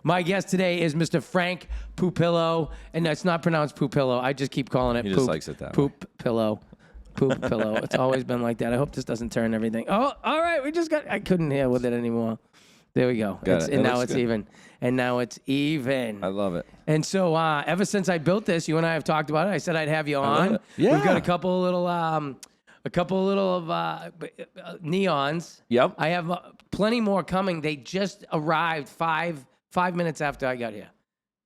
My guest today is Mr. Frank Pupillo, and it's not pronounced Pupillo. I just keep calling it He Poop. just likes it that Poop Pillow. Poop Pillow. It's always been like that. I hope this doesn't turn everything. Oh, all right. I couldn't hear with it anymore. There we go. And now it's even. And now it's even. I love it. And so ever since I built this, you and I have talked about it. I said I'd have you on. Yeah. We've got a couple little neons. Yep. I have plenty more coming. They just arrived five minutes after I got here.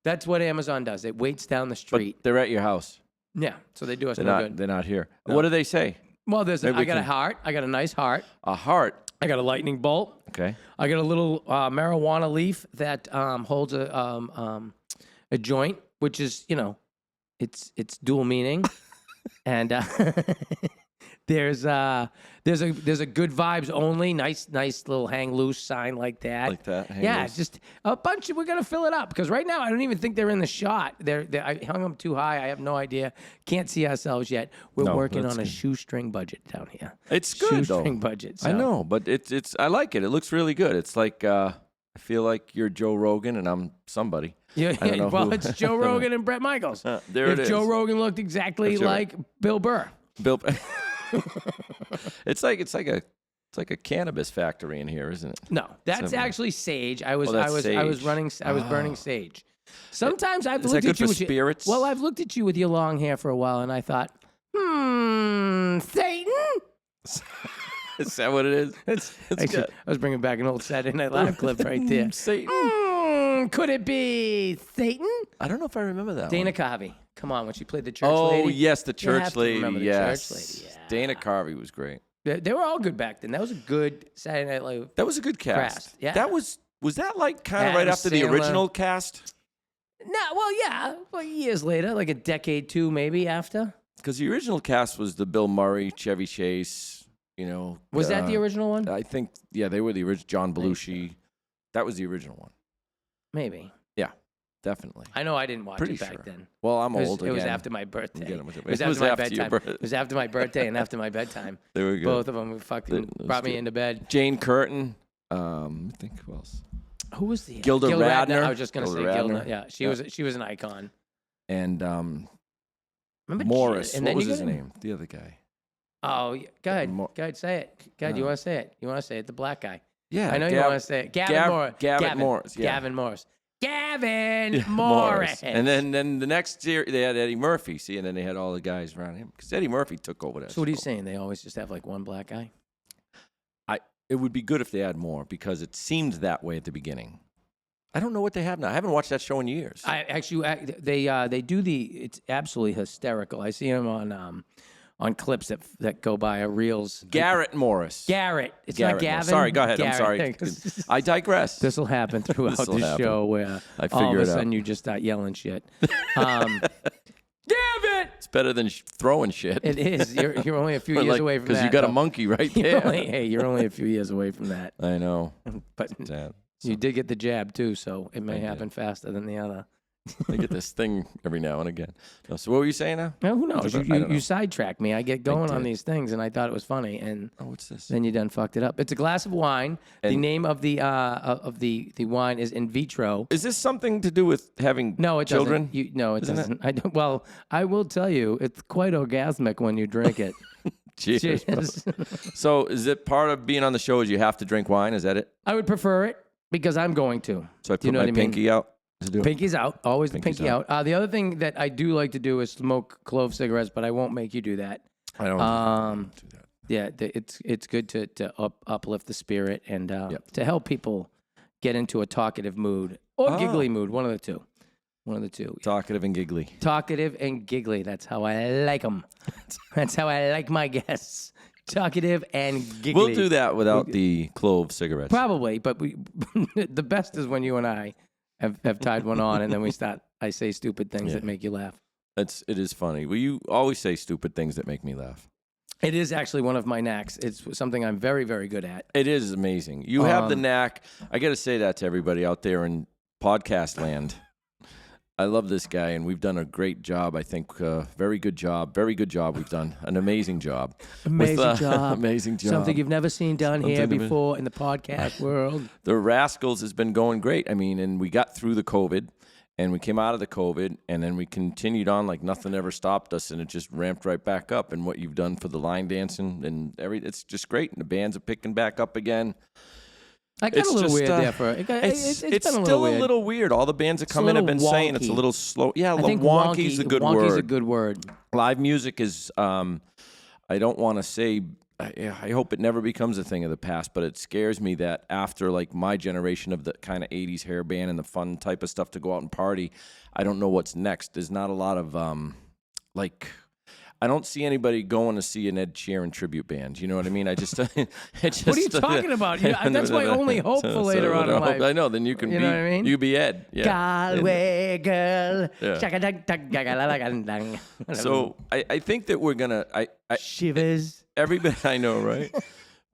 That's what Amazon does. It waits down the street. But they're at your house. Yeah, so they do us They're good. not here. No. What do they say? Well, I got a heart. I got a nice heart. A heart. I got a lightning bolt. Okay. I got a little marijuana leaf that holds a joint, which is, it's dual meaning, and there's a good vibes only, nice little hang loose sign like that. Like that. Yeah, just a bunch. We're gonna fill it up because right now I don't even think they're in the shot. I hung them too high. I have no idea. Can't see ourselves yet. We're working on a shoestring budget down here. It's good shoestring though. budget. So. I know, but it's. I like it. It looks really good. It's like I feel like you're Joe Rogan and I'm somebody. Yeah, I don't know who. it's Joe Rogan and Brett Michaels. There it is. If Joe Rogan looked exactly like Bill Burr. It's like a cannabis factory in here, isn't it? No, that's actually sage. I was sage. burning sage. Sometimes I've Is looked that at good you for with spirits? Well, I've looked at you with your long hair for a while, and I thought, Satan. Is that what it is? It's good. I was bringing back an old Saturday Night Live clip right there. Satan. Could it be Satan? I don't know if I remember that Dana one. Carvey. Come on, when she played the church Oh, lady. yes, the You have church to lady. remember the Yes. church lady, yeah. Dana Carvey was great. They were all good back then. That was a good Saturday Night Live. That was a good cast. Yeah. That was that like kind of Adam right after the Sandler. original cast? No, well, yeah, like years later, like a decade, two maybe after. Because the original cast was the Bill Murray, Chevy Chase, Was that the original one? I think, yeah, they were the original. John Belushi. That was the original one. Maybe. Yeah, definitely. I know I didn't watch Pretty it back sure. then. Well, I'm old It was again. after my birthday. It It was after my bedtime. your birthday. It was after my birthday and after my bedtime. There we go. Both of them fucking That was brought me good. into bed. Jane Curtin. I think who else? Who was the Gilda Radner. I was just gonna say Gilda Gilda. Radner. Yeah, she was an icon. And Remember Morris. And What then was you his got- name? The other guy. Oh, yeah. Go ahead, say it. Go ahead, you No. want to say it? You want to say it? The black guy. Yeah. I know you want to say it. Gavin Morris. Gavin Morris. Yeah. Gavin Morris. Gavin Morris. And then the next year they had Eddie Murphy. See, and then they had all the guys around him because Eddie Murphy took over that. So what are you show. saying? They always just have like one black guy? It would be good if they had more because it seemed that way at the beginning. I don't know what they have now. I haven't watched that show in years. They do it's absolutely hysterical. I see them on clips that go by Reels. Garrett Morris. Garrett. It's Garrett not Gavin. Morris. Sorry, go ahead. Garrett. I'm sorry. I digress. This will happen throughout This'll the happen. show where I all of figure a it out. sudden you just start yelling shit. Gavin! It's better than throwing shit. It is. You're only a few years away from that. Because you got a though. monkey right You're there. you're only a few years away from that. I know. But Sad. you did get the jab too, so it may I did. happen faster than the other. I get this thing every now and again. No, so what were you saying now? Now, who knows? I don't know. You sidetracked me. I get going on did. these things, and I thought it was funny, and Oh, what's this? then you done fucked it up. It's a glass of wine. The And- name of the wine is In Vitro. Is this something to do with having No, it children? doesn't. No, it Isn't it? doesn't. I don't, well, I will tell you, it's quite orgasmic when you drink it. Cheers. Cheers. So is it part of being on the show is you have to drink wine? Is that it? I would prefer it because I'm going to. So I put you know my what I mean? pinky out to do it? Pinky's out. Always the Pinky's pinky out. The other thing that I do like to do is smoke clove cigarettes, but I won't make you do that. I don't do that. Yeah, it's good to uplift the spirit and to help people get into a talkative mood or giggly mood. One of the two. One of the two. Talkative and giggly. Talkative and giggly. That's how I like them. That's how I like my guests. Talkative and giggly. We'll do that without the clove cigarettes. Probably, but the best is when you and I have tied one on, and then I say stupid things that make you laugh. It is funny. Well, you always say stupid things that make me laugh. It is actually one of my knacks. It's something I'm very, very good at. It is amazing. You have the knack. I got to say that to everybody out there in podcast land. I love this guy, and we've done a great job. I think very good job. We've done an amazing job. Amazing job. Amazing job. Something you've never seen done here before in the podcast world. The Rascals has been going great. I mean, and we got through the COVID, and we came out of the COVID, and then we continued on like nothing ever stopped us, and it just ramped right back up. And what you've done for the line dancing and it's just great. And the bands are picking back up again. I got a little weird there for it. It's been still a little weird. All the bands that come in have been saying it's a little slow. Yeah, I think wonky is a good word. Wonky is a good word. Live music is, I don't want to say, I hope it never becomes a thing of the past, but it scares me that after like my generation of the kind of 80s hair band and the fun type of stuff to go out and party, I don't know what's next. There's not a lot of, I don't see anybody going to see an Ed Sheeran tribute band. You know what I mean? What are you talking about? That's my only hope for later on in life. I know. Then you can be. Know what I mean? You be Ed. Yeah. Galway girl. Yeah. So I think that we're gonna. Shivers. Everybody, I know, right?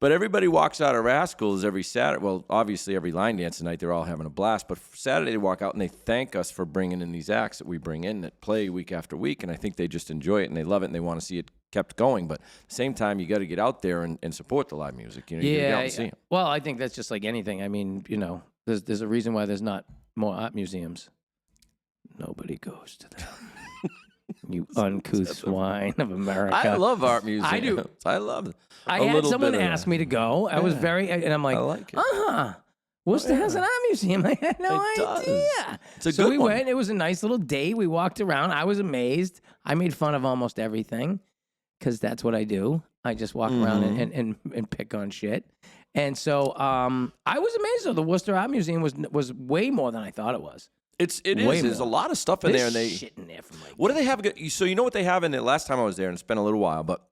But everybody walks out of Rascals every Saturday. Well, obviously every line dance tonight, they're all having a blast. But Saturday they walk out and they thank us for bringing in these acts that we bring in that play week after week. And I think they just enjoy it and they love it and they want to see it kept going. But at the same time, you got to get out there and support the live music. You know, you got to get out and see it. Well, I think that's just like anything. I mean, you know, there's a reason why there's not more art museums. Nobody goes to them. You uncouth swine of America. I love art museums. I do. I love it. I had someone ask me to go. I was and I'm like, I like it. Worcester has an art museum. I had no idea. It's a so good we one. went. It was a nice little day. We walked around. I was amazed. I made fun of almost everything because that's what I do. I just walk around and pick on shit. And so I was amazed. Though the Worcester Art Museum was way more than I thought it was. It is. There's a lot of stuff in there. And shit in there from like. What do they have? So you know what they have in there? Last time I was there, and it's been a little while, but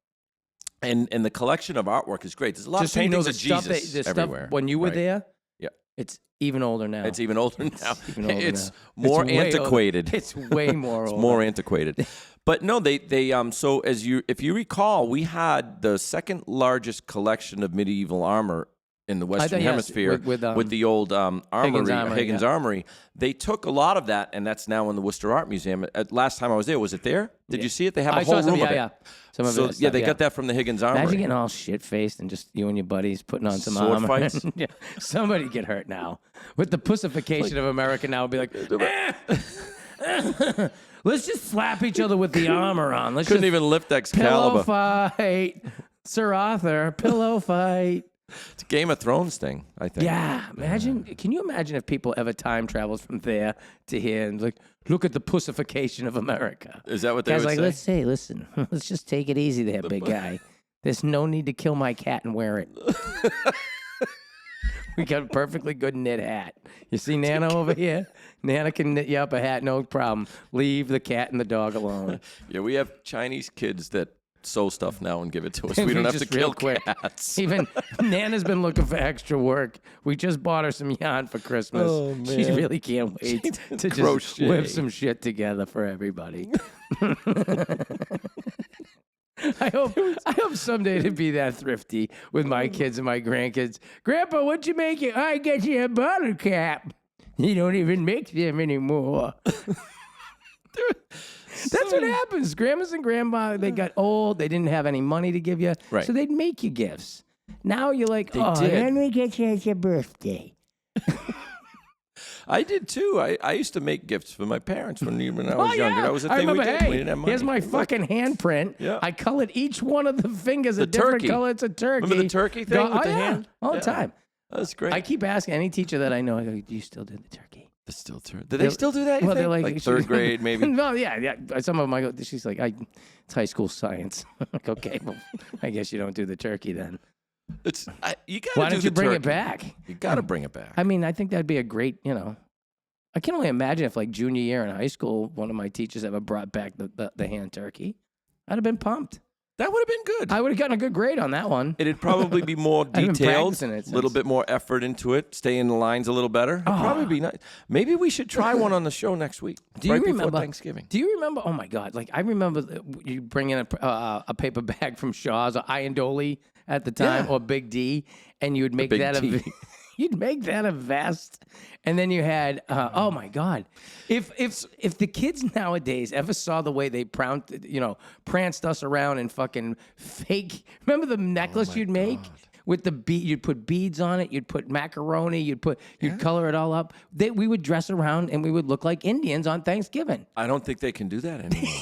and the collection of artwork is great. There's a lot of paintings of Jesus everywhere. When you were there, yeah, it's even older now. It's even older now. It's more antiquated. It's way more. It's older. more antiquated. But no, they so if you recall, we had the second largest collection of medieval armor in the Western Hemisphere with the old Higgins Armory. They took a lot of that, and that's now in the Worcester Art Museum. Last time I was there, was it there? Did you see it? They have a whole room of it. Yeah. Some of it. They got that from the Higgins Armory. Imagine getting all shit-faced and just you and your buddies putting on some sword armor. fights. Yeah. Somebody get hurt now. With the pussification of America now, it'd be like, let's just slap each other with the armor on. Couldn't even lift Excalibur. Pillow fight. Sir Arthur, pillow fight. It's a Game of Thrones thing, I think. Yeah, imagine. Can you imagine if people ever time traveled from there to here and like, look at the pussification of America? Is that what they would say? Listen, let's just take it easy there, big guy. There's no need to kill my cat and wear it. We got a perfectly good knit hat. You see Nana over here? Nana can knit you up a hat, no problem. Leave the cat and the dog alone. Yeah, we have Chinese kids that sew stuff now and give it to us. We don't have to kill cats. Even Nana's been looking for extra work. We just bought her some yarn for Christmas. Oh, man. She really can't wait to just whip some shit together for everybody. I hope someday to be that thrifty with my kids and my grandkids. Grandpa, what'd you make it? I get you a bottle cap. You don't even make them anymore. That's what happens. Grandmas and grandma, they got old. They didn't have any money to give you. Right. So they'd make you gifts. Now you're like, let me get you as your birthday. I did too. I used to make gifts for my parents when I was younger. That was a thing we did. We didn't have money. Here's my fucking handprint. Yeah. I colored each one of the fingers a different color. It's a turkey. Remember the turkey thing with the hand? All the time. That's great. I keep asking any teacher that I know, I go, do you still do the turkey? Do they still do that? Well, they're like third grade, maybe. No, yeah. Some of them, I go. She's like, it's high school science. I'm like, okay, well, I guess you don't do the turkey then. You got. Why don't you bring it back? You got to bring it back. I mean, I think that'd be a great. I can only imagine if, like, junior year in high school, one of my teachers ever brought back the hand turkey. I'd have been pumped. That would have been good. I would have gotten a good grade on that one. It'd probably be more detailed, a little bit more effort into it, stay in the lines a little better. It'd probably be nice. Maybe we should try one on the show next week, before Thanksgiving. Do you remember? Oh, my God. Like, I remember you bring in a paper bag from Shaw's or Iron Dolly at the time or Big D, and you would make that You'd make that a vest, and then you had. Oh my God, if the kids nowadays ever saw the way they pranced us around in fucking fake. Remember the necklace you'd make with the bead? You'd put beads on it. You'd put macaroni. You'd color it all up. We would dress around and we would look like Indians on Thanksgiving. I don't think they can do that anymore.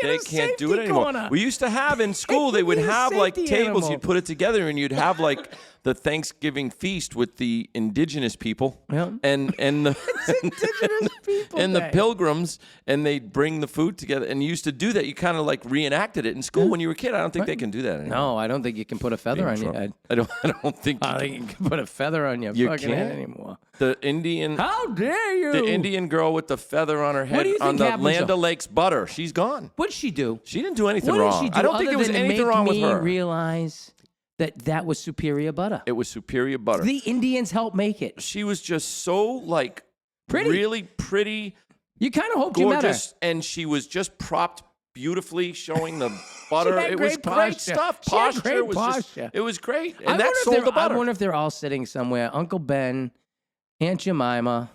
They can't do it anymore. Corner. We used to have in school, they would have like tables, animal. you'd put it together, and you'd have like the Thanksgiving feast with the indigenous people and the indigenous people and the pilgrims, and they'd bring the food together. And you used to do that. You kind of like reenacted it in school when you were a kid. I don't think they can do that anymore. No, I don't think you can put a feather on your head. I don't think you can put a feather on your fucking head anymore. The Indian. How dare you? The Indian girl with the feather on her head on the Land O'Lakes butter. She's gone. What'd she do? She didn't do anything What wrong. Did she do I don't think there was anything wrong with her. Realize that was superior butter. It was superior butter. The Indians helped make it. She was just so like pretty, really pretty. You kind of hoped gorgeous, you met her. And she was just propped beautifully, showing the butter. It was great stuff. Posture was just, it was great, and that sold the butter. I wonder if they're all sitting somewhere. Uncle Ben, Aunt Jemima,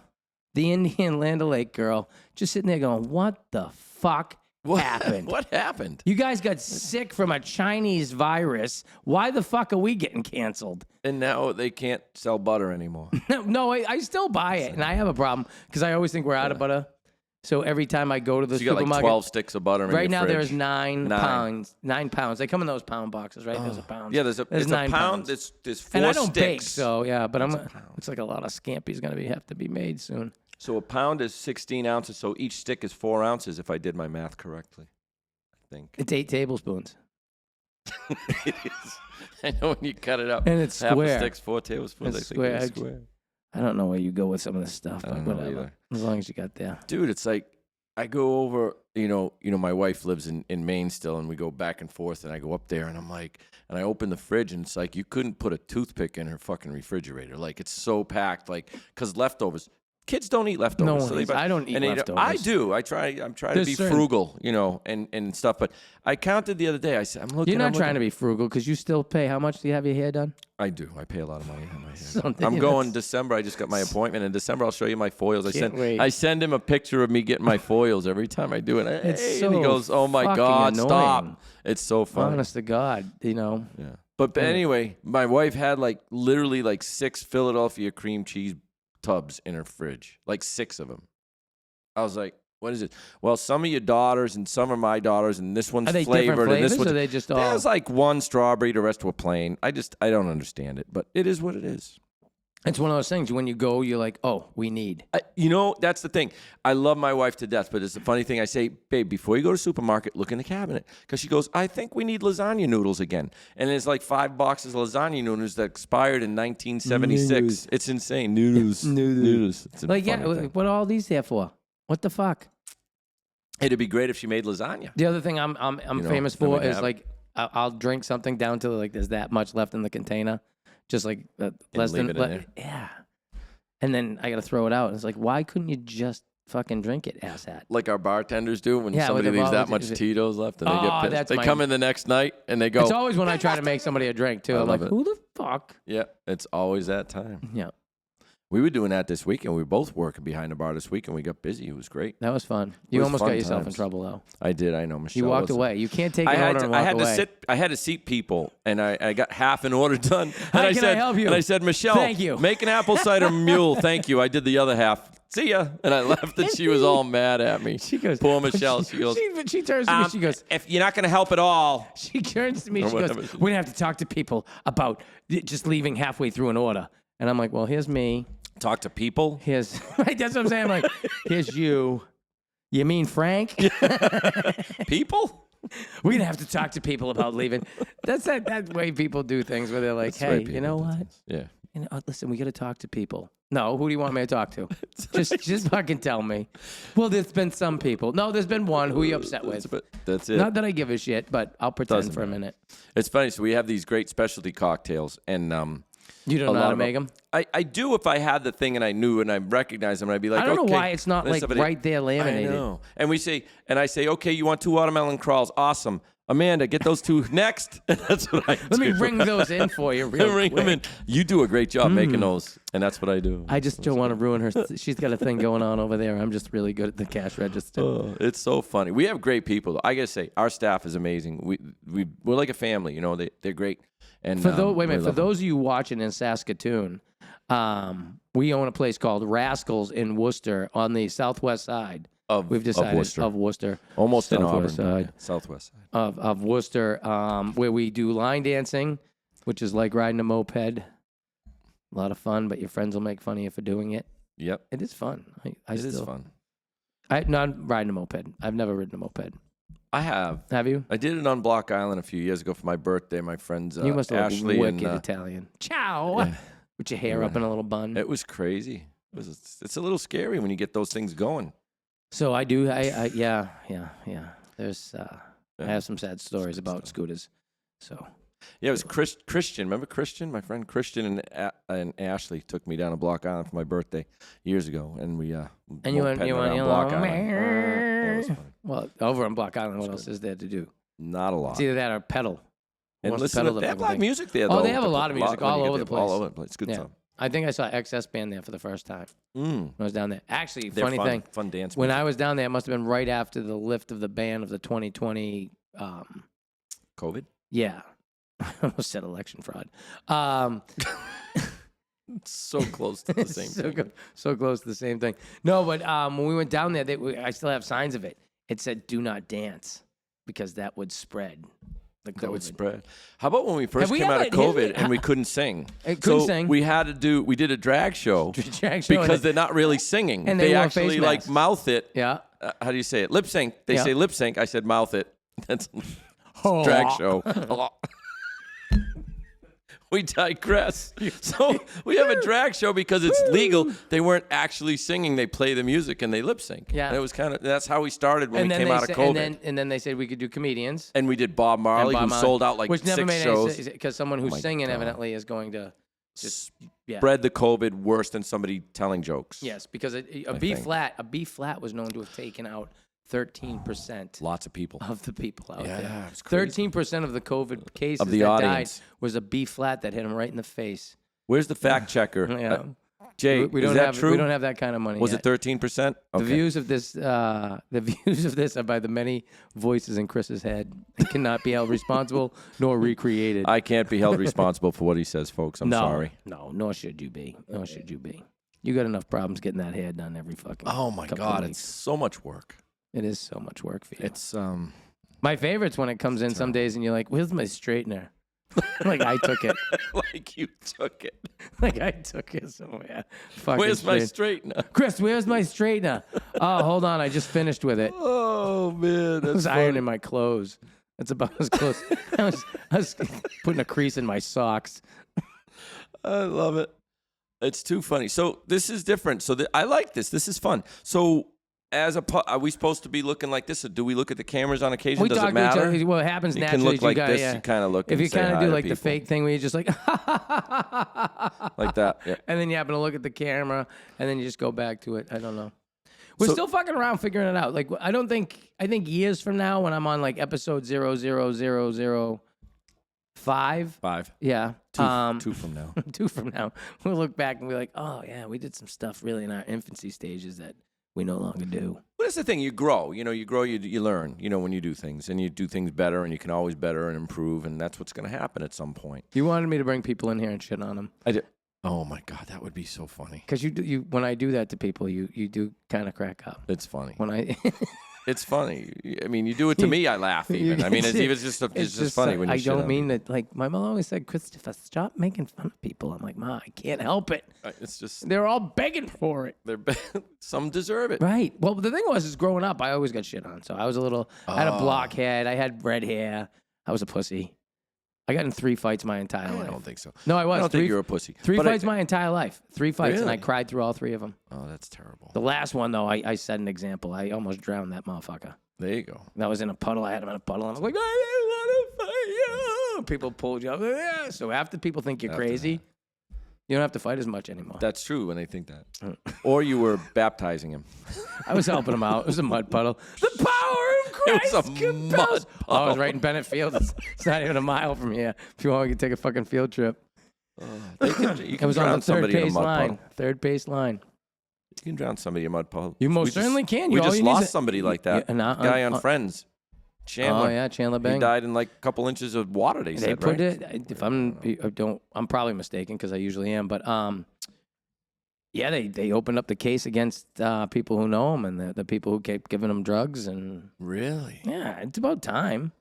the Indian Land O'Lake girl, just sitting there going, "What the fuck happened? What happened? You guys got sick from a Chinese virus. Why the fuck are we getting canceled?" And now they can't sell butter anymore. No, I still buy it, and I have a problem because I always think we're out of butter. So every time I go to the supermarket, you got like 12 sticks of butter in right your now fridge. there's 9 pounds. 9 pounds. They come in those pound boxes, right? There's a pound. Yeah, there's 9 pound. pounds. There's 4 and I don't sticks. bake, so yeah. But it's like a lot of scampi's going to have to be made soon. So a pound is 16 ounces. So each stick is 4 ounces, if I did my math correctly. I think it's 8 tablespoons. It is. I know when you cut it up, and it's half square. a stick's 4 tablespoons. It's I think it's square. I don't know where you go with some of this stuff, I but don't know whatever. either. As long as you got there, dude. It's like I go over. You know, my wife lives in Maine still, and we go back and forth. And I go up there, and I'm like, and I open the fridge, and it's like you couldn't put a toothpick in her fucking refrigerator. Like it's so packed. Like because leftovers. Kids don't eat leftovers. No one I don't eat leftovers. I do. I'm trying to be frugal, and stuff. But I counted the other day. I said, I'm looking. You're not trying to be frugal because you still pay. How much do you have your hair done? I do. I pay a lot of money on my hair. I'm going December. I just got my appointment in December. I'll show you my foils. I send him a picture of me getting my foils every time I do it. And he goes, "Oh my God, annoying. Stop!" It's so funny. Honest to God, Yeah. But anyway, my wife had literally 6 Philadelphia cream cheese tubs in her fridge, 6 of them. I was like, what is it? Well, some of your daughters and some are my daughters, and this one's flavored, and this one's. Or they just all... There's one strawberry, the rest were plain. I don't understand it, but it is what it is. It's one of those things. When you go, you're like, oh, we need. That's the thing. I love my wife to death, but it's a funny thing. I say, babe, before you go to the supermarket, look in the cabinet. Because she goes, I think we need lasagna noodles again. And it's 5 boxes of lasagna noodles that expired in 1976. Noodles. It's insane. Noodles. It's what are all these there for? What the fuck? It'd be great if she made lasagna. The other thing I'm famous for is I'll drink something down to there's that much left in the container. Just less than yeah, and then I got to throw it out. It's why couldn't you just fucking drink it, asshat? Like our bartenders do when somebody leaves that much Tito's left and they get pissed. They come in the next night and they go. It's always when I try to make somebody a drink too. I'm like, who the fuck? Yeah, it's always that time. Yeah. We were doing that this weekend. We were both working behind the bar this week, and we got busy. It was great. That was fun. You almost got yourself in trouble, though. I did. I know, Michelle. You walked away. You can't take an order and walk away. I had to seat people, and I got half an order done. Hi, can I help you? And I said, Michelle, thank you. Make an apple cider mule. Thank you. I did the other half. See ya. And I left, and she was all mad at me. She goes, poor Michelle. She goes, she turns to me. She goes, if you're not going to help at all. She turns to me. She goes, we're going to have to talk to people about just leaving halfway through an order. And I'm like, well, here's me. Talk to people? That's what I'm saying. I'm like, here's you. You mean Frank? People? We're going to have to talk to people about leaving. That's that way people do things where they're like, hey, you know what? Yeah. Listen, we got to talk to people. No, who do you want me to talk to? just fucking tell me. Well, there's been some people. No, there's been one who you upset with. That's it. Not that I give a shit, but I'll pretend for a minute. It's funny. So we have these great specialty cocktails, and you don't know how to make them? I do if I had the thing and I knew and I recognized them, and I'd be like, I don't know why it's not right there laminated. I know. And I say, okay, you want 2 watermelon crawls? Awesome. Amanda, get those two next. That's what I do. Let me ring those in for you real Ring them in. quick. You do a great job making those, and that's what I do. I just don't want to ruin her. She's got a thing going on over there. I'm just really good at the cash register. Oh, it's so funny. We have great people. I gotta say, our staff is amazing. We're like a family. You know, they're great. And For those, wait a minute. For love them. those of you watching in Saskatoon, we own a place called Rascals in Worcester on the southwest side. We've decided of Worcester, almost in Auburn, southwest side. yeah, southwest side. Of Worcester, where we do line dancing, which is like riding a moped. A lot of fun, but your friends will make fun of you for doing it. Yep, It is fun. it is fun. I'm riding a moped. I've never ridden a moped. I have. Have you? I did it on Block Island a few years ago for my birthday. My friends You must have Ashley looked wicked and Italian. Ciao. yeah. With your hair up in a little bun. It was crazy. It's a little scary when you get those things going. So I do. Yeah. There's. I have some sad stories about scooters. So. Yeah, it was Christian. Remember Christian? My friend Christian and Ashley took me down to Block Island for my birthday years ago, and we And you went around Block Island. Yeah, it was fun. Well, over on Block Island, what else is there to do? Not a lot. It's either that or pedal. And Wants listen, pedal they have fucking live thing. music there. Oh, though. they have a lot of music all over the place. All over the place. It's good Yeah. stuff. I think I saw XS Band there for the first time when I was down there. Actually, They're funny fun, thing, fun dance. when music. I was down there, it must have been right after the lift of the ban of the 2020. COVID. Yeah, I almost said election fraud. So close to the same thing. So close to the same thing. No, but when we went down there, I still have signs of it. It said "Do not dance" because that would spread. That would spread. How about when we first we came out of ever- COVID and we couldn't sing? Couldn't sing. We did a drag show Drag show, because they're not really singing. and they They wore actually face like masks. mouth it. Yeah. How do you say it? Lip sync. They Yeah. say lip sync. I said mouth it. That's drag show. We digress. So we have a drag show because it's legal. They weren't actually singing. They play the music and they lip sync. Yeah. And it was that's how we started when we came they out of said- COVID. and then they said we could do comedians. And we did Bob Marley, Bob who Marley, sold out like which never 6 made shows. any sense because someone who's my singing God. evidently is going to just Spread the COVID worse than somebody telling jokes. Yes, because a think. B flat was known to have taken out 13% Lots of people. of the people out Yeah, there. it's crazy. 13% of the COVID cases Of the that audience. died was a B flat that hit him right in the face. Where's the fact checker? Yeah. Jay, we is don't that have true? we don't have that kind of money. Was yet. it 13%? The views of this are by the many voices in Chris's head and cannot be held responsible nor recreated. I can't be held responsible for what he says, folks. I'm sorry. No, nor should you be. Nor should you be. You got enough problems getting that hair done every fucking. Oh my couple of God, weeks. it's so much work. It is so much work for you. It's My favorite's when it comes in some days and you're like, "Where's my straightener?" Like I took it. like you took it. Like I took it somewhere. Fucking Where's my straight- straightener? Chris, where's my straightener? Oh, hold on. I just finished with it. Oh man, I that's was funny. ironing my clothes. That's about as close. I was putting a crease in my socks. I love it. It's too funny. So this is different. So I like this. This is fun. So are we supposed to be looking like this, or do we look at the cameras on occasion? We Does talk it matter? to each other. Well, it happens You naturally. can look like got, this. yeah. You kind of look. If and you say kind of hi do to like the people. fake thing where you just like, like that. Yeah. and then you happen to look at the camera, and then you just go back to it. I don't know. We're still fucking around figuring it out. Like I think years from now when I'm on like episode 00005. 5. Yeah. 2 from now. 2 from now, we'll look back and be like, oh yeah, we did some stuff really in our infancy stages that we no longer do. But that's the thing. You grow. You learn. When you do things, and you do things better, and you can always better and improve, and that's what's going to happen at some point. You wanted me to bring people in here and shit on them. I did. Oh my God, that would be so funny. Because you when I do that to people, you do kind of crack up. It's funny. When I It's funny. I mean, you do it to me, I laugh even. I mean, it's just funny when you I shit don't on mean me. that. Like my mom always said, Christopher, stop making fun of people. I'm like, Ma, I can't help it. It's just They're all begging for it. some deserve it. Right. Well, the thing was, is growing up, I always got shit on. So I was I had a blockhead. I had red hair. I was a pussy. I got in 3 fights my entire life. I don't think so. No, I was. I don't think you're a pussy. 3 But fights my entire life. 3 fights, and I Really? cried through all 3 of them. Oh, that's terrible. The last one, though, I set an example. I almost drowned that motherfucker. There you go. That was in a puddle. I had him in a puddle, and I was like, I didn't want to fight you. People pulled you up. Yeah. So after people think you're crazy, you don't have to fight as much anymore. That's true when they think that. Or you were baptizing him. I was helping him out. It was a mud puddle. The power of It was a compels. mud Oh, I was puddle. right in Bennett Field. It's not even a mile from here. If you want, we can take a fucking field trip. You It can was on drown the third somebody in a base mud line. puddle. Third base line. You can drown somebody in a mud puddle. You most We just- certainly can. We All just you need lost is a- somebody like that. Guy on Friends. Chandler. Oh yeah, Chandler He Bing. died in like a couple inches of water. They They said, put right? it. If I'm probably mistaken because I usually am. But yeah, they opened up the case against people who know him and the people who kept giving him drugs and Really? yeah, it's about time.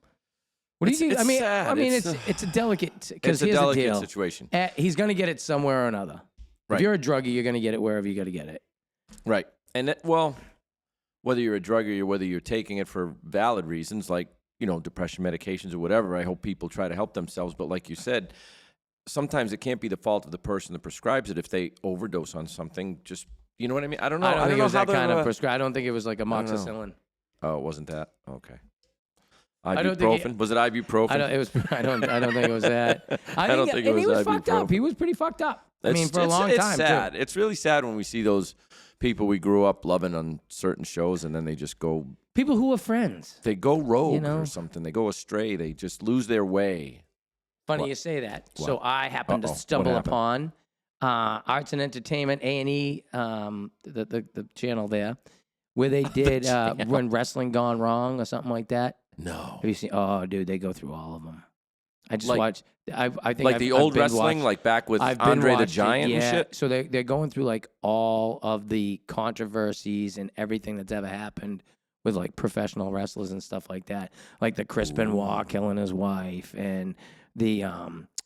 What do you think? It's I mean, sad. it's a delicate because It's a here's the delicate deal. situation. He's going to get it somewhere or another. Right. If you're a druggie, you're going to get it wherever you got to get it. Right. And well, whether you're a druggie or whether you're taking it for valid reasons, like, depression medications or whatever, I hope people try to help themselves. But like you said, sometimes it can't be the fault of the person that prescribes it if they overdose on something. Just, you know what I mean? I don't know. I don't think it was how that kind of the- prescribe. I don't think it was like don't know. amoxicillin. Oh, it wasn't that? Okay. don't think Ibuprofen? Was it ibuprofen? I don't think it was that. I don't think it and he was was fucked up. ibuprofen. He was pretty fucked up. I mean, for a long it's time. sad. Too. It's really sad when we see those people we grew up loving on certain shows and then they just go, People who were friends. they go rogue You know? or something. They go astray. They just lose their way. Funny What? you say that. What? So I happened Uh-oh. to What stumble happened? upon Arts and Entertainment A&E, the channel there, where they did When Wrestling Gone Wrong or something like that. No. Have you seen? Oh, dude, they go through all of them. I just Like- watched. I think Like the old binge wrestling, watched- like back with I've binge Andre the watched it, Giant yeah. and shit? So they're going through like all of the controversies and everything that's ever happened with like professional wrestlers and stuff like that. Like the Chris Benoit killing his wife and the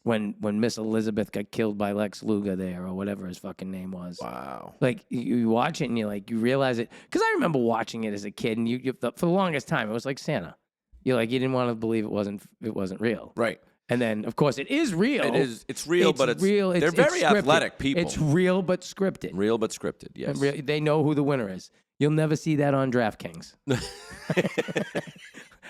when Miss Elizabeth got killed by Lex Luger there or whatever his fucking name was. Wow. Like you watch it and you realize it because I remember watching it as a kid and for the longest time it was like Santa. You didn't want to believe it wasn't real. Right. And then, of course, it is real. It is. It's real, but it's real. they're very scripted. athletic people. It's real but scripted. Real but scripted, yes. They know who the winner is. You'll never see that on DraftKings.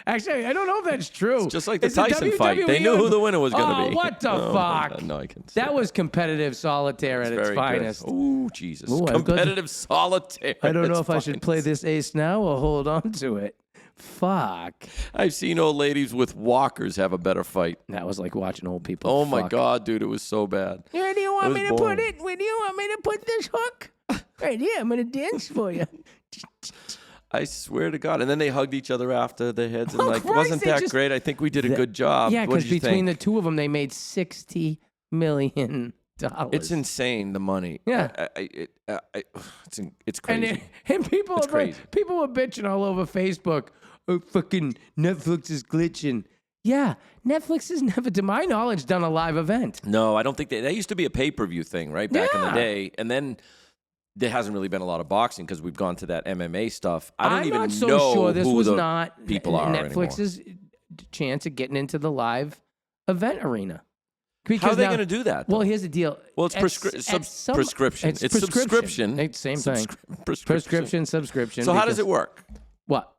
Actually, I don't know if that's true. It's just like the Is it Tyson fight. They WWE knew on- who the winner was going to Oh, be. what the Oh, my fuck? God. No, I can That was competitive solitaire at its very finest. good. Ooh, Jesus. Ooh, I'm good. Competitive solitaire. I don't know at if I should its play finest. this ace now or hold on to it. Fuck. I've seen old ladies with walkers have a better fight. That was like watching old people. Oh, my fuck. God, dude. It was so bad. Where do you want It me was to boring. put it? Where do you want me to put this hook? Right here. I'm going to dance for you. I swear to God. And then they hugged each other after their heads and Oh, like, Christ, wasn't they that just- great? I think we did a good job. Yeah, What because did you between think? the two of them, they made $60 million. It's insane, the money. Yeah. It's crazy. And people It's are crazy. people were bitching all over Facebook. Oh, fucking Netflix is glitching. Yeah, Netflix has never, to my knowledge, done a live event. No, I don't think that used to be a pay-per-view thing, right? Back in the Yeah. day. And then there hasn't really been a lot of boxing because we've gone to that MMA stuff. I don't I'm even not so know sure this who was the not people are Netflix's chance at getting into the live event arena. How are they now- going to do that? Well, though? here's the deal. Well, it's At some- prescription. It's subscription. It's same thing. Prescription. Prescription, subscription. So how does because- it work? What?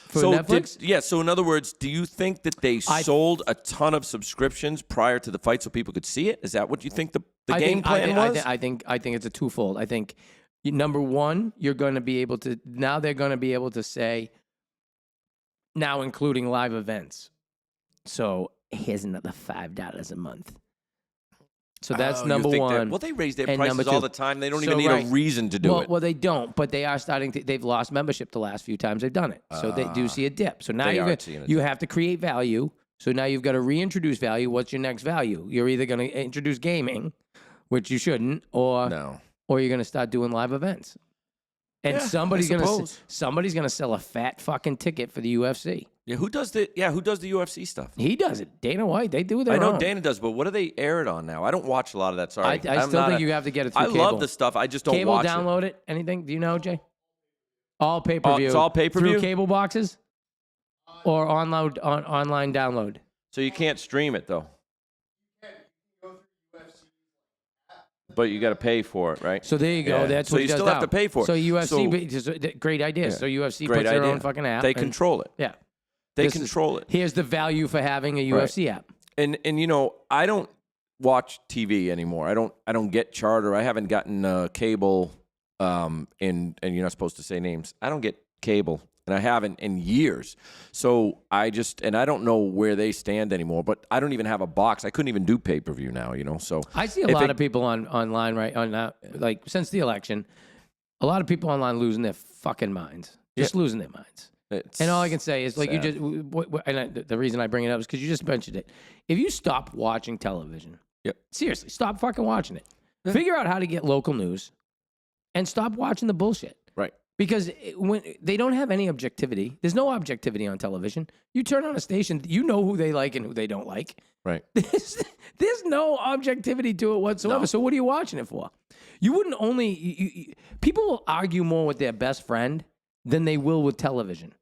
For So Netflix? so in other words, do you think that they sold a ton of subscriptions prior to the fight so people could see it? Is that what you think the game plan was? I think it's a twofold. I think number one, you're going to be able to now they're going to be able to say now including live events. So here's another $5 a month. So that's Oh, you number think that- one. Well, they raise their And prices number all two. the time. They don't So, even need right. a reason to do it. Well, they don't, but they are starting to. They've lost membership the last few times they've done it, so they do see a dip. So now They you're are gonna, seeing a you dip. have to create value. So now you've got to reintroduce value. What's your next value? You're either going to introduce gaming, which you shouldn't, or No. you're going to start doing live events. And Yeah, somebody's I going to suppose. somebody's going to sell a fat fucking ticket for the UFC. Yeah, who does the UFC stuff? He does it. Dana White. They do their I know own. Dana does, but what do they air it on now? I don't watch a lot of that. Sorry, I I'm still not think a- you have to get it through I cable. love the stuff. I just don't Cable watch download it. Anything? Do you know, Jay? All pay per view. it's all pay-per-view? through cable boxes, or online download. it. So you can't stream it though. But you got to pay for it, right? So there you go. Yeah. That's So what you he does still have now. to pay for it. So UFC, So- great idea. Yeah. So UFC Great puts their idea. own fucking app. They and- control it. Yeah. They This is- control it. Here's the value for having a UFC app. And you know, I don't watch TV anymore. I don't get Charter. I haven't gotten cable. And you're not supposed to say names. I don't get cable and I haven't in years. So I don't know where they stand anymore, but I don't even have a box. I couldn't even do pay-per-view now, So I see a lot of people online like since the election, a lot of people online losing their fucking minds, just losing their minds. And all I can say is, like, sad. The reason I bring it up is because you just mentioned it. If you stop watching television, seriously, stop fucking watching it. Yeah. Figure out how to get local news, and stop watching the bullshit. Right. Because when they don't have any objectivity, there's no objectivity on television. You turn on a station, you know who they like and who they don't like. Right. There's no objectivity to it whatsoever. No. So what are you watching it for? You wouldn't only people will argue more with their best friend than they will with television.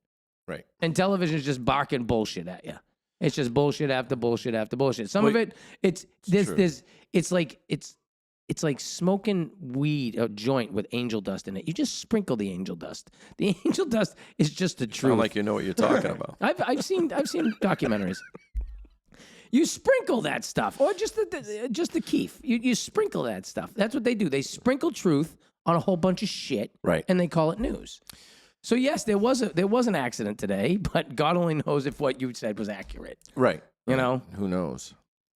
Right. And television is just barking bullshit at you. It's just bullshit after bullshit after bullshit. Some of it, it's like smoking weed, a joint with angel dust in it. You just sprinkle the angel dust. The angel dust is just the truth. Sound like you know what you're talking about. I've seen documentaries. You sprinkle that stuff, or just the keef. You sprinkle that stuff. That's what they do. They sprinkle truth on a whole bunch of shit, right? And they call it news. So yes, there was an accident today, but God only knows if what you said was accurate. Right. You know? Who knows?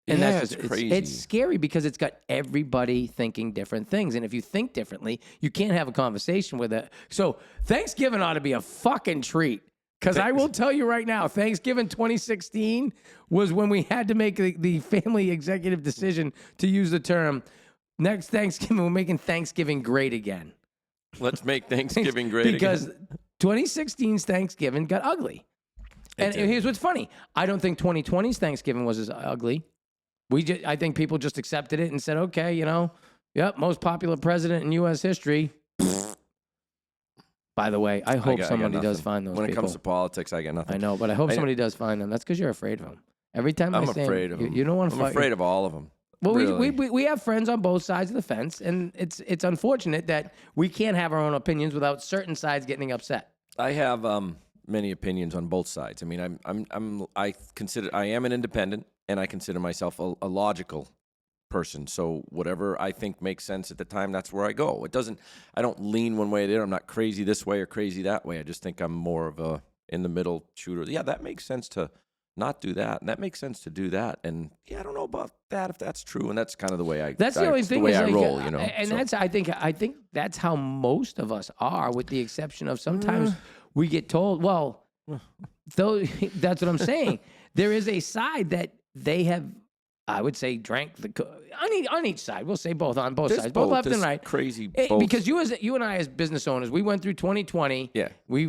And that's just crazy. It's scary because it's got everybody thinking different things. And if you think differently, you can't have a conversation with it. So Thanksgiving ought to be a fucking treat. Because I will tell you right now, Thanksgiving 2016 was when we had to make the family executive decision to use the term, next Thanksgiving, we're making Thanksgiving great again. Let's make Thanksgiving great because again. 2016's Thanksgiving got ugly. And here's what's funny. I don't think 2020's Thanksgiving was as ugly. I think people just accepted it and said, okay, most popular president in U.S. history. By the way, I hope somebody does find those people. When it comes to politics, I get nothing. I know, but I hope somebody does find them. That's because you're afraid of them. Every time I'm afraid of them. You don't want to fight. I'm afraid of all of them. Well, really. we have friends on both sides of the fence, and it's unfortunate that we can't have our own opinions without certain sides getting upset. I have many opinions on both sides. I mean, I am an independent, and I consider myself a logical person. So whatever I think makes sense at the time, that's where I go. I don't lean one way or the other. I'm not crazy this way or crazy that way. I just think I'm more of a in the middle shooter. Yeah, that makes sense to not do that, and that makes sense to do that. And I don't know about that if that's true. And that's kind of the way I. That's the only thing. The way I like, roll, And so. I think that's how most of us are, with the exception of sometimes we get told, well, that's what I'm saying. There is a side that they have, I would say, drank on each side. We'll say both sides, both left and right. Crazy, because you and I as business owners, we went through 2020. Yeah, we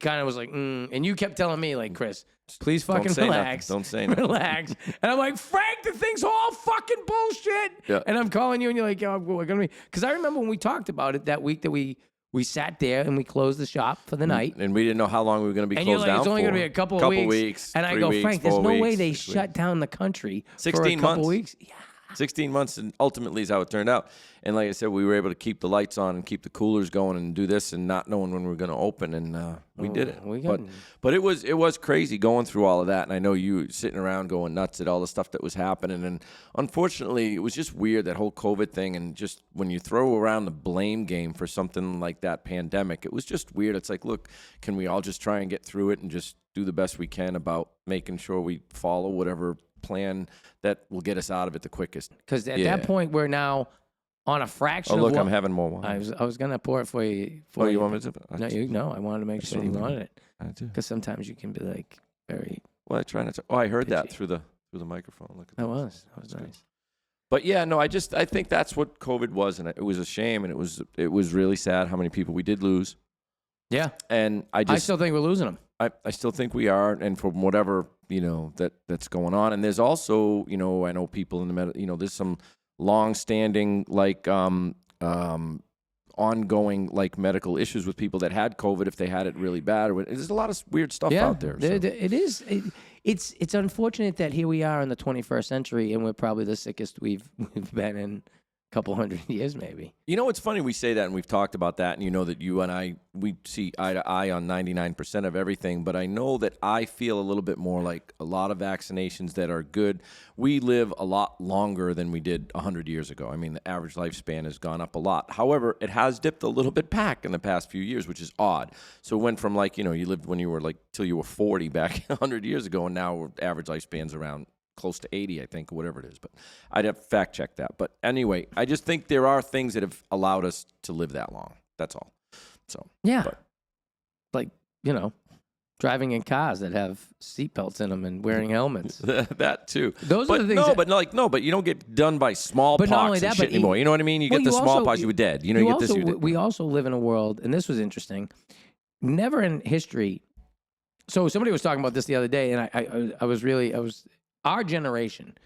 kind of was like, and you kept telling me, like, Chris, please fucking relax. Don't say nothing. Relax. And I'm like, Frank, the thing's all fucking bullshit. Yeah. And I'm calling you, and you're like, yo, we're gonna be. Because I remember when we talked about it that week that we sat there and we closed the shop for the night. And we didn't know how long we were going to be closed down for. It's only going to be a couple of weeks. And I go, Frank, there's no way they shut down the country for a couple weeks. Yeah. 16 months, and ultimately is how it turned out. And like I said, we were able to keep the lights on and keep the coolers going and do this and not knowing when we were going to open, and we did it. But it was crazy going through all of that, and I know you sitting around going nuts at all the stuff that was happening. And unfortunately, it was just weird, that whole COVID thing, and just when you throw around the blame game for something like that pandemic, it was just weird. It's like, look, can we all just try and get through it and just do the best we can about making sure we follow whatever plan that will get us out of it the quickest? Because at that point, we're now on a fraction. Oh, look, I'm having more wine. I was gonna pour it for you. You want me to? No, I wanted to make sure you wanted it. I do. Because sometimes you can be like very. Well, I try not to. Oh, I heard that through the microphone. Look at that. That was nice. But yeah, no, I think that's what COVID was, and it was a shame, and it was really sad how many people we did lose. Yeah, and I still think we're losing them. I still think we are, and from whatever that's going on, and there's also I know people in the there's some long-standing ongoing medical issues with people that had COVID if they had it really bad. There's a lot of weird stuff out there. So. It is. It's unfortunate that here we are in the 21st century and we're probably the sickest we've been in couple hundred years, maybe. You know, it's funny we say that, and we've talked about that, and you know that you and I, we see eye to eye on 99% of everything, but I know that I feel a little bit more like a lot of vaccinations that are good. We live a lot longer than we did 100 years ago. I mean, the average lifespan has gone up a lot. However, it has dipped a little bit back in the past few years, which is odd. So it went from like, you know, you lived when you were like till you were 40 back 100 years ago, and now average lifespan's around close to 80, I think, or whatever it is. But I'd have to fact check that. But anyway, I just think there are things that have allowed us to live that long. That's all. So Yeah. but- Like, you know, driving in cars that have seatbelts in them and wearing helmets. that too. Those but are the things. no, that, but you don't get done by smallpox But not only and that, shit but anymore. You know what I mean? You well, get the you also- smallpox, you were dead. You know, you get this, also, you're dead. we also live in a world, and this was interesting. Never in history. So somebody was talking about this the other day, and I was our generation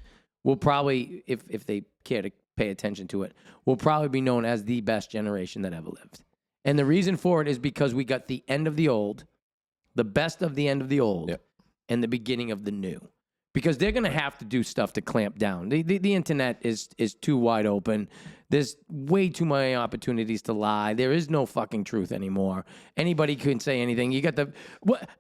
will probably, if they care to pay attention to it, will probably be known as the best generation that ever lived. And the reason for it is because we got the end of the old, the best of the end of the old, Yep. and the beginning of the new. Because they're going to have to do stuff to clamp down. The internet is too wide open. There's way too many opportunities to lie. There is no fucking truth anymore. Anybody can say anything. You got the...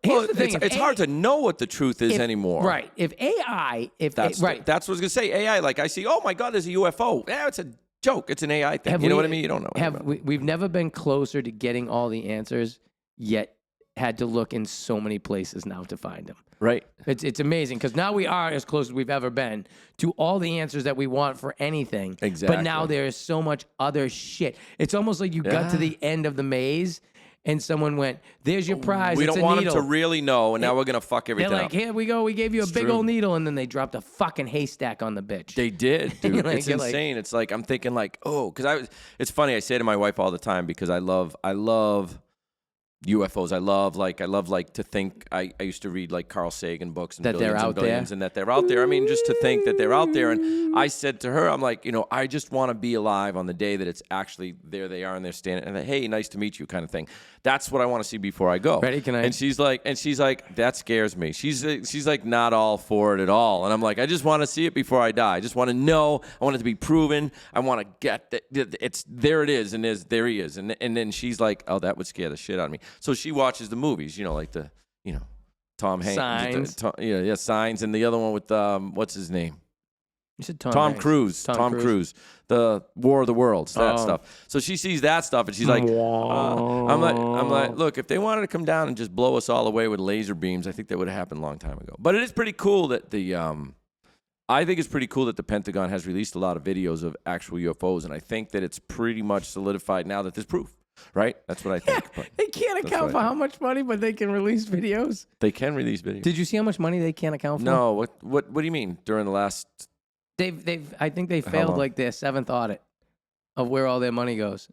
Here's the thing. It's hard to know what the truth is anymore. Right. If AI... That's what I was going to say. AI, like I see, oh my God, there's a UFO. Yeah, it's a joke. It's an AI thing. You know what I mean? You don't know. We've never been closer to getting all the answers, yet had to look in so many places now to find them. Right. It's amazing because now we are as close as we've ever been to all the answers that we want for anything. Exactly. But now there is so much other shit. It's almost like you got to the end of the maze and someone went, "There's your prize. We it's don't a want needle." them to really know, and now we're going to fuck They're everything like, up. "Here we go. We gave you a big true. old needle," and then they dropped a fucking haystack on the bitch. They did, dude. Like, It's you're like- insane. It's like I'm thinking like, oh, because it's funny. I say to my wife all the time because I love UFOs. I love to think. I used to read like Carl Sagan books and That they're billions out and billions there? and that they're out there. I mean, just to think that they're out there. And I said to her, I'm like, you know, I just want to be alive on the day that it's actually there. They are and they're standing and hey, nice to meet you, kind of thing. That's what I want to see before I go. Ready? Can I? And she's like, that scares me. She's like not all for it at all. And I'm like, I just want to see it before I die. I just want to know. I want it to be proven. I want to get that it's there. It is, and there he is. And then she's like, oh, that would scare the shit out of me. So she watches the movies, you know, like Tom Hanks, Signs. Signs, and the other one with what's his name? You said Tom Hanks. Cruise. Tom Cruise. The War of the Worlds, that stuff. So she sees that stuff, and she's like, I'm like, look, if they wanted to come down and just blow us all away with laser beams, I think that would have happened a long time ago. But it is pretty cool that I think it's pretty cool that the Pentagon has released a lot of videos of actual UFOs, and I think that it's pretty much solidified now that there's proof. Right? That's what I think. Yeah, they can't account for how much money, but they can release videos. They can release videos. Did you see how much money they can't account for? No. What do you mean? During the last... I think they failed like their 7th audit of where all their money goes.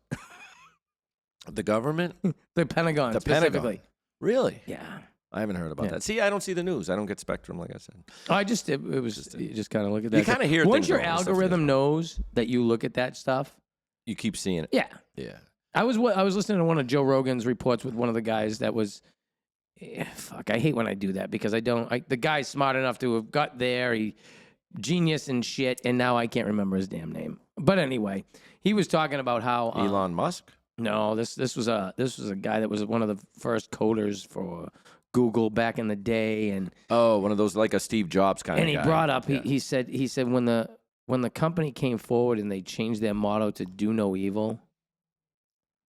The government? The Pentagon, specifically. Really? Yeah. I haven't heard about that. See, I don't see the news. I don't get Spectrum, like I said. You just kind of look at that. You kind of hear once things your wrong, stuff algorithm knows that you look at that stuff. You keep seeing it. Yeah. Yeah. I was listening to one of Joe Rogan's reports with one of the guys that was, fuck, I hate when I do that because the guy's smart enough to have got there, he genius and shit, and now I can't remember his damn name. But anyway, he was talking about how Elon Musk? No, this was a guy that was one of the first coders for Google back in the day, and one of those like a Steve Jobs kind of guy. And he brought up, he said when the company came forward and they changed their motto to "Do no evil,"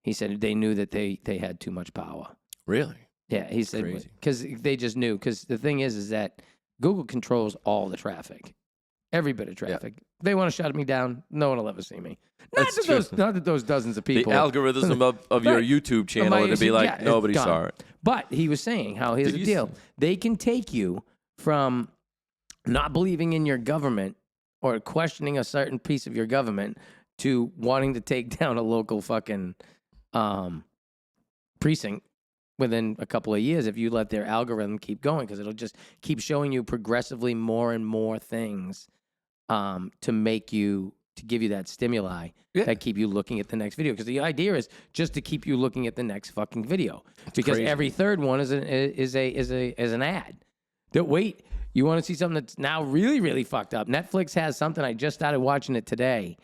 he said they knew that they had too much power. Really? Yeah, he said because they just knew. Because the thing is that Google controls all the traffic, every bit of traffic. Yeah. They want to shut me down. No one will ever see me. Not that those dozens of people. The algorithm of your YouTube channel would be like nobody saw it. But he was saying how here's the deal: they can take you from not believing in your government or questioning a certain piece of your government to wanting to take down a local fucking precinct within a couple of years if you let their algorithm keep going, because it'll just keep showing you progressively more and more things to give you that stimuli that keep you looking at the next video. Because the idea is just to keep you looking at the next fucking video. Because every third one is an ad. Wait, you want to see something that's now really, really fucked up? Netflix has something. I just started watching it today.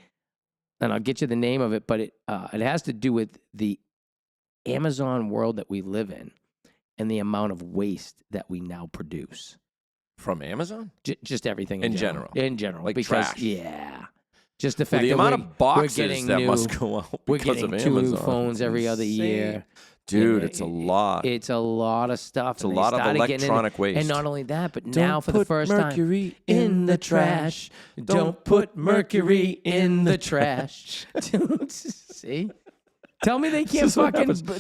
and I'll get you the name of it, but it has to do with the Amazon world that we live in and the amount of waste that we now produce. From Amazon? Just everything in general. In general. Like because, trash. Yeah. Just the fact the that amount of boxes that new, must go out we're because getting of 2 Amazon. new phones every other Insane. year. Dude, it's a lot. It's a lot of stuff. It's a lot of electronic waste. And not only that, but Don't now for the first mercury time, in the trash. Don't put mercury in the trash. See? Tell me they can't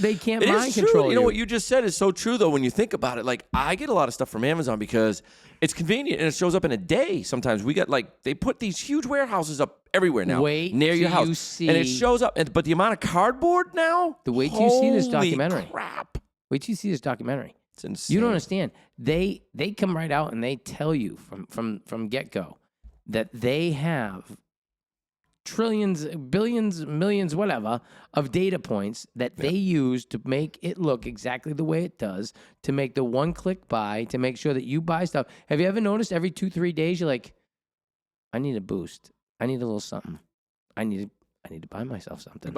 they can't It mind is true. control You know what you just said is so true though when you think about it. Like I get a lot of stuff from Amazon because it's convenient and it shows up in a day. Sometimes we got they put these huge warehouses up everywhere now near your house, and it shows up. But the amount of cardboard now. Wait till you see this documentary. Crap! Wait till you see this documentary. It's insane. You don't understand. They come right out and they tell you from get go that they have trillions, billions, millions, whatever, of data points that they use to make it look exactly the way it does, to make the one-click buy, to make sure that you buy stuff. Have you ever noticed every 2-3 days you're like, I need a boost. I need a little something. I need to buy myself something.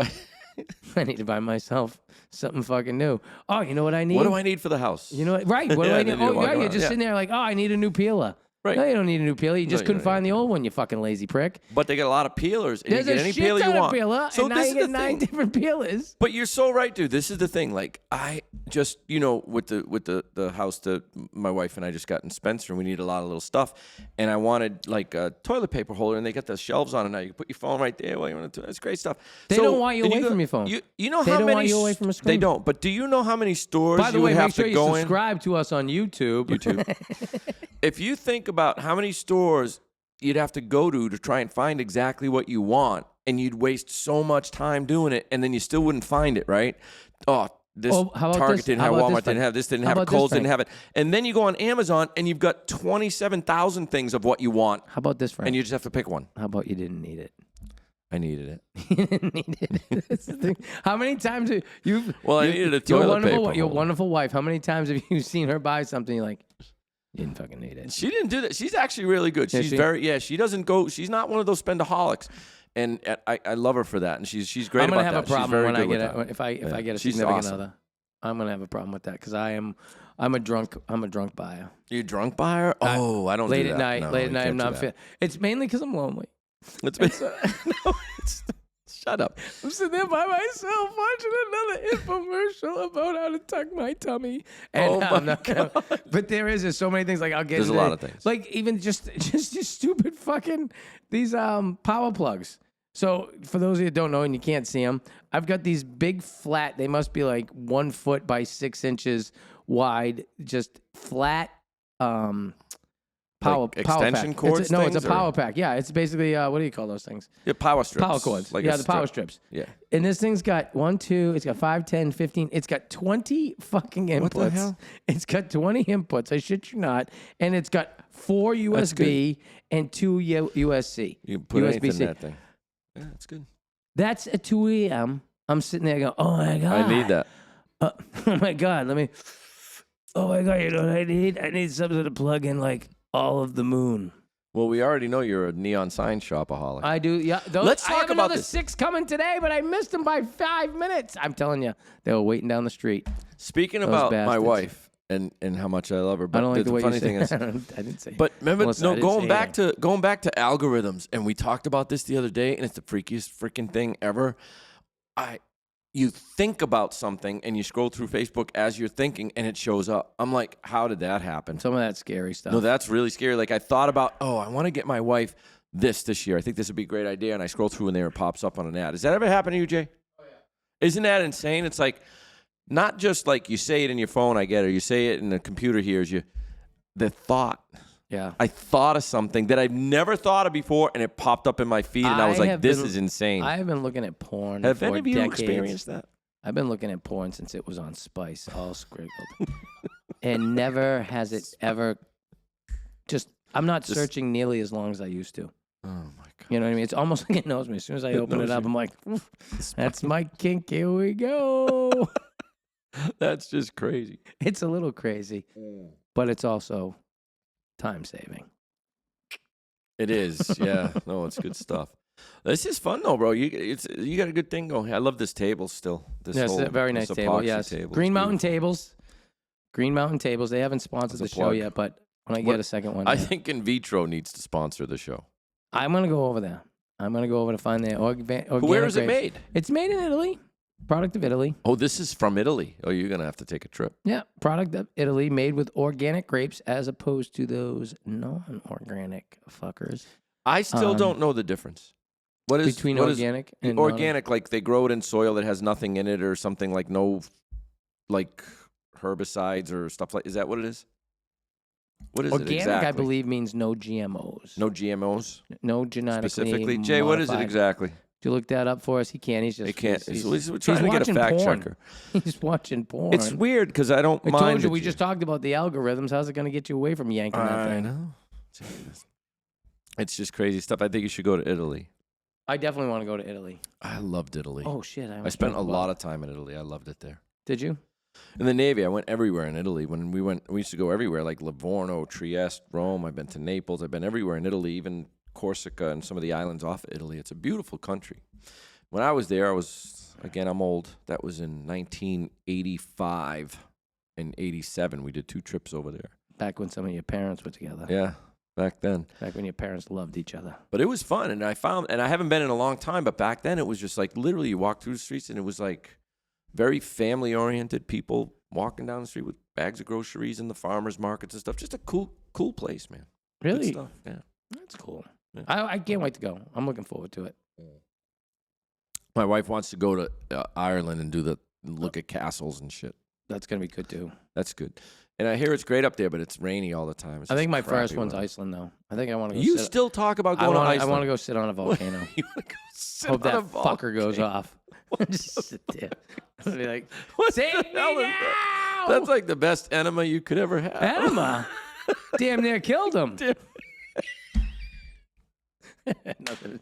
I need to buy myself something fucking new. Oh, you know what I need? What do I need for the house? You know what? Right. What do I need? Oh, yeah, you're just sitting there like, oh, I need a new peeler. Right. No, you don't need a new peeler. You just you couldn't don't find the old one, you fucking lazy prick. But they get a lot of peelers, and There's you get a any shit peeler ton you of want. peeler, So and now this you is get the 9 thing. different peelers. But you're so right, dude. This is the thing. Like I just, with the house that my wife and I just got in Spencer, and we need a lot of little stuff, and I wanted like a toilet paper holder, and they got the shelves on it now. You can put your phone right there while you want to. It's great stuff. They don't want you away from your phone. You know They how don't many? want you away from a screen. They don't. But do you know how many stores By the you way, would have make sure to you go in? subscribe to us on YouTube. If you think about how many stores you'd have to go to try and find exactly what you want, and you'd waste so much time doing it, and then you still wouldn't find it, right? Oh, this how about Target this? didn't How have, about Walmart this, didn't Frank? have, this didn't How have it, about this, Kohl's didn't Frank? have it. And then you go on Amazon, and you've got 27,000 things of what you want, How about this, Frank? and you just have to pick one. How about you didn't need it? I needed it. You didn't need it. That's the thing. How many times have you? Well, I needed a toilet paper Your holder. wonderful wife. How many times have you seen her buy something? You're like, you didn't fucking need it. She didn't do that. She's actually really good. Is she? She doesn't go, she's not one of those spendaholics. And I love her for that. And she's great I'm about gonna have that. a problem she's very when I good with get that. if I get a She's significant awesome. other. I'm gonna have a problem with that because I'm a drunk buyer. You drunk buyer? Oh, I don't Late do at that. night, No, late you at night, can't I'm do not that. fit. It's mainly because I'm lonely. It's been, no, shut up. I'm sitting there by myself watching another infomercial about how to tuck my tummy. And Oh I'm my not gonna, but there's so many things like I'll get. There's a into lot of things. Like even just these stupid fucking these power plugs. So for those of you that don't know and you can't see them, I've got these big flat. They must be like 1 foot by 6 inches wide, just flat. Power extension pack. cords It's a things, or- power pack. Yeah, it's basically what do you call those things? Yeah, power strips. Power cords. Like Yeah, a the power strip. strips. Yeah. And this thing's got 1, 2, it's got 5, 10, 15. It's got 20 fucking inputs. What the hell? It's got 20 inputs. I shit you not. And it's got 4 USB and 2 USB. You can put anything USB-C. in that thing. Yeah, that's good. That's at 2 a.m. I'm sitting there going, oh my God. I need that. Oh my God, oh my God, you know what I need? I need something to plug in like all of the moon. Well, we already know you're a neon sign shopaholic. I do, yeah. Let's I talk have about another this. 6 coming today, but I missed them by 5 minutes. I'm telling you, they were waiting down the street. Speaking Those about my bastards. wife and how much I love her, but I don't like the way funny you thing say is, I didn't say. but remember, Melissa, I no, didn't going say back to algorithms, and we talked about this the other day, and it's the freakiest freaking thing ever. You think about something and you scroll through Facebook as you're thinking, and it shows up. I'm like, how did that happen? Some of that scary stuff. No, that's really scary. Like I thought about, I want to get my wife this year. I think this would be a great idea, and I scroll through and there it pops up on an ad. Does that ever happen to you, Jay? Oh yeah. Isn't that insane? It's like not just like you say it in your phone, I get it, or you say it and the computer hears you. The thought. Yeah. I thought of something that I've never thought of before, and it popped up in my feed, and I was like, this is insane. I have been looking at porn Have for any of you decades. experienced that? I've been looking at porn since it was on Spice, all scribbled. And never has it ever I'm not searching nearly as long as I used to. Oh, my God. You know what I mean? It's almost like it knows me. As soon as I open it knows up, you. I'm like, "Oof, that's my kink. Here we go. That's just crazy. It's a little crazy, but it's also time saving. It is, yeah. No, it's good stuff. This is fun though, bro. You got a good thing going. I love this table still. This Yes, whole, a very nice this table. epoxy Yes, table is Green Mountain beautiful. Tables. Green Mountain Tables. They haven't sponsored the That's a show plug. yet, but when I What- get a second one, I yeah. think In Vitro needs to sponsor the show. I'm gonna go over there. I'm gonna go over to find their organic. Where is it grapes. made? It's made in Italy. Product of Italy. Oh, this is from Italy. Oh, you're gonna have to take a trip. Yeah, product of Italy, made with organic grapes as opposed to those non-organic fuckers. I still don't know the difference. What is Between what is organic and organic? Like they grow it in soil that has nothing in it, or something like no, like herbicides or stuff like. Is that what it is? What is organic, it exactly? I believe, means no GMOs. No GMOs No genetically specifically. Jay, what is it modified. exactly? Do you look that up for us? He can't. He's just. They can't. He's We're trying to get a watching fact porn. checker. He's watching porn. It's weird because I don't I mind. told you it, we just talked about the algorithms. How's it going to get you away from yanking that I thing? know. It's just crazy stuff. I think you should go to Italy. I definitely want to go to Italy. I loved Italy. Oh shit! I spent a lot of time in Italy. I loved it there. Did you? In the Navy, I went everywhere in Italy. When we used to go everywhere, like Livorno, Trieste, Rome. I've been to Naples. I've been everywhere in Italy, even Corsica and some of the islands off of Italy. It's a beautiful country. When I was there, I'm old. That was in 1985 and 87. We did 2 trips over there. Back when some of your parents were together. Yeah, back then. Back when your parents loved each other. But it was fun, and I haven't been in a long time, but back then it was just like literally you walk through the streets and it was like very family-oriented people walking down the street with bags of groceries and the farmers markets and stuff. Just a cool place, man. Good Really? stuff. Yeah. That's cool. Yeah. I can't wait to go. I'm looking forward to it. My wife wants to go to Ireland and look at castles and shit. That's going to be good too. That's good. And I hear it's great up there, but it's rainy all the time. It's I think just my crappy first one's weather. Iceland though. I think I want to go You sit. still talk about going to I Iceland. want to go sit on a volcano. You want to go sit Hope on that a fucker goes volcano? off. Just sit there. I'll be like, What save the me hell is now! that? That's like the best enema you could ever have. Enema. Damn near killed him. Damn. Nothing.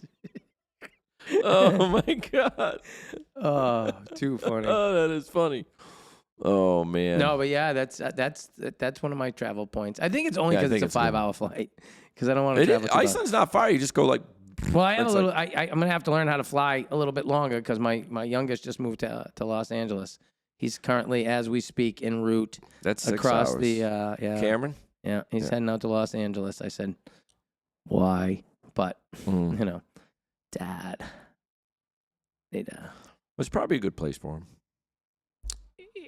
Oh my god. Oh, too funny. Oh, that is funny. Oh man. No, but yeah, that's one of my travel points. I think it's only Yeah, I because think it's a it's good. 5-hour flight. Because I don't want to It travel is, too far. Iceland's not far. You just go like. Well, I have a It's little. I'm gonna have to learn how to fly a little bit longer because my youngest just moved to Los Angeles. He's currently, as we speak, en route That's 6 across hours. the Cameron. Yeah, he's Yeah. heading out to Los Angeles. I said, why? But Mm. Dad. It, It's probably a good place for him.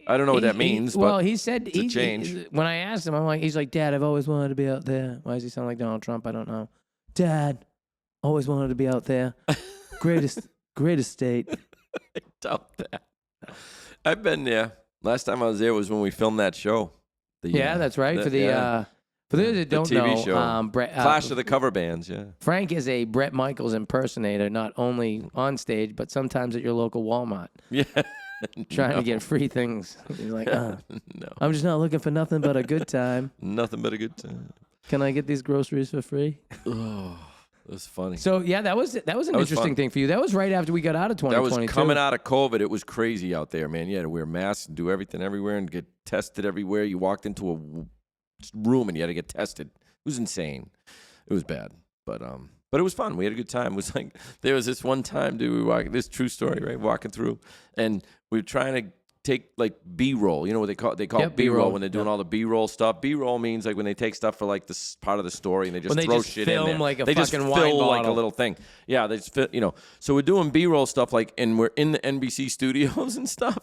I don't know what that means, well, but he said it's a change. when I asked him, I'm like, he's like, Dad, I've always wanted to be out there. Why does he sound like Donald Trump? I don't know. Dad, always wanted to be out there. Greatest state. I doubt that. I've been there. Last time I was there was when we filmed that show. Yeah, that's right. For those that don't TV know, show. Brett, Clash of the Cover Bands. Yeah. Frank is a Brett Michaels impersonator, not only on stage but sometimes at your local Walmart, Yeah. trying to get free things. He's like, No. I'm just not looking for nothing but a good time. Nothing but a good time. Can I get these groceries for free? Oh, it was funny. So yeah, that was an was interesting fun. thing for you. That was right after we got out of That 2022. was coming out of COVID. It was crazy out there, man. You had to wear masks and do everything everywhere and get tested everywhere. You walked into a room and you had to get tested. It was insane. It was bad, but it was fun. We had a good time. It was like there was this one time, dude. We walking this true story, right? Walking through, and we were trying to take like B-roll. You know what they call Yep, B-roll B-roll. when they're doing all the B-roll stuff. B-roll means like when they take stuff for like this part of the story and they just When they throw just shit film in there. like a they just fucking fill wine like a bottle. little thing. Yeah, they just fit. So we're doing B-roll stuff like, and we're in the NBC studios and stuff,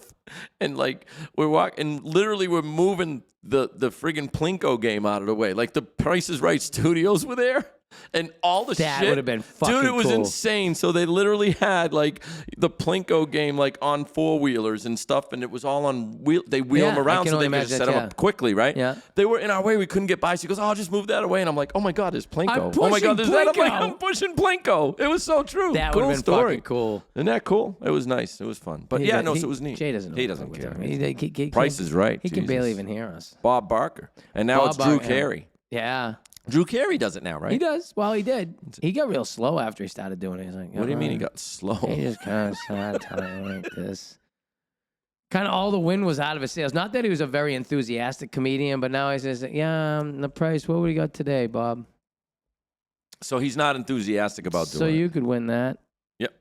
and like we're walking, and literally we're moving the friggin' Plinko game out of the way. Like the Price is Right studios were there. And all the That shit would have been fucking dude, it was cool. insane. So they literally had like the Plinko game like on 4-wheelers and stuff, and it was all on wheel. They wheel Yeah, them I around can so they only could just imagine set that, them up quickly, right? Yeah. They were in our way. We couldn't get by. So he goes, "Oh, I'll just move that away." And I'm like, "Oh my god, there's Plinko. I'm Oh my god, pushing there's that." I'm like, Plinko. "I'm pushing Plinko." It was so true. That cool would have been story. fucking cool. Isn't that cool? It was nice. It was fun. But So so it was neat. Jay doesn't know. He what doesn't we're care. talking. He Price is Right. He can barely Jesus. even hear us. Bob Barker, and now Bob it's Drew Barker, yeah. Carey. Yeah. Drew Carey does it now, right? He does. Well, he did. He got real slow after he started doing it. He's like, What do you mean he "Uh-huh." got slow? He just kind of started talking like this. Kind of all the wind was out of his sails. Not that he was a very enthusiastic comedian, but now he says, "Yeah, the price. What we got today, Bob?" So he's not enthusiastic about doing So it. you could win that. Yep.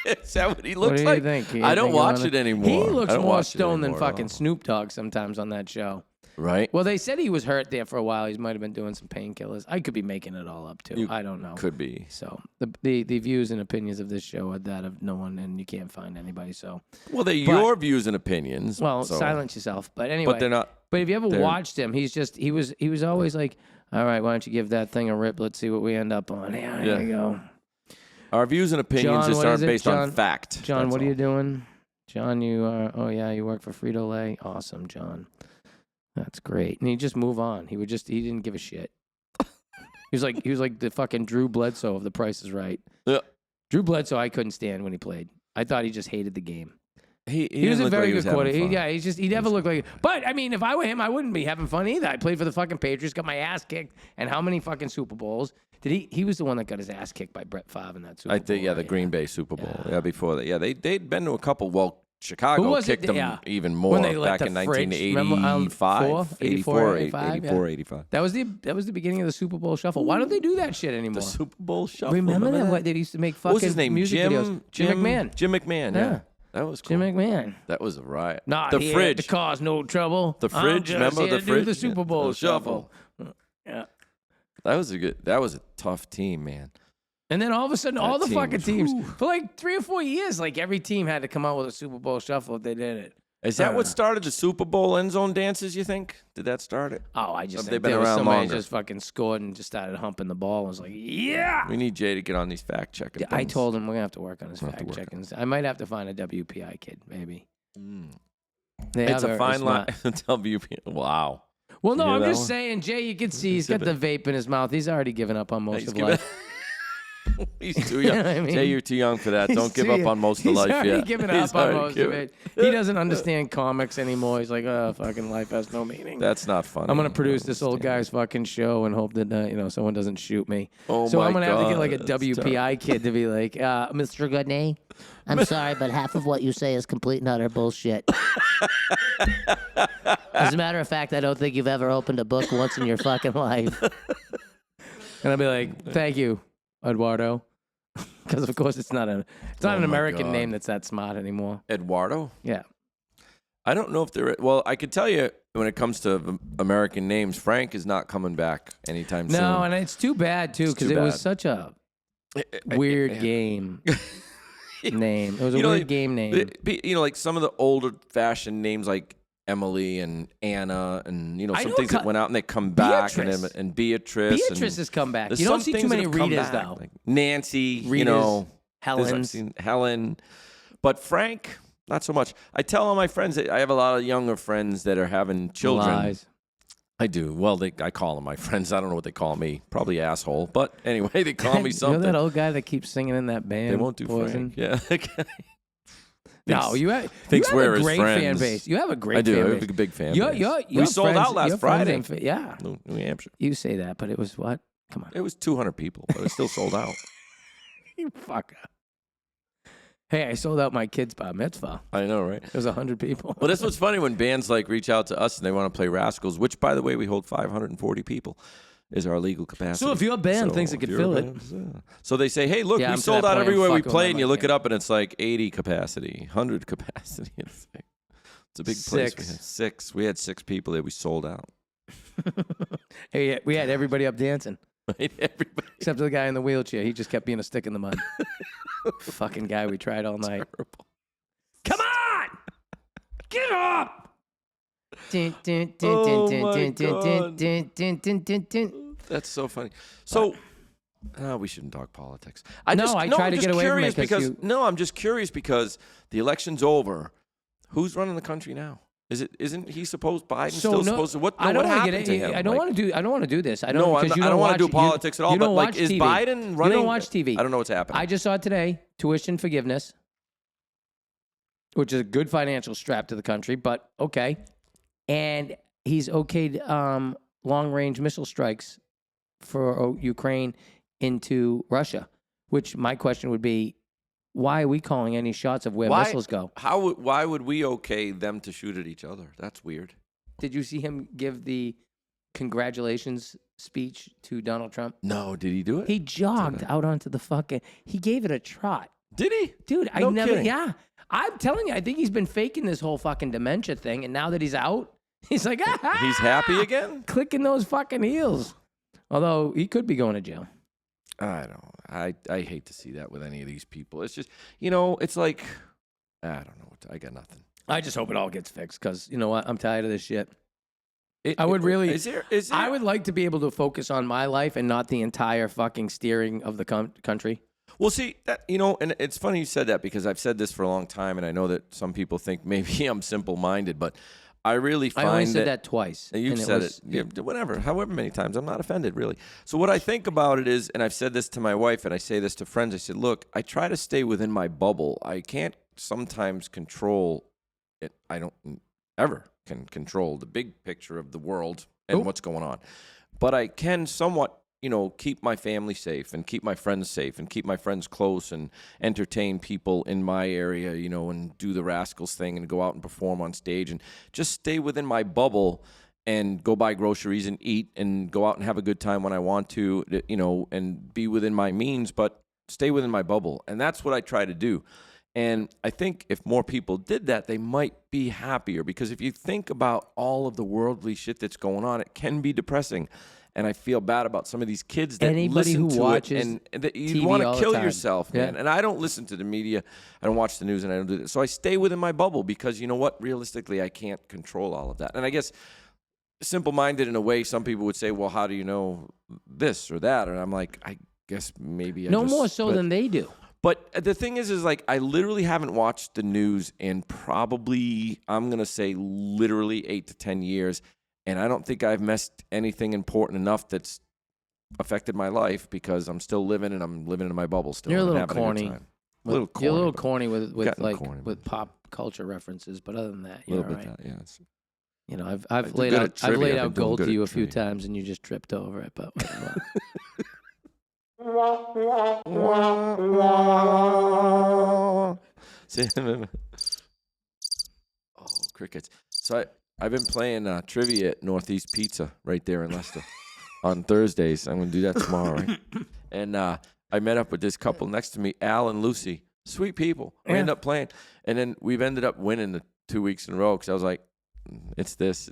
Is that what he What looks do like? you think? You I don't think watch he'll it win anymore. He I looks don't more watch it stoned than anymore at fucking all. Snoop Dogg sometimes on that show. Right? Well, they said he was hurt there for a while. He might have been doing some painkillers. I could be making it all up, too. I don't know. Could be. So the views and opinions of this show are that of no one, and you can't find anybody. So, Well, they're your views and opinions. well, so. silence yourself. But anyway, But they're not. But if you ever they're- watched him, he was always like, all right, why don't you give that thing a rip? Let's see what we end up on. Yeah, there you go. Our views and opinions John, just what aren't is it? based John- on fact. John, That's what are you all. doing? John, you are. Oh yeah, you work for Frito-Lay. Awesome, John. That's great. And he just move on. He didn't give a shit. He was like the fucking Drew Bledsoe of The Price is Right. Yeah. Drew Bledsoe, I couldn't stand when he played. I thought he just hated the game. He He was didn't a look very like he good was having quarterback. fun. He never looked like. But I mean, if I were him, I wouldn't be having fun either. I played for the fucking Patriots, got my ass kicked, and how many fucking Super Bowls did he? He was the one that got his ass kicked by Brett Favre in that Super Bowl. I think, yeah, the right? Green Bay Super Bowl. Yeah, before that. Yeah, they'd been to a couple. Well, Chicago was it? kicked them Yeah. even more When they let back in the fridge- remember, 1985, 84, 85. That was the beginning of the Super Bowl shuffle. Why don't they do that shit anymore? The Super Bowl shuffle. Remember that? What they used to make fucking What was his name? music videos. Jim McMahon. Jim McMahon. Yeah. Yeah, that was cool. Jim McMahon. That was a riot. Not the here fridge. to cause no trouble. The I'm fridge, just remember here the to do fridge? the Super Yeah, Bowl the shuffle. Yeah. That was a tough team, man. And then all of a sudden, all the team fucking was- teams whew. for like 3 or 4 years, like every team had to come out with a Super Bowl shuffle if they did it. Is that what started the Super Bowl end zone dances, you think? Did that start it? Oh, I just Have think they been there was around somebody longer? just fucking scored and just started humping the ball. I was like, yeah. We need Jay to get on these fact checking. I told him we're gonna have to work on his We'll have to fact work checking. I might have to find a WPI kid, maybe. They It's have a fine line. smart- WP. Wow. Well, no, You hear I'm that just one? saying, Jay. You can see he's got the vape in his mouth. He's already given up on most He's of giving- life. He's too young. You know what I mean? Jay, you're too young for that. Don't He's give too- up on most of he's life already yet. given He's up on already most of given- it. He doesn't understand comics anymore. He's like, oh, fucking life has no meaning. That's not funny. I'm gonna produce I this old understand. guy's fucking show and hope that someone doesn't shoot me. Oh so I'm my gonna have to get like a God, that's WPI kid to be like, Mr. Goodney, I'm sorry, but half of what you say is complete and utter bullshit. As a matter of fact, I don't think you've ever opened a book once in your fucking life. And I'll be like, thank you, Eduardo. Because of course it's not an Oh my American God. name that's that smart anymore. Eduardo? Yeah. I don't know if they're. Well, I could tell you when it comes to American names, Frank is not coming back anytime soon. No, and it's too bad too It's because too it was bad. such a weird game name. It was a You know, weird game name. Like some of the older fashioned names like Emily and Anna and I some know things that went out and they come back Beatrice. and Beatrice. Beatrice has come back. There's You don't some see too things that many have come Ritas back, though. like Nancy, Ritas, there's- I've Helens. seen Helen, but Frank, not so much. I tell all my friends that I have a lot of younger friends that are having children. Lies. I do. Well, I call them my friends. I don't know what they call me. Probably asshole. But anyway, they call me You know something. that old guy that keeps singing in that band? They won't do Poison? Frank. Yeah. No, you have thinks a we're his great fan friends. base. You have a great I do. fan I base. have a big fan Your- base. your We sold friends- out last your friends Friday. and yeah. New Hampshire. You say that, but it was what? Come on. It was 200 people, but it still sold out. You fucker. Hey, I sold out my kid's bar mitzvah. I know, right? It was 100 people. Well, that's what's funny when bands like reach out to us and they want to play Rascals, which, by the way, we hold 540 people, is our legal capacity. So if your band thinks it if could your fill it. band- yeah. So they say, hey, look, Yeah, we I'm to sold that out point, I'm everywhere we fucking play, with and you my look it kid. up and it's like 80 capacity, 100 capacity. It's a big place. We Six. had 6. We had 6 people that we sold out. Hey, we had everybody up dancing. Right? Everybody. Except for the guy in the wheelchair. He just kept being a stick in the mud. Fucking guy we tried all night. Terrible. Come on! Get up! Oh my That's so funny. So, we shouldn't talk politics. I try to get away from it because I'm just curious because the election's over. Who's running the country now? Isn't he supposed? Biden's still supposed to? What happened to him? I don't want to do this. I don't. No, because I you don't want to do watch- politics at all. You But don't like, watch is TV. Biden running? You don't watch TV. I don't know what's happening. I just saw today tuition forgiveness, which is a good financial strap to the country, but okay. And he's okayed long-range missile strikes for Ukraine into Russia, which my question would be, why are we calling any shots of where missiles go? Why would we okay them to shoot at each other? That's weird. Did you see him give the congratulations speech to Donald Trump? No, did he do it? He jogged out onto the fucking. He gave it a trot. Did he? Dude, I No never. kidding. Yeah, I'm telling you, I think he's been faking this whole fucking dementia thing, and now that he's out, he's like, He's happy again? clicking those fucking heels. Although he could be going to jail. I don't. I hate to see that with any of these people. It's just, it's like, I don't know. I got nothing. I just hope it all gets fixed because you know what? I'm tired of this shit. I would really. Is there? I would like to be able to focus on my life and not the entire fucking steering of the country. Well, see, that, and it's funny you said that because I've said this for a long time, and I know that some people think maybe I'm simple-minded, but I really find I only said that twice. You've and said was, it, yeah, whatever, however many times. I'm not offended, really. So what I think about it is, and I've said this to my wife, and I say this to friends, I said, look, I try to stay within my bubble. I can't sometimes control it. I don't ever can control the big picture of the world and what's going on. But I can somewhat, keep my family safe and keep my friends safe and keep my friends close and entertain people in my area, and do the Rascals thing and go out and perform on stage and just stay within my bubble and go buy groceries and eat and go out and have a good time when I want to, and be within my means, but stay within my bubble. And that's what I try to do. And I think if more people did that, they might be happier. Because if you think about all of the worldly shit that's going on, it can be depressing. And I feel bad about some of these kids that Anybody listen who to watches it, and that you TV want all to the kill time. yourself, man. Yeah. And I don't listen to the media. I don't watch the news, and I don't do that. So I stay within my bubble because you know what? Realistically, I can't control all of that. And I guess simple-minded in a way, some people would say, well, how do you know this or that? And I'm like, I guess maybe I no just, more so than they do. But the thing is like I literally haven't watched the news in probably, I'm going to say literally 8 to 10 years. And I don't think I've missed anything important enough that's affected my life because I'm still living and I'm living in my bubble still. You're a and little having a good corny. time. Little corny. You're a little but corny corny, with pop culture references, but other than that, a you're little all bit right. that, yeah. It's, I've do laid good out at trivia. I've laid I've out been doing gold good to at you a few trivia. times and you just tripped over it, but whatever. See? Oh, crickets. So I've been playing trivia at Northeast Pizza right there in Leicester on Thursdays. I'm going to do that tomorrow. Right? And I met up with this couple next to me, Al and Lucy. Sweet people. We ended up playing. And then we've ended up winning the 2 weeks in a row because I was like, it's this,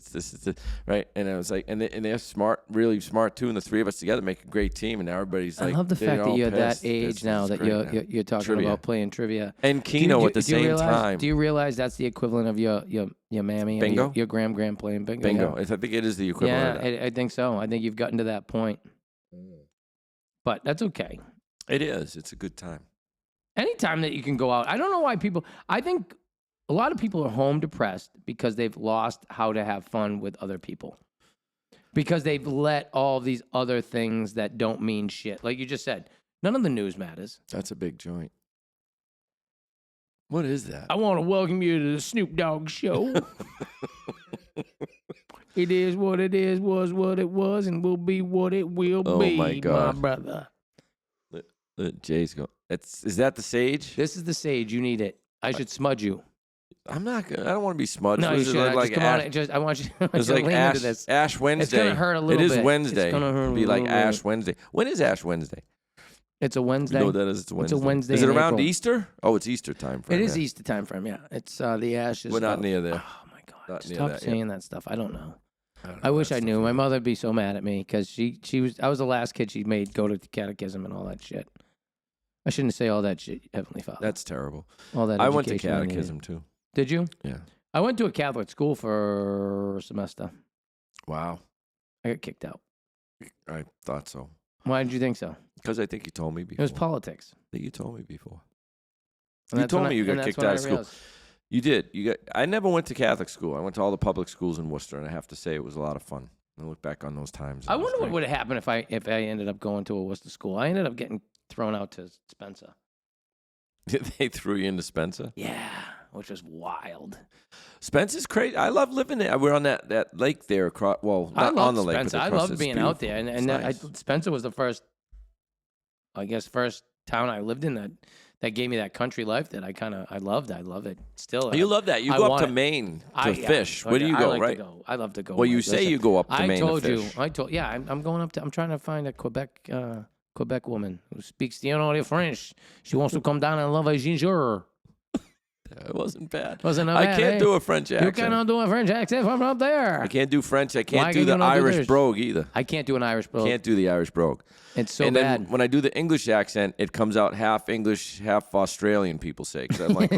right? And I was like, and they're smart, really smart too. And the three of us together make a great team. And now everybody's like, I love the they're fact that all you're at that pissed. age This now is that great, you're talking Trivia. about playing trivia. And Keno at the do you same realize, time. Do you realize that's the equivalent of your mammy? Bingo? Your gram playing bingo? Bingo. Yeah, I think it is the equivalent of that. I think so. I think you've gotten to that point. But that's okay. It is. It's a good time. Anytime that you can go out. I don't know why I think a lot of people are home depressed because they've lost how to have fun with other people. Because they've let all these other things that don't mean shit. Like you just said, none of the news matters. That's a big joint. What is that? I want to welcome you to the Snoop Dogg Show. It is what it is, was what it was, and will be what it will be, my God. my brother. Jay's going. Is that the sage? This is the sage. You need it. I should smudge you. I'm not gonna. I don't want to be smudged. No, What you does it should. look like Just come Ash? on. Just I want you. I want It's you to like lean Ash, into this. Ash Wednesday. gonna hurt a little It is bit. Wednesday. It's gonna hurt a It'll be like little Ash bit. Wednesday. When is Ash Wednesday? It's a You Wednesday. know what that is? It's a Wednesday. Wednesday Is it in around April. Easter? Oh, it's Easter time for It is Easter time for him. Yeah, it's the ashes. We're not near there. Oh my God! Not near Stop that yet. saying that stuff. I don't know. don't know I wish that I stuff knew. either. My mother'd be so mad at me because she was. I was the last kid she made go to catechism and all that shit. I shouldn't say all that shit, Heavenly Father. That's terrible. all that. I went to education needed. catechism too. Did you? Yeah. I went to a Catholic school for a semester. Wow. I got kicked out. I thought so. Why did you think so? Because I think you told me before. It was politics. I think you told me before. And You that's told when me you got and that's kicked when out I of school. realized- You did. I never went to Catholic school. I went to all the public schools in Worcester, and I have to say it was a lot of fun. I look back on those times. I wonder what would have happened if I ended up going to a Worcester school. I ended up getting thrown out to Spencer. They threw you into Spencer. Yeah, which was wild. Spencer's crazy. I love living there. We're on that lake there across. Well, I not loved on the lake, Spencer. but I across. loved It's being out there, beautiful. and It's nice. Spencer was the first town I lived in that gave me that country life that I loved. I love it still. You love that. You I go up want to it. Maine to fish. Where do you I go, like right? To go. I love to go. Well, you Listen, say you go up to Maine to fish. I'm going up to. I'm trying to find a Quebec woman who speaks the French. She wants to come down and love a ginger. It wasn't bad. Wasn't I can't do a French accent. You cannot do a French accent from up there. I can't do French. I can't Why do can the you not do Irish this? brogue either. I can't do an Irish brogue. Can't do the Irish brogue. It's so and bad. then when I do the English accent, it comes out half English, half Australian. People say because I'm like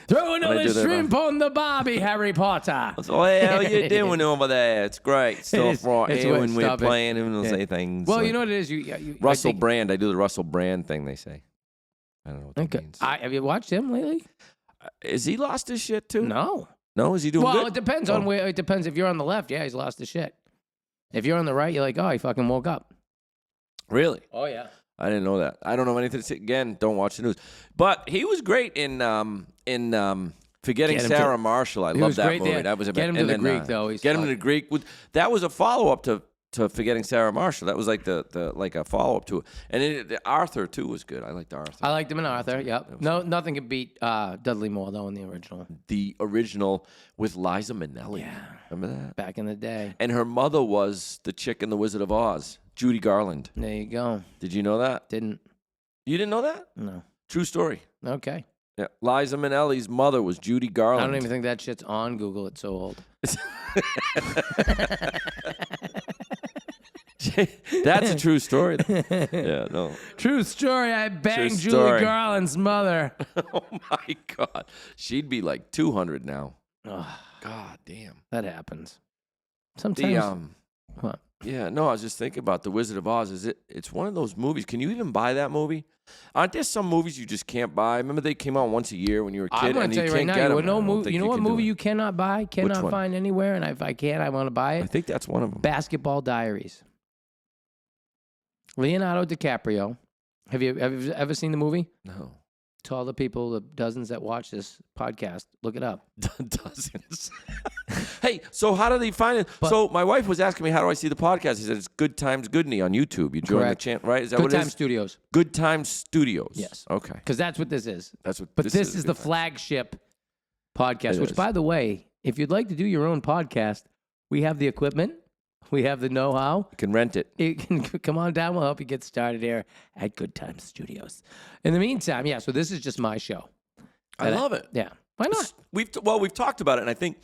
throw another shrimp on the barbie, Harry Potter. So, hey, how you doing over there? It's great stuff right here when we're playing and we'll say things. Well, like, you know what it is. You Russell Brand. I do the Russell Brand thing. They say. I don't know what that means. Have you watched him lately? Is he lost his shit too? No. No, is he doing good? Well, it depends on where. It depends if you're on the left. Yeah, he's lost his shit. If you're on the right, you're like, oh, he fucking woke up. Really? Oh yeah. I didn't know that. I don't know anything to say. Again, don't watch the news. But he was great in Forgetting Sarah Marshall. I love that movie. There. That was a Get him to the Greek though. Get him to the Greek. That was a follow up to Forgetting Sarah Marshall. That was like the like a follow up to it. And Arthur too was good. I liked Arthur. I liked him in Arthur. Yep. No, nothing could beat Dudley Moore though in the original. The original with Liza Minnelli. Yeah. Remember that? Back in the day. And her mother was the chick in The Wizard of Oz, Judy Garland. There you go. Did you know that? Didn't. You didn't know that? No. True story. Okay. Yeah. Liza Minnelli's mother was Judy Garland. I don't even think that shit's on Google. It's so old. That's a true story. Yeah, no. True story. I banged True Julie story. Garland's mother. Oh my God. She'd be like 200 now. Ugh, God damn. that happens. Sometimes. What? Yeah, no, I was just thinking about The Wizard of Oz. It's one of those movies. Can you even buy that movie? Aren't there some movies you just can't buy? Remember they came out once a year when you were a kid? I'm going to tell you right now, you know what movie you you cannot buy, cannot find anywhere, and if I can, I want to buy it? I think that's one of them. Basketball Diaries. Leonardo DiCaprio. Have you ever seen the movie? No. To all the people, the dozens that watch this podcast, look it up. Dozens. Hey, so how did he find it? So my wife was asking me, how do I see the podcast? He said, it's Goodtimes Goodney on YouTube. You join the channel, right? Is that what it is? Goodtimes Studios. Goodtimes Studios. Yes. Okay. Because that's what this is. That's what. But this is the flagship podcast, which, by the way, if you'd like to do your own podcast, we have the equipment. We have the know-how. You can rent it. You can come on down. We'll help you get started here at Good Times Studios. In the meantime, yeah, so this is just my show. I love it. Yeah. Why not? We've talked about it, and I think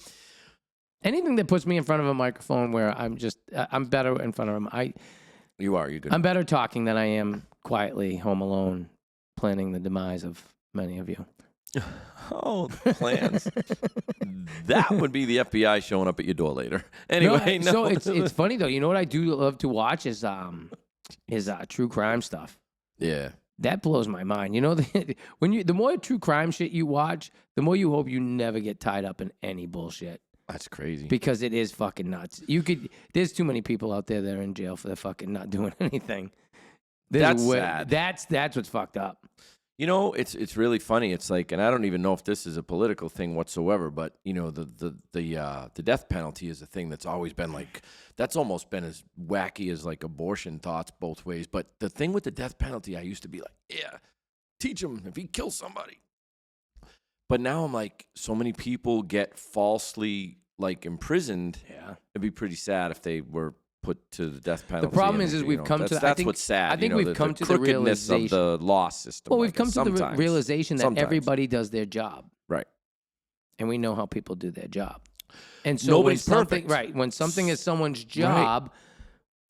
anything that puts me in front of a microphone where I'm better in front of them. you're good. I'm better talking than I am quietly home alone planning the demise of many of you. Oh, plans. That would be the FBI showing up at your door later. Anyway, no. So it's funny though. You know what I do love to watch is true crime stuff. Yeah. That blows my mind. You know, the more true crime shit you watch, the more you hope you never get tied up in any bullshit. That's crazy. Because it is fucking nuts. There's too many people out there that are in jail for the fucking not doing anything. That's sad. That's what's fucked up. You know, it's really funny. It's like, and I don't even know if this is a political thing whatsoever, but you know, the death penalty is a thing that's always been like, that's almost been as wacky as like abortion thoughts both ways. But the thing with the death penalty, I used to be like, yeah, teach him if he kills somebody. But now I'm like, so many people get falsely like imprisoned. Yeah, it'd be pretty sad if they were put to the death penalty. The problem is we've come to. That's what's sad. I think we've come to the realization of the law system. Well, we've come to the realization that everybody does their job, right? And we know how people do their job. And so nobody's perfect, right? When something is someone's job,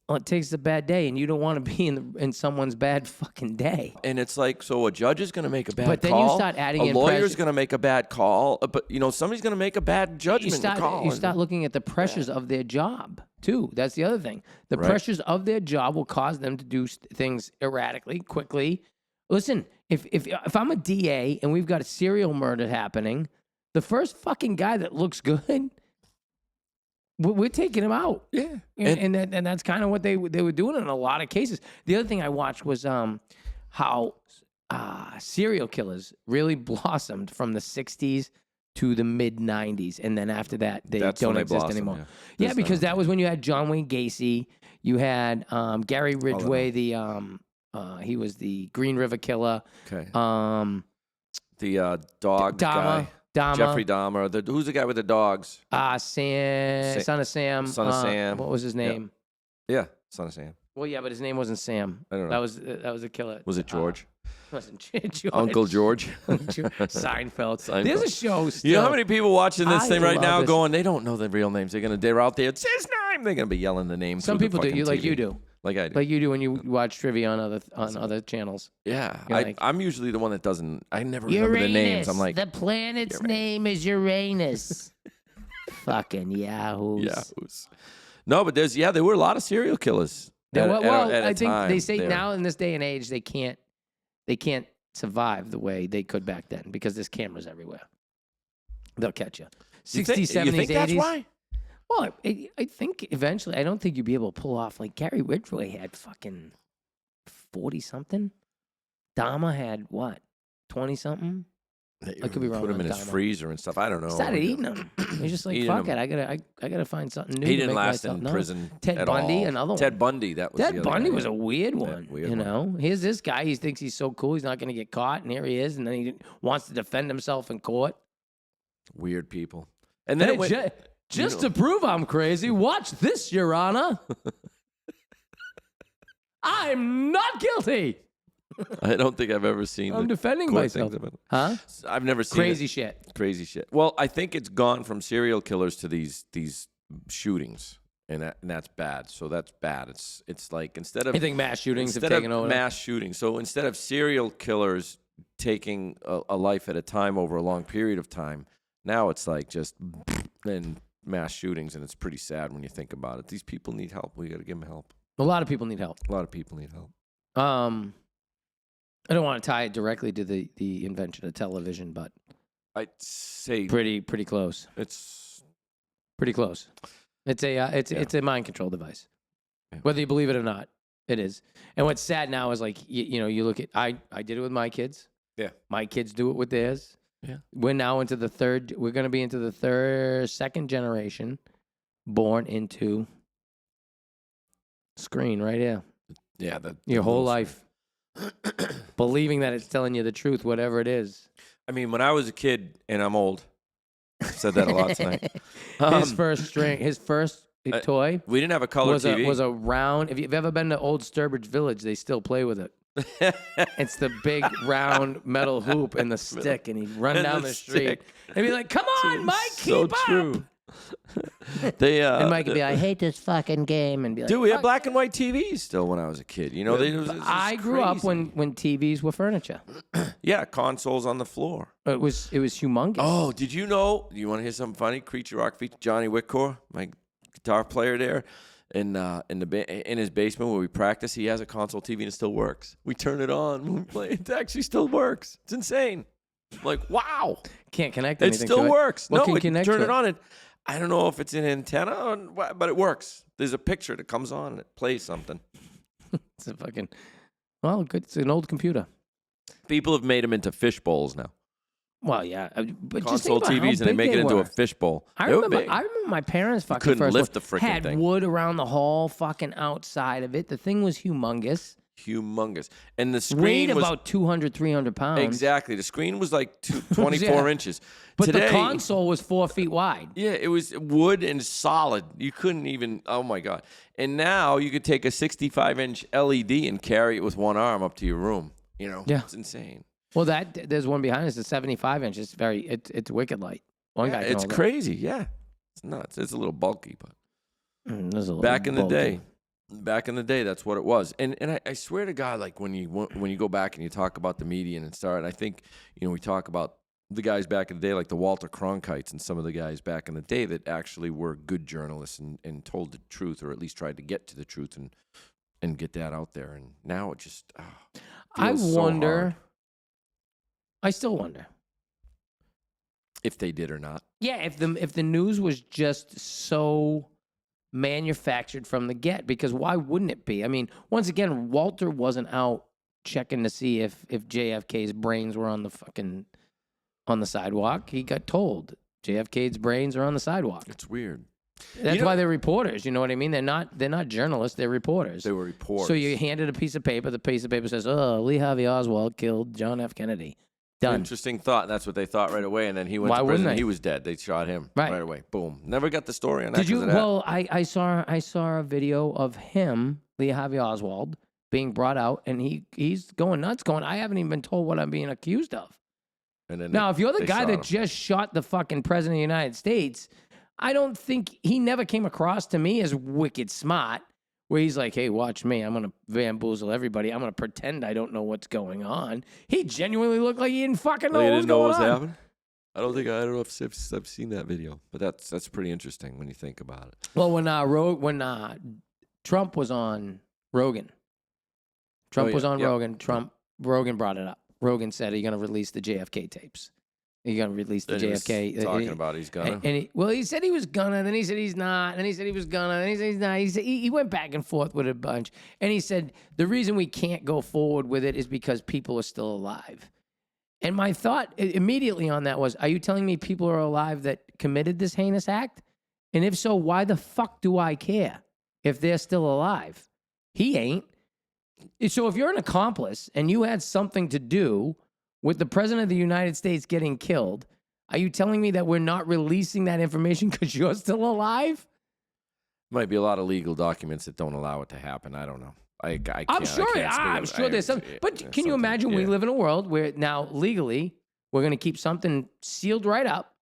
well, it takes a bad day, and you don't want to be in someone's bad fucking day. And it's like, so a judge is going to make a bad call. But then you start adding a lawyer's going to make a bad call. But you know, somebody's going to make a bad judgment call. You start looking at the pressures of their job too. That's the other thing. The pressures of their job will cause them to do things erratically, quickly. Listen, if I'm a DA and we've got a serial murder happening, the first fucking guy that looks good, we're taking him out. Yeah. And that's kind of what they were doing in a lot of cases. The other thing I watched was how serial killers really blossomed from the 60s to the mid-90s. And then after that, they don't exist anymore. Yeah, because that was when you had John Wayne Gacy. You had Gary Ridgway, the He was the Green River Killer. Okay. The dog guy. Dahmer. Jeffrey Dahmer. Who's the guy with the dogs? Son of Sam. Son of Sam. What was his name? Yeah, Son of Sam. Well, yeah, but his name wasn't Sam. I don't know. That was a killer. Was it George? Wasn't George. Uncle George? Seinfeld. There's a show still. You know how many people watching this thing right now this. going, they don't know the real names. They're out there, it's his name. They're going to be yelling the names. Some people do. Like you do. Like I do. Like you do when you watch trivia on other channels. Yeah. Like, I'm usually the one that doesn't. I never remember the names. I'm like, the planet's name is Uranus. Fucking yahoos. Yahoos. No, but there were a lot of serial killers. I think they say now in this day and age they can't survive the way they could back then because there's cameras everywhere. They'll catch you. 60s, 70s, you think 80s. That's why? Well, I think eventually, I don't think you'd be able to pull off like Gary Ridgway had fucking 40 something. Dahmer had what, 20 something? I could be wrong. Put him in his freezer and stuff. I don't know. Started eating them. He's just like, fuck it. I gotta find something new. He to didn't make last myself in known. prison. Ted Bundy, another one. Ted Bundy, that was Ted the other Bundy guy. was a weird one. Weird you one. know, here's this guy. He thinks he's so cool. He's not gonna get caught, and here he is. And then he wants to defend himself in court. Weird people. And then just to prove I'm crazy, watch this, Your Honor. I'm not guilty. I don't think I've ever seen. I'm defending myself. Huh? I've never seen crazy shit. Crazy shit. Well, I think it's gone from serial killers to these shootings, and that's bad. So that's bad. It's like instead of I think mass shootings have taken over. Mass shootings. So instead of serial killers taking a life at a time over a long period of time, now it's like just then mass shootings, and it's pretty sad when you think about it. These people need help. We got to give them help. A lot of people need help. A lot of people need help. I don't want to tie it directly to the invention of television, but I'd say pretty close. It's pretty close. It's a mind control device, whether you believe it or not. It is. And what's sad now is like you look at I did it with my kids. Yeah. My kids do it with theirs. Yeah. We're now into the third. We're going to be into the second generation, born into screen right here. Yeah. Your whole life. Believing that it's telling you the truth, whatever it is. I mean, when I was a kid, and I'm old, I've said that a lot tonight. His first toy. We didn't have a color TV. Was a round. If you've ever been to Old Sturbridge Village, they still play with it. It's the big round metal hoop and the stick, and he'd run down the street and be like, "Come on, Mike, keep up." True. And Mike would be like, "I hate this fucking game," and be like, "Dude, we had black and white TVs still when I was a kid. You know, I grew up when TVs were furniture. Yeah, consoles on the floor. It was humongous. Oh, did you know? You want to hear something funny? Creature Rock feature Johnny Whitcore, my guitar player there, in his basement where we practice. He has a console TV and it still works. We turn it on when we play. It actually still works. It's insane. I'm like, wow. Can't connect It anything still to works. What can No, connect turn to it on. And I don't know if it's an antenna, or what, but it works. There's a picture that comes on and it plays something. It's a fucking good. It's an old computer. People have made them into fish bowls now. Well, yeah, but console just think about TVs and they make it into a fish bowl. I remember my parents fucking couldn't first lift one the freaking had thing. wood around the whole fucking outside of it. The thing was humongous. Humongous. And the screen weighed was about 200, 300 pounds. Exactly. The screen was like 24 inches. But Today, the console was 4 feet wide. Yeah, it was wood and solid. You couldn't even, oh my God. And now you could take a 65-inch LED and carry it with one arm up to your room. You know, it's insane. Well, there's one behind us, a 75-inch. It's it's wicked light. One guy can it's hold crazy. Yeah, it's nuts. It's a little bulky, but back in the day, that's what it was. And I swear to God, like when you go back and you talk about the media and start, I think we talk about the guys back in the day, like the Walter Cronkites and some of the guys back in the day that actually were good journalists and told the truth, or at least tried to get to the truth and get that out there. And now it just feels so hard. I still wonder if they did or not. Yeah, if the news was just so manufactured from the get, because why wouldn't it be? I mean, once again, Walter wasn't out checking to see if JFK's brains were on the sidewalk. He got told JFK's brains are on the sidewalk. It's weird. That's why they're reporters. You know what I mean? They're not journalists. They're reporters. They were reporters. So you handed a piece of paper. The piece of paper says, "Oh, Lee Harvey Oswald killed John F. Kennedy." Done. Interesting thought. That's what they thought right away. And then he went Why to wouldn't prison. they? He was dead. They shot him Right. away. Boom. Never got the story on that. Did you? 'cause of that. Well, I saw a video of him, Lee Harvey Oswald, being brought out, and he's going nuts. Going, I haven't even been told what I'm being accused of. And then Now, if you're the they guy shot that him. just shot the fucking president of the United States, I don't think he never came across to me as wicked smart. Where he's like, hey, watch me. I'm going to bamboozle everybody. I'm going to pretend I don't know what's going on. He genuinely looked like he didn't fucking know They what was didn't know going what was on. happening. I don't know if I've seen that video, but that's pretty interesting when you think about it. Well, when Trump was on Rogan, Rogan brought it up. Rogan said, are you going to release the JFK tapes? Are you going to release the Then he was JFK? talking about he's gonna. He said he was gonna, then he said he's not, then he said he was gonna, then he said he's not. He went back and forth with a bunch. And he said, the reason we can't go forward with it is because people are still alive. And my thought immediately on that was, are you telling me people are alive that committed this heinous act? And if so, why the fuck do I care if they're still alive? He ain't. So if you're an accomplice and you had something to do with the president of the United States getting killed, are you telling me that we're not releasing that information because you're still alive? Might be a lot of legal documents that don't allow it to happen. I don't know. I'm sure there's some. But can you imagine we live in a world where now legally we're going to keep something sealed right up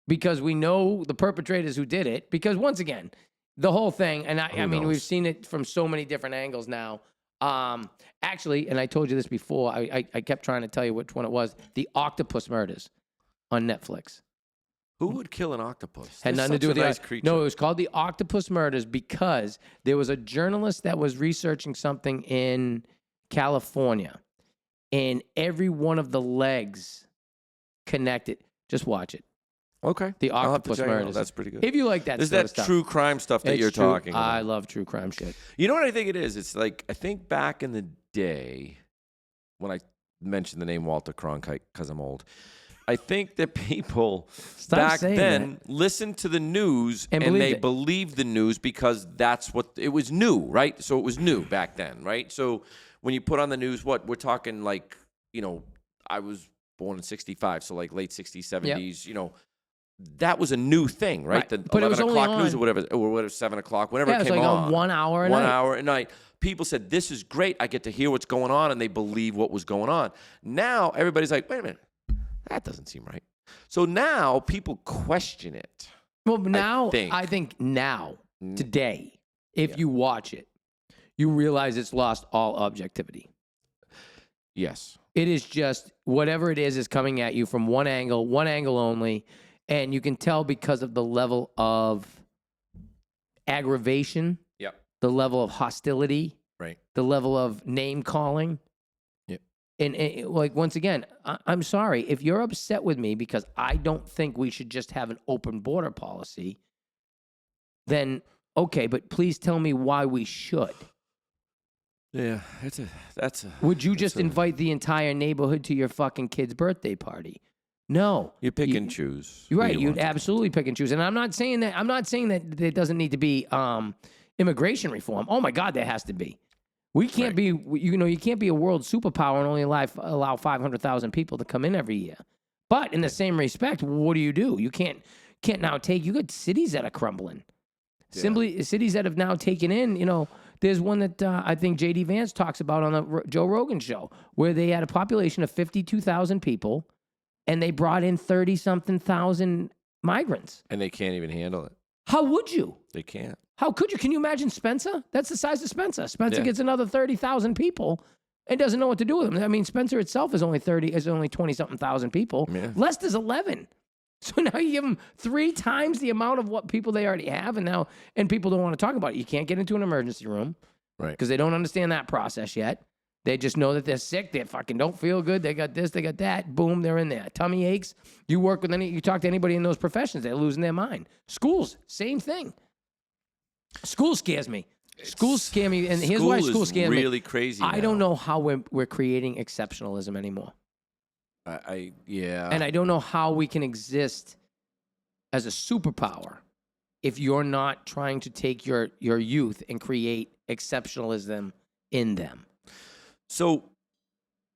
because we know the perpetrators who did it? Because once again, the whole thing, and I mean, we've seen it from so many different angles now. Actually, and I told you this before, I kept trying to tell you which one it was, the octopus murders on Netflix. Who would kill an octopus? Had nothing to do with the creature. No, it was called the octopus murders because there was a journalist that was researching something in California, and every one of the legs connected. Just watch it. Okay. The octopus murders. That's pretty good. If you like that Is sort that of stuff. true crime stuff that you're talking about? I love true crime shit. You know what I think it is? It's like, I think back in the day, when I mentioned the name Walter Cronkite because I'm old, I think that people back then listened to the news and they believed the news because that's what it was new, right? So it was new back then, right? So when you put on the news, what we're talking like, I was born in 65, so like late 60s, 70s, that was a new thing, right? The but 11 o'clock news or whatever, 7 o'clock, whenever it came like on. 1 hour a night. 1 hour a night. People said, this is great. I get to hear what's going on, and they believe what was going on. Now, everybody's like, wait a minute. That doesn't seem right. So now people question it. Well, now, I think now, today, if you watch it, you realize it's lost all objectivity. Yes. It is just whatever it is coming at you from one angle only. And you can tell because of the level of aggravation, the level of hostility, right, the level of name calling. And like, once again, I'm sorry. If you're upset with me because I don't think we should just have an open border policy, then okay, but please tell me why we should. Yeah, Would you just invite the entire neighborhood to your fucking kid's birthday party? No. You pick and choose. You're right. You'd absolutely pick and choose. And I'm not saying that there doesn't need to be immigration reform. Oh my God, there has to be. We can't be, you can't be a world superpower and only allow 500,000 people to come in every year. But in the same respect, what do? You can't now you got cities that are crumbling. Yeah. Simply cities that have now taken in, there's one that I think J.D. Vance talks about on the Joe Rogan show, where they had a population of 52,000 people and they brought in 30-something thousand migrants. And they can't even handle it. How would you? They can't. How could you? Can you imagine Spencer? That's the size of Spencer. Spencer gets another 30,000 people and doesn't know what to do with them. I mean, Spencer itself is only 20-something thousand people. Yeah. Leicester's 11. So now you give them 3 times the amount of what people they already have, and people don't want to talk about it. You can't get into an emergency room, right? Because they don't understand that process yet. They just know that they're sick. They fucking don't feel good. They got this. They got that. Boom, they're in there. Tummy aches. You talk to anybody in those professions, they're losing their mind. Schools, same thing. School scares me. Schools scare me, and here's why school scares me. Really crazy. I don't know how we're creating exceptionalism anymore. Yeah. And I don't know how we can exist as a superpower if you're not trying to take your youth and create exceptionalism in them. So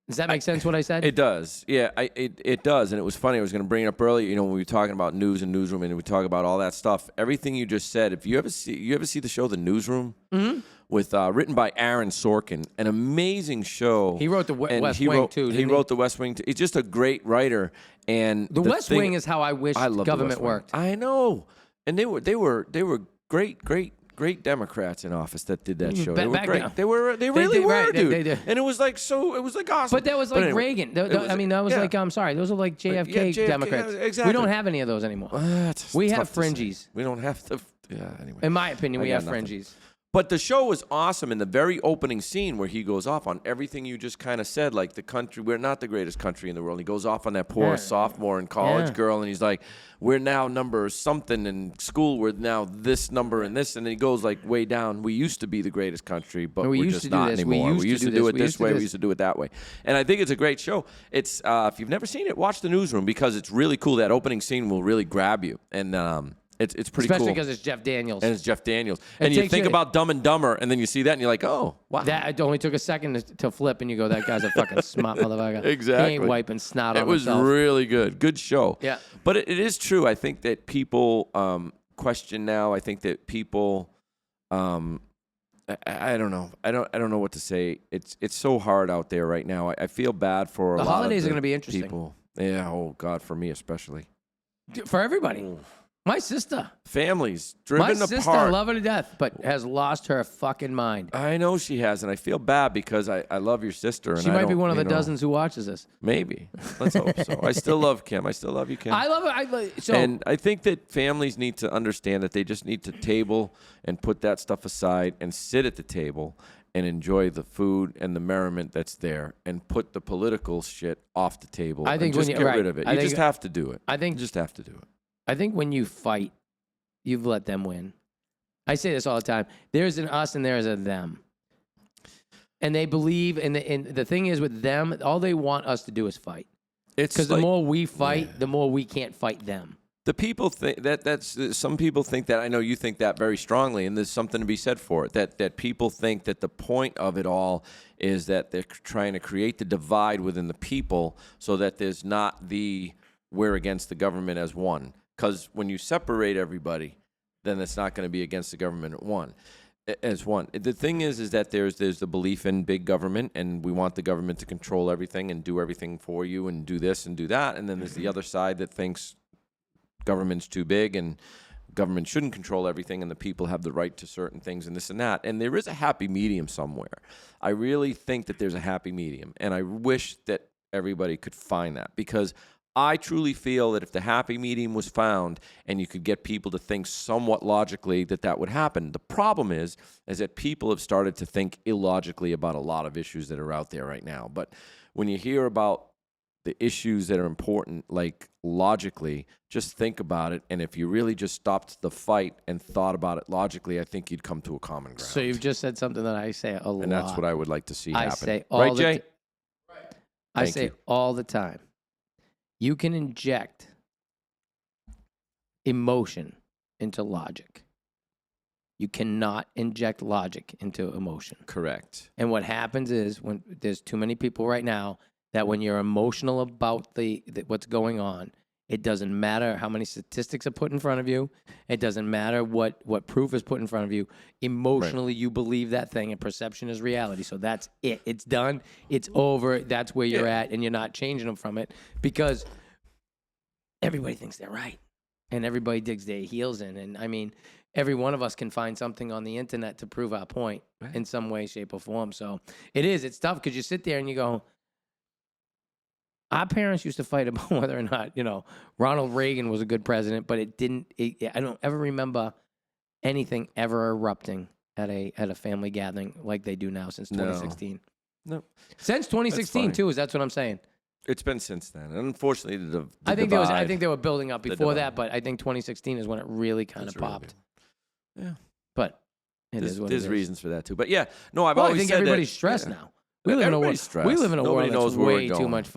does that make sense what I said? It does. Yeah, it does. And it was funny. I was going to bring it up earlier, when we were talking about news and newsroom and we talk about all that stuff. Everything you just said, if you ever see the show The Newsroom with written by Aaron Sorkin, an amazing show. He wrote the West Wing too. He wrote The West Wing too. He's just a great writer. And the West Wing is how I wish government worked. I know. And they were great Democrats in office that did that show. They were great. They really were, dude. They did. And it was like awesome. But that was like anyway, Reagan. That was like, I'm sorry, those are like JFK Democrats. Exactly. We don't have any of those anymore. We have fringies. We don't have to. Yeah. Anyway. In my opinion, we have fringies. But the show was awesome in the very opening scene where he goes off on everything you just kind of said, like the country, we're not the greatest country in the world. He goes off on that poor sophomore in college girl, and he's like, we're now number something in school, we're now this number and this, and then he goes like way down. We used to be the greatest country, but we're just not anymore. We used to do it this way, we used to do it that way. And I think it's a great show. It's if you've never seen it, watch The Newsroom because it's really cool. That opening scene will really grab you. And it's pretty Especially cool. because it's Jeff Daniels. And it's Jeff Daniels. And you think about Dumb and Dumber, and then you see that, and you're like, oh, wow. That only took a second to flip, and you go, that guy's a fucking smart motherfucker. Exactly. He ain't wiping snot on himself. It was really good. Good show. Yeah. But it is true. I think that people question now. I think that people, I don't know. I don't know what to say. It's so hard out there right now. I feel bad for a lot of the holidays are going to be interesting. People. Yeah. Oh, God, for me especially. For everybody. My sister. Families driven apart. My sister, I love her to death, but has lost her fucking mind. I know she has, and I feel bad because I love your sister. And she might be one of the dozens who watches this. Maybe. Let's hope so. I still love Kim. I still love you, Kim. I love her. And I think that families need to understand that they just need to table and put that stuff aside and sit at the table and enjoy the food and the merriment that's there and put the political shit off the table. I think just get rid of it. You just have to do it. You just have to do it. I think when you fight, you've let them win. I say this all the time. There's an us and there's a them. And they believe, and the thing is with them, all they want us to do is fight. Because the more we fight, the more we can't fight them. The people think that's some people think that. I know you think that very strongly, and there's something to be said for it. That people think that the point of it all is that they're trying to create the divide within the people so that there's not we're against the government as one. Because when you separate everybody, then it's not going to be against the government as one. The thing is that there's the belief in big government, and we want the government to control everything and do everything for you and do this and do that. And then there's the other side that thinks government's too big and government shouldn't control everything and the people have the right to certain things and this and that. And there is a happy medium somewhere. I really think that there's a happy medium, and I wish that everybody could find that, because I truly feel that if the happy medium was found and you could get people to think somewhat logically, that would happen. The problem is that people have started to think illogically about a lot of issues that are out there right now. But when you hear about the issues that are important, like logically, just think about it. And if you really just stopped the fight and thought about it logically, I think you'd come to a common ground. So you've just said something that I say a lot. And that's what I would like to see happen. I say all right, Jay? I say all the time. You can inject emotion into logic. You cannot inject logic into emotion. Correct. And what happens is, when there's too many people right now, that when you're emotional about what's going on, it doesn't matter how many statistics are put in front of you. It doesn't matter what proof is put in front of you. Emotionally, you believe that thing, and perception is reality. So that's it. It's done. It's over. That's where you're at, and you're not changing them from it, because everybody thinks they're right, and everybody digs their heels in. And I mean, every one of us can find something on the internet to prove our point in some way, shape, or form. So it's tough, because you sit there and you go, our parents used to fight about whether or not, Ronald Reagan was a good president, but I don't ever remember anything ever erupting at a family gathering like they do now since 2016. No. Since 2016 too, that's what I'm saying. It's been since then. And unfortunately, I think they were building up before that, but I think 2016 is when it really kind of popped. Yeah. But there's reasons for that too. But yeah, no, I've always said that everybody's stressed now. We live in a world that's way too much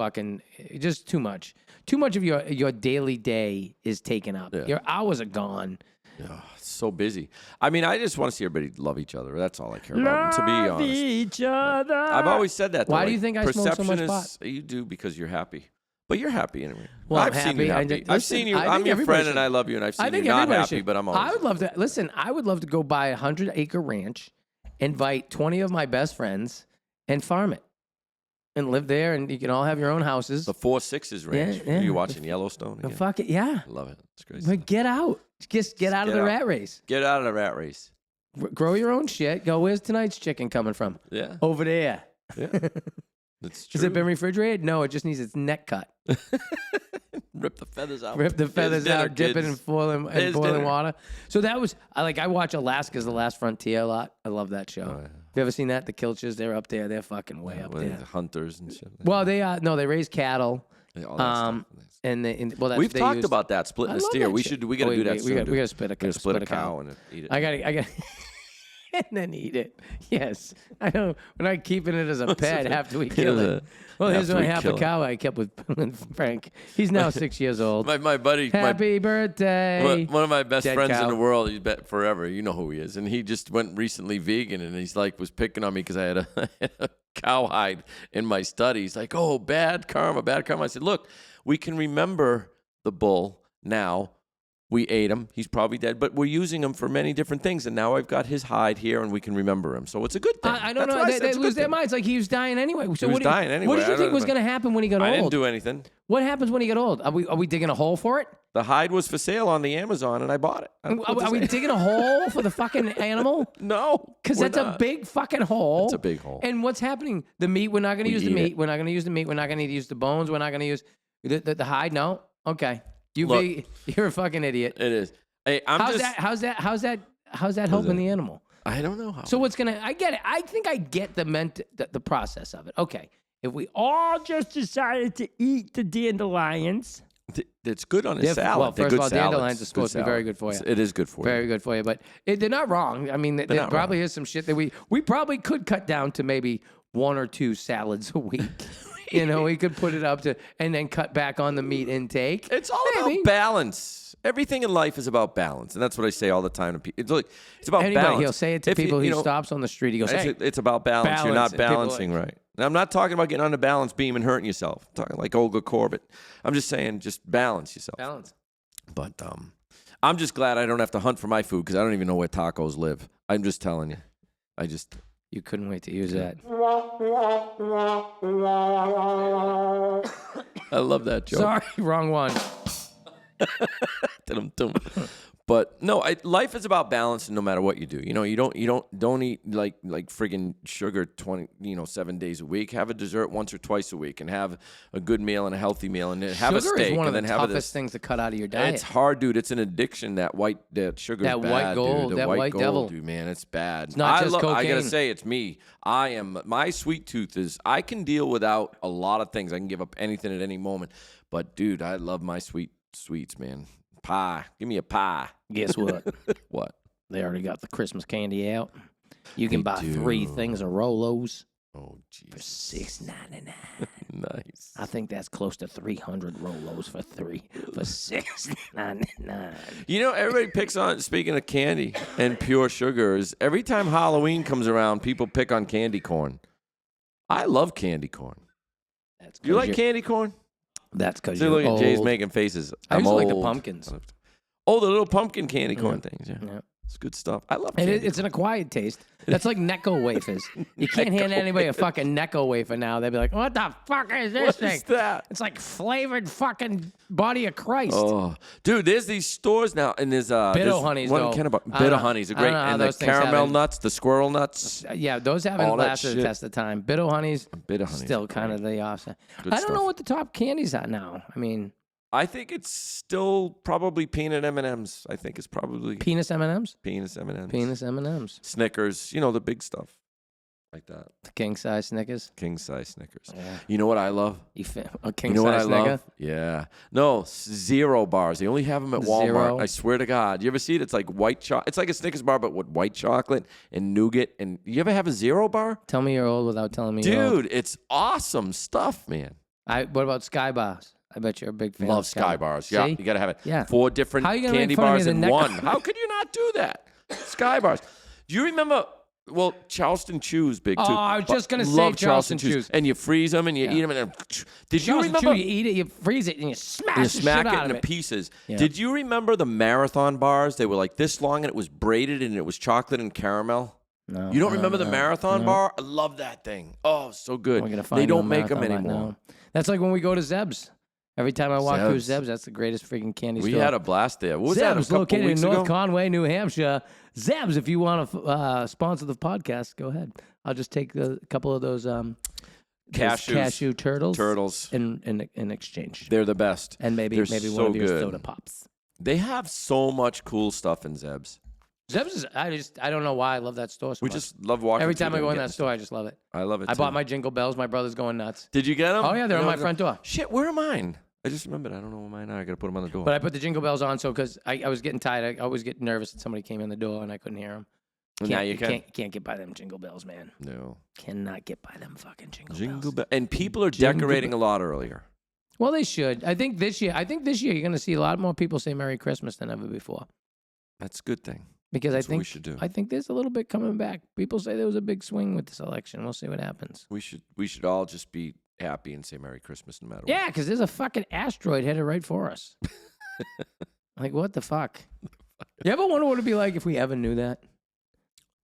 just too much. Too much of your daily day is taken up. Yeah. Your hours are gone. It's so busy. I mean, I just want to see everybody love each other. That's all I care about. And to be honest, each other. I've always said that. Why do you think I smoke so much pot? You do because you're happy. But you're happy anyway. Well, I've seen you happy. I've seen you. I'm your friend, and I love you, and I've seen you not happy. But I'm always. I would love to listen. I would love to go buy a 100-acre ranch, invite 20 of my best friends, and farm it, and live there, and you can all have your own houses. The 4 Sixes ranch. Yeah. Are you watching Yellowstone again? Fuck it, yeah. I love it. It's great. But get out. Just get out of the rat race. Get out of the rat race. Grow your own shit. Go. Where's tonight's chicken coming from? Yeah. Over there. Yeah. That's true. Has it been refrigerated? No, it just needs its neck cut. Rip the feathers out. Rip the feathers out, dip it in boiling water. So that was I watch Alaska's The Last Frontier a lot. I love that show. Oh, yeah. Have you ever seen that? The Kilchers, they're up there. They're fucking way up there. The hunters and shit. Well, they raise cattle. Yeah, all that stuff. And that's we've talked about that splitting a steer. We got to do that soon. We got to split a cow and eat it. I got and then eat it. Yes, I know. We're not keeping it as a pet after we kill it. Well, here's my half a cow I kept with Frank. He's now 6 years old. My buddy. Happy birthday. One of my best friends cow. in the world. He's bet forever. You know who he is. And he just went recently vegan, and he's like was picking on me because I had a cowhide in my study. He's like, "Oh, bad karma, bad karma." I said, "Look, we can remember the bull now. We ate him. He's probably dead, but we're using him for many different things. And now I've got his hide here, and we can remember him. So it's a good thing." I don't know. They lose their minds. Like he was dying anyway. So What did you think was going to happen when he got old? I didn't do anything. What happens when he got old? Are we digging a hole for it? The hide was for sale on the Amazon, and I bought it. Are we digging a hole for the fucking animal? No. Because that's a big fucking hole. It's a big hole. And what's happening? The meat, we're not going to use the meat. We're not going to use the meat. We're not going to use the bones. We're not going to use the hide. No? Okay. You're a fucking idiot. It is. Hey, how's that helping the animal? I don't know how. So I get it. I think I get the process of it. Okay. If we all just decided to eat the dandelions. It's good on a salad. Well, first of all, dandelions are supposed to be very good for you. It is good for you. Very good for you. But they're not wrong. I mean, there probably is some shit that we probably could cut down to maybe 1 or 2 salads a week. We could put it up to, and then cut back on the meat intake. It's all about balance. Everything in life is about balance, and that's what I say all the time to people. It's about balance. He'll say it to people he stops on the street. He goes, "Hey, it's about balance. You're not balancing right." And I'm not talking about getting on the balance beam and hurting yourself. I'm talking like Olga Corbett. I'm just saying, just balance yourself. Balance. But I'm just glad I don't have to hunt for my food because I don't even know where tacos live. I'm just telling you. You couldn't wait to use that. I love that joke. Sorry, wrong one. But no, life is about balance, and no matter what you do, you don't eat like friggin' sugar 7 days a week. Have a dessert once or twice a week, and have a good meal and a healthy meal, and have a steak. Sugar is one of the and then toughest things to cut out of your diet. It's hard, dude. It's an addiction. That sugar. That is bad, white gold. dude. That white gold, devil, dude. Man, it's bad. It's not just cocaine. I gotta say, it's me. My sweet tooth is. I can deal without a lot of things. I can give up anything at any moment. But dude, I love my sweets, man. Pie. Give me a pie. Guess what? What? They already got the Christmas candy out. You can buy 3 things of Rolos Oh, jeez. for $6.99. Nice. I think that's close to 300 Rolos for $6.99. Everybody picks on, speaking of candy and pure sugars, every time Halloween comes around, people pick on candy corn. I love candy corn. You like candy corn? That's because you're old. Look at Jay's making faces. I I'm used to like the old. pumpkins. Oh, the little pumpkin candy corn things. Yeah. Yeah. It's good stuff. I love And candy it's an acquired taste. That's like Necco wafers. You can't hand anybody a fucking Necco wafer now. They'll be like, what the fuck is this thing? What is that? It's like flavored fucking body of Christ. Oh, dude, there's these stores now, and there's Honeys, one though. kind of Bitter Honeys are great, and the caramel nuts, the squirrel nuts. Yeah, those haven't lasted the test of time. Bitter Honeys, still kind of the offset. I don't know what the top candies are now. I mean, I think it's still probably peanut M&Ms. I think it's probably penis M&Ms. Penis M&Ms. Penis M&Ms. Snickers. The big stuff. Like that. The king size Snickers. King size Snickers. Yeah. You know what I love? A king size Snicker? Love? Yeah. No, Zero bars. They only have them at Walmart. Zero? I swear to God. You ever see it? It's like white chocolate. It's like a Snickers bar, but with white chocolate and nougat. And you ever have a Zero bar? Tell me you're old without telling me you're old. Dude, it's awesome stuff, man. What about Sky bars? I bet you're a big fan. Love of Sky Bars. Yeah, See? you got to have it. Yeah. 4 different How you gonna candy make fun of me bars the in next- one. How could you not do that? Sky Bars. Do you remember? Well, Charleston Chews big too. Oh, I was just gonna say love Charleston Chews. And you freeze them and you eat them. And did you Charleston remember? Chew, you eat it, you freeze it, and you smash, You the smack shit it out of into it. pieces. Yeah. Did you remember the marathon bars? They were like this long and it was braided and it was chocolate and caramel. No, You don't remember the marathon no. bar? I love that thing. Oh, so good. We're gonna find They you don't a make them marathon anymore. right now. That's like when we go to Zeb's. Every time I walk through Zeb's. Zeb's, that's the greatest freaking candy We store. had a blast there. What was that? A Zeb's, couple located in weeks North ago? Conway, New Hampshire. Zeb's, if you want to sponsor the podcast, go ahead. I'll just take a couple of those cashew turtles in exchange, They're the best. and maybe They're one so of your good. soda pops. They have so much cool stuff in Zeb's. Zeb's is I don't know why I love that store so We much. just love walking. Every through time I there go and in that getting store, I just love it. stuff. I love it. I too. bought my jingle bells. My brother's going nuts. Did you get them? Oh yeah, they're on my front door. Shit, where are mine? I just remembered. I don't know where mine are. I gotta put them on the door. But I put the jingle bells on because I was getting tired. I always get nervous that somebody came in the door and I couldn't hear them. Now you can. Can't get by them jingle bells, man. No. Cannot get by them fucking jingle Jingle bells. bell. And people are Jingle decorating a lot earlier. Well, they should. I think this year you're going to see a lot more people say Merry Christmas than ever before. That's a good thing. Because That's I think what we should do. I think there's a little bit coming back. People say there was a big swing with this election. We'll see what happens. We should all just be happy and say Merry Christmas no matter what. Yeah, because there's a fucking asteroid headed right for us. Like, what the fuck? You ever wonder what it'd be like if we ever knew that?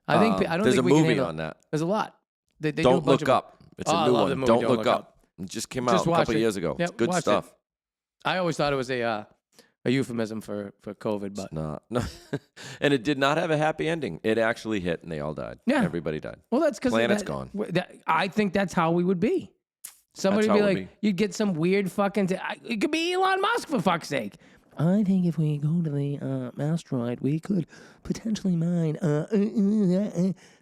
I don't there's think a we can movie handle- on that. There's a lot. They do a Don't bunch Look of- Up. It's Oh, a I new love one. the movie Don't Don't Look Look Up. Up. It just came Just out a watch couple it. years ago. Yep, It's good watch it. stuff. I always thought it was a euphemism for COVID, but No. And it did not have a happy ending. It actually hit and they all died. Yeah. Everybody died. well, that's because Planet's gone. I think that's how we would be. Somebody That's would how be it like, would be. you'd get some weird fucking. It could be Elon Musk for fuck's sake. I think if we go to the asteroid, we could potentially mine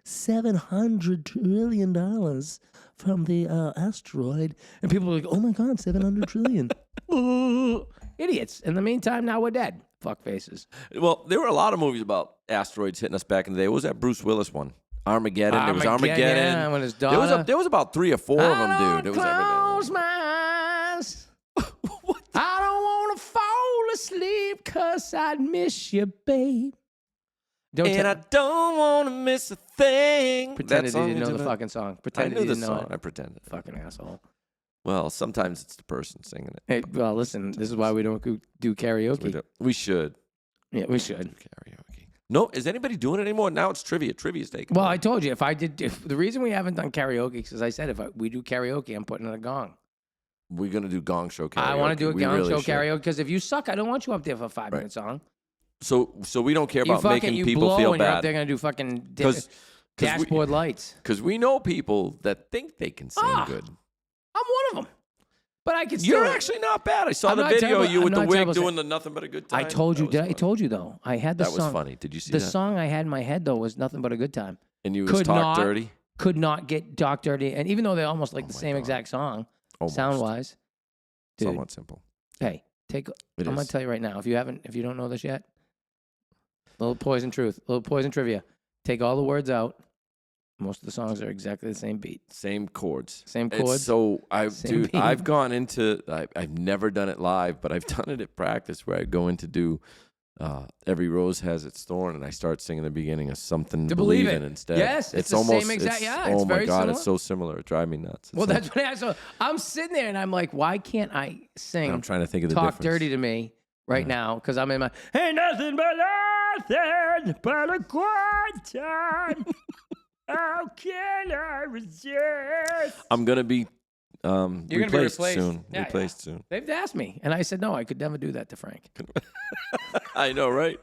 $700 trillion from the asteroid, and people are like, "Oh my God, 700 trillion!" Idiots. In the meantime, now we're dead. Fuck faces. Well, there were a lot of movies about asteroids hitting us back in the day. What was that Bruce Willis one? Armageddon. There was Armageddon. Yeah, when his daughter. There was about 3 or 4 of them, dude. It was close everything. my eyes. I don't want to fall asleep because I'd miss you, babe. Don't And I don't want to miss a thing. pretended That he song didn't know is the about- fucking song. I Pretended knew he the didn't know song. it. I pretended. Fucking asshole. Well, sometimes it's the person singing it. Hey, well, listen, this is why we don't do karaoke. We should. Yeah, we should. Karaoke. No, is anybody doing it anymore? Now it's trivia. Trivia's taking. Well, over. I told you, if the reason we haven't done karaoke is I said, we do karaoke, I'm putting in a gong. We're gonna do gong show karaoke. I want to do a We gong really show should. karaoke because if you suck, I don't want you up there for a 5-minute song. So we don't care You about fucking making you people blow feel and you're up bad there gonna do fucking 'Cause dashboard lights. because we know people that think they can sing Ah, good. I'm one of them, but I can still. You're actually not bad. I saw I'm the not video terrible- of you I'm with the not wig terrible doing the nothing but a good time. I told you. That was I funny. told you though. I had the That was song. funny. Did you see The that? song I had in my head though was nothing but a good time. And you was Could talk not- dirty. Could not get Doc Dirty, and even though they're almost like the my same God. exact song, Almost. sound wise, dude. Somewhat simple. Hey, I'm It gonna is. tell you right now. If you don't know this yet, little poison trivia. Take all the words out. Most of the songs are exactly the same beat, Same chords. same It's chords. so Same beat. I've gone into I've never done it live, but I've done it at practice where I go in to do Every Rose Has Its Thorn, and I start singing the beginning of Something To Believe in It. Instead. Yes, it's the almost same exact- it's- yeah, Oh it's my very God, similar. it's so similar. It drives me nuts. It's Well, like- that's what I saw. I'm sitting there and I'm like, why can't I sing? I'm trying to think of the Talk difference. dirty to me right Yeah. now because I'm in my ain't nothing but a good time. How can I resist? I'm gonna be gonna be replaced replaced. soon. Yeah, Replaced soon. They've asked me, and I said no. I could never do that to Frank. I know, right?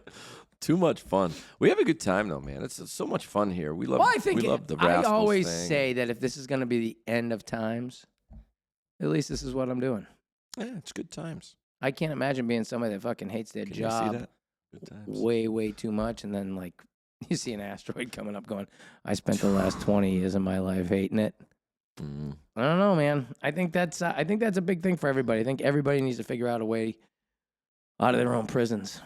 Too much fun. We have a good time though, man. It's so much fun here. We love. Well, I think we love the I Rascals always thing. say that if this is going to be the end of times, at least this is what I'm doing. Yeah, it's good times. I can't imagine being somebody that fucking hates their Can you see job that? Good times. way too much, and then like you see an asteroid coming up, going, "I spent the last 20 years of my life hating it." Mm. I don't know, man. I think that's a big thing for everybody. I think everybody needs to figure out a way out of their own prisons.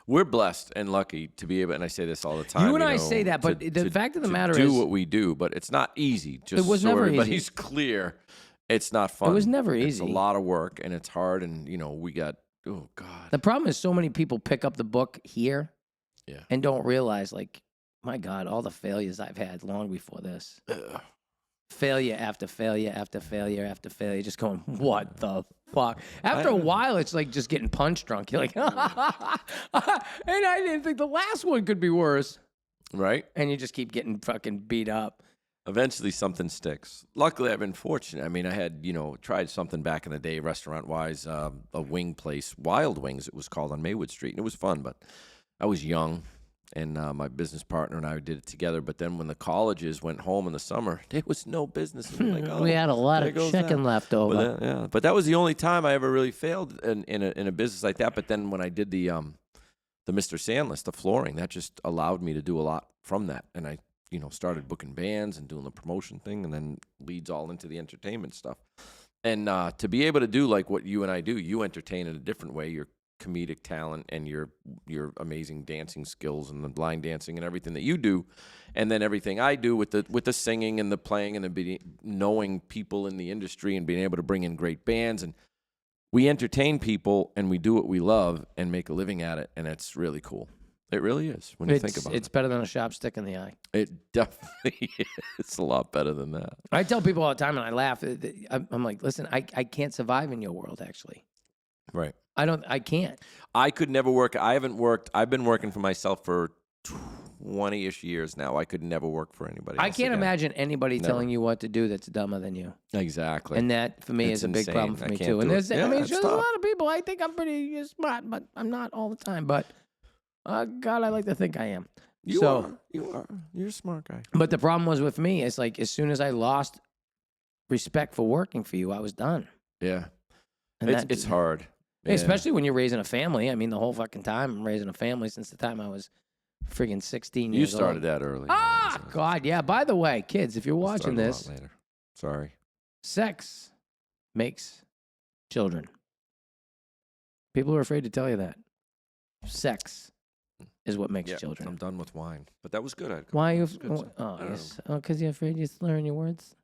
We're blessed and lucky to be able, and I say this all the time. You and I know, say that, but the fact of the matter do is, what we do, but it's not easy. Just It was so never everybody's easy. clear. It's not fun. It was never It's easy. a lot of work, and it's hard, and, we got, oh, God. The problem is so many people pick up the book here Yeah. and don't realize, like, my God, all the failures I've had long before this. Ugh. Failure after failure after failure after failure, just going, what the fuck? After a while, it's like just getting punch drunk. You're like, and I didn't think the last one could be worse. Right? And you just keep getting fucking beat up. Eventually, something sticks. Luckily, I've been fortunate. I mean, I had, tried something back in the day, restaurant-wise, a wing place, Wild Wings, it was called, on Maywood Street. And it was fun, but I was young. And my business partner and I did it together. But then when the colleges went home in the summer, there was no business. And we're like, We had a lot of chicken left over. But that was the only time I ever really failed in a business like that. But then when I did the Mr.Sandless, the flooring, that just allowed me to do a lot from that. And I, started booking bands and doing the promotion thing, and then leads all into the entertainment stuff. And to be able to do like what you and I do, you entertain in a different way. You're comedic talent and your amazing dancing skills and the line dancing and everything that you do, and then everything I do with the singing and the playing and the knowing people in the industry and being able to bring in great bands, and we entertain people and we do what we love and make a living at it, and it's really cool. It really is when you think about it. It's better than a sharp stick in the eye. It definitely is. It's a lot better than that. I tell people all the time, and I laugh. I'm like, listen, I can't survive in your world, actually. Right. I can't. I could never work. I've been working for myself for 20-ish years now. I could never work for anybody else. I can't again. imagine anybody Never. telling you what to do that's dumber than you. Exactly. And that, for me, It's is a big insane. problem for I me, can't too. do And it. there's, Yeah, there's it's a tough. lot of people, I think I'm pretty smart, but I'm not all the time. But, God, I like to think I am. You are. You're a smart guy. But the problem was with me, it's like as soon as I lost respect for working for you, I was done. Yeah. And It's hard. Yeah. Especially when you're raising a family. I mean, the whole fucking time I'm raising a family since the time I was friggin' 16 years You started old. that early. Ah, God, yeah. By the way, kids, if you're watching Started a lot this, later. Sorry. sex makes children. People are afraid to tell you that. Sex is what makes Yeah, children. I'm done with wine. But that was good. Why are you? That was good. Oh, I don't yes. Oh, because you're afraid you're slurring your words?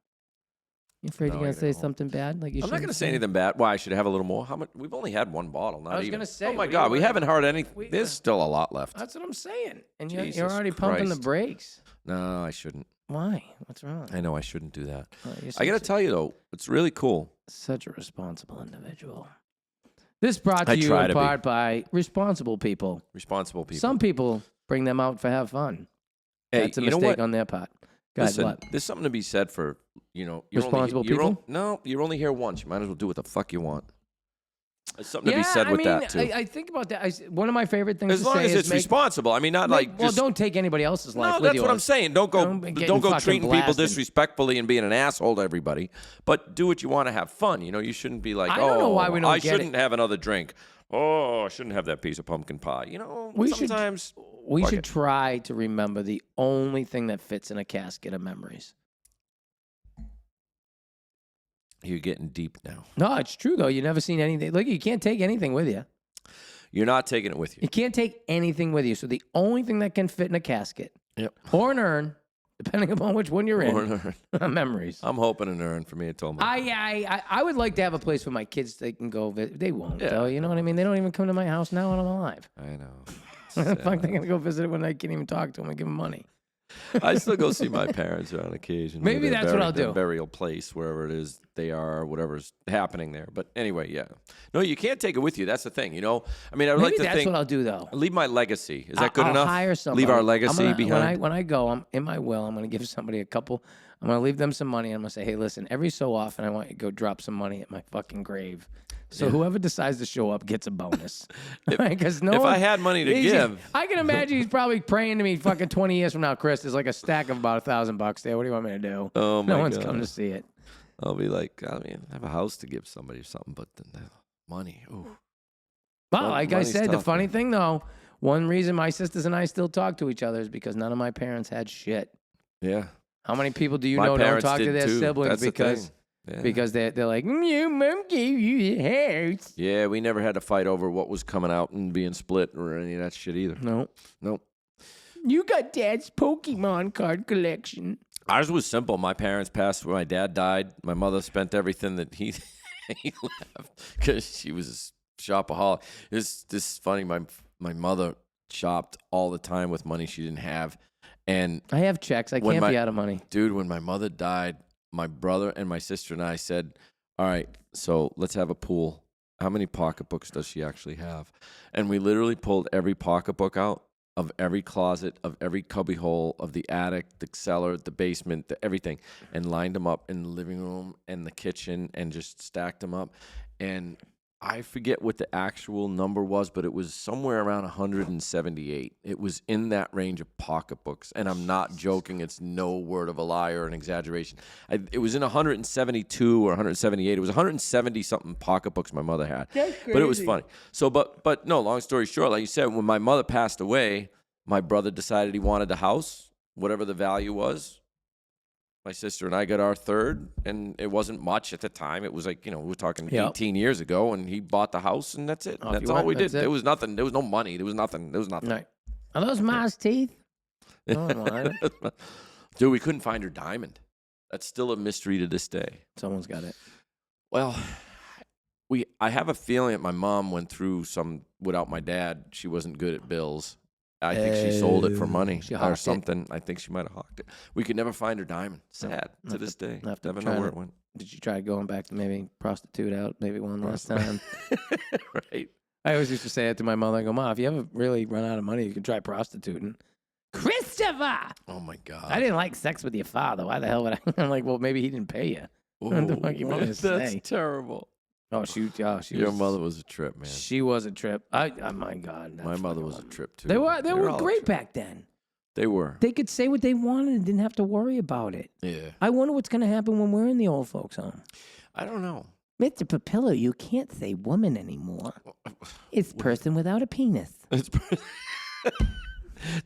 You're afraid No, you're going I to say don't. something bad? Like you I'm not going shouldn't to say anything bad. Why? I should have a little more. How much? We've only had one bottle. Not I was even. gonna say, Oh my what do you God, we want? haven't heard anything. We- There's still a lot left. That's what I'm saying. And you're Jesus already pumping the Christ. brakes. No, I shouldn't. Why? What's wrong? I know I shouldn't do that. Oh, you're I got to such a- tell you though, it's really cool. Such a responsible individual. This brought I to you try in to be. part by responsible people. Responsible people. Some people bring them out to have fun. Hey, That's a you know mistake what? on their part. God, Listen, what? there's something to be said for, you're Responsible only, you're people? No, you're only here once. You might as well do what the fuck you want. There's something to be said with that too. I think about that. One of my favorite things As to long say as is it's responsible. I mean, not like well, just. don't take anybody else's life No, with that's you. what I'm saying. Don't Don't be getting go fucking treating people blasted. disrespectfully and being an asshole to everybody. But do what you want to have fun. You shouldn't be like, I don't know why we don't I get shouldn't have another drink. Oh, I shouldn't have that piece of pumpkin pie. Sometimes We fuck should it. try to remember the only thing that fits in a casket of memories. You're getting deep now. No, it's true though. You've never seen anything. Look, you can't take anything with you. You're not taking it with you. You can't take anything with you. So the only thing that can fit in a casket Yep. or an urn, depending upon which one you're Or in, an urn. are memories. I'm hoping an urn for me. It told me. I would like to have a place for my kids they can go visit. They won't Yeah. though. You know what I mean? They don't even come to my house now when I'm alive. I know. Why the fuck they gonna go visit it when I can't even talk to them and give them money? I still go see my parents on occasion. Maybe Their that's what I'll their do. Burial place, wherever it is they are, whatever's happening there. But anyway, yeah. No, you can't take it with you. That's the thing. I mean, I would Maybe like to that's think. what I'll do though. Leave my legacy. Is that good I'll enough? hire somebody. Leave our legacy I'm gonna- behind. When I go, I'm in my will. I'm going to give somebody a couple. I'm going to leave them some money. I'm going to say, hey, listen, every so often I want you to go drop some money at my fucking grave. So whoever decides to show up gets a bonus. Because if I had money to give, I can imagine he's probably praying to me fucking 20 years from now, Chris, there's like a stack of about $1,000 there. What do you want me to do? Oh, my No one's God. come to see it. I'll be like, I have a house to give somebody or something, but the money. Ooh. Well, like I money's said, the tough, funny man. thing though, one reason my sisters and I still talk to each other is because none of my parents had shit. Yeah. How many people do you My know don't parents talk to did their too. siblings That's the because thing. Yeah. because they're like, your mom gave you the house. Yeah, we never had to fight over what was coming out and being split or any of that shit either. No. Nope. You got Dad's Pokemon card collection. Ours was simple. My parents passed when my dad died. My mother spent everything that he left because she was a shopaholic. This is funny. My mother shopped all the time with money she didn't have. And I have checks. I can't be out of money. Dude, when my mother died, my brother and my sister and I said, all right, so let's have a pool. How many pocketbooks does she actually have? And we literally pulled every pocketbook out of every closet, of every cubbyhole, of the attic, the cellar, the basement, everything, and lined them up in the living room and the kitchen and just stacked them up. And I forget what the actual number was, but it was somewhere around 178. It was in that range of pocketbooks, and I'm not joking. It's no word of a lie or an exaggeration. It was in 172 or 178. It was 170-something pocketbooks my mother had. That's crazy. But it was funny. So, but no, long story short, like you said, when my mother passed away, my brother decided he wanted the house, whatever the value was. My sister and I got our third, and it wasn't much at the time. It was like, we were talking 18 years ago, and he bought the house, and that's it. That's all we did. There was nothing. There was no money. There was nothing. Right. Are those Ma's teeth? Dude, we couldn't find her diamond. That's still a mystery to this day. Someone's got it. Well, I have a feeling that my mom went through some without my dad. She wasn't good at bills. I think she sold it for money or something. I think she might have hawked it. We could never find her diamond. Sad to this day. Never know where it went. Did you try going back to maybe prostitute out maybe one last time? Right. I always used to say it to my mother. I go, Ma, if you ever really run out of money, you can try prostituting. Christopher! Oh, my God. I didn't like sex with your father. Why the hell would I? I'm like, well, maybe he didn't pay you. What the fuck you want me to say? That's terrible. Oh, Your mother was a trip, man. She was a trip. Oh my God. My mother was a trip, too. They were great back then. They were. They could say what they wanted and didn't have to worry about it. Yeah. I wonder what's going to happen when we're in the old folks' home. I don't know. Mr. Pupillo, you can't say woman anymore. It's person without a penis.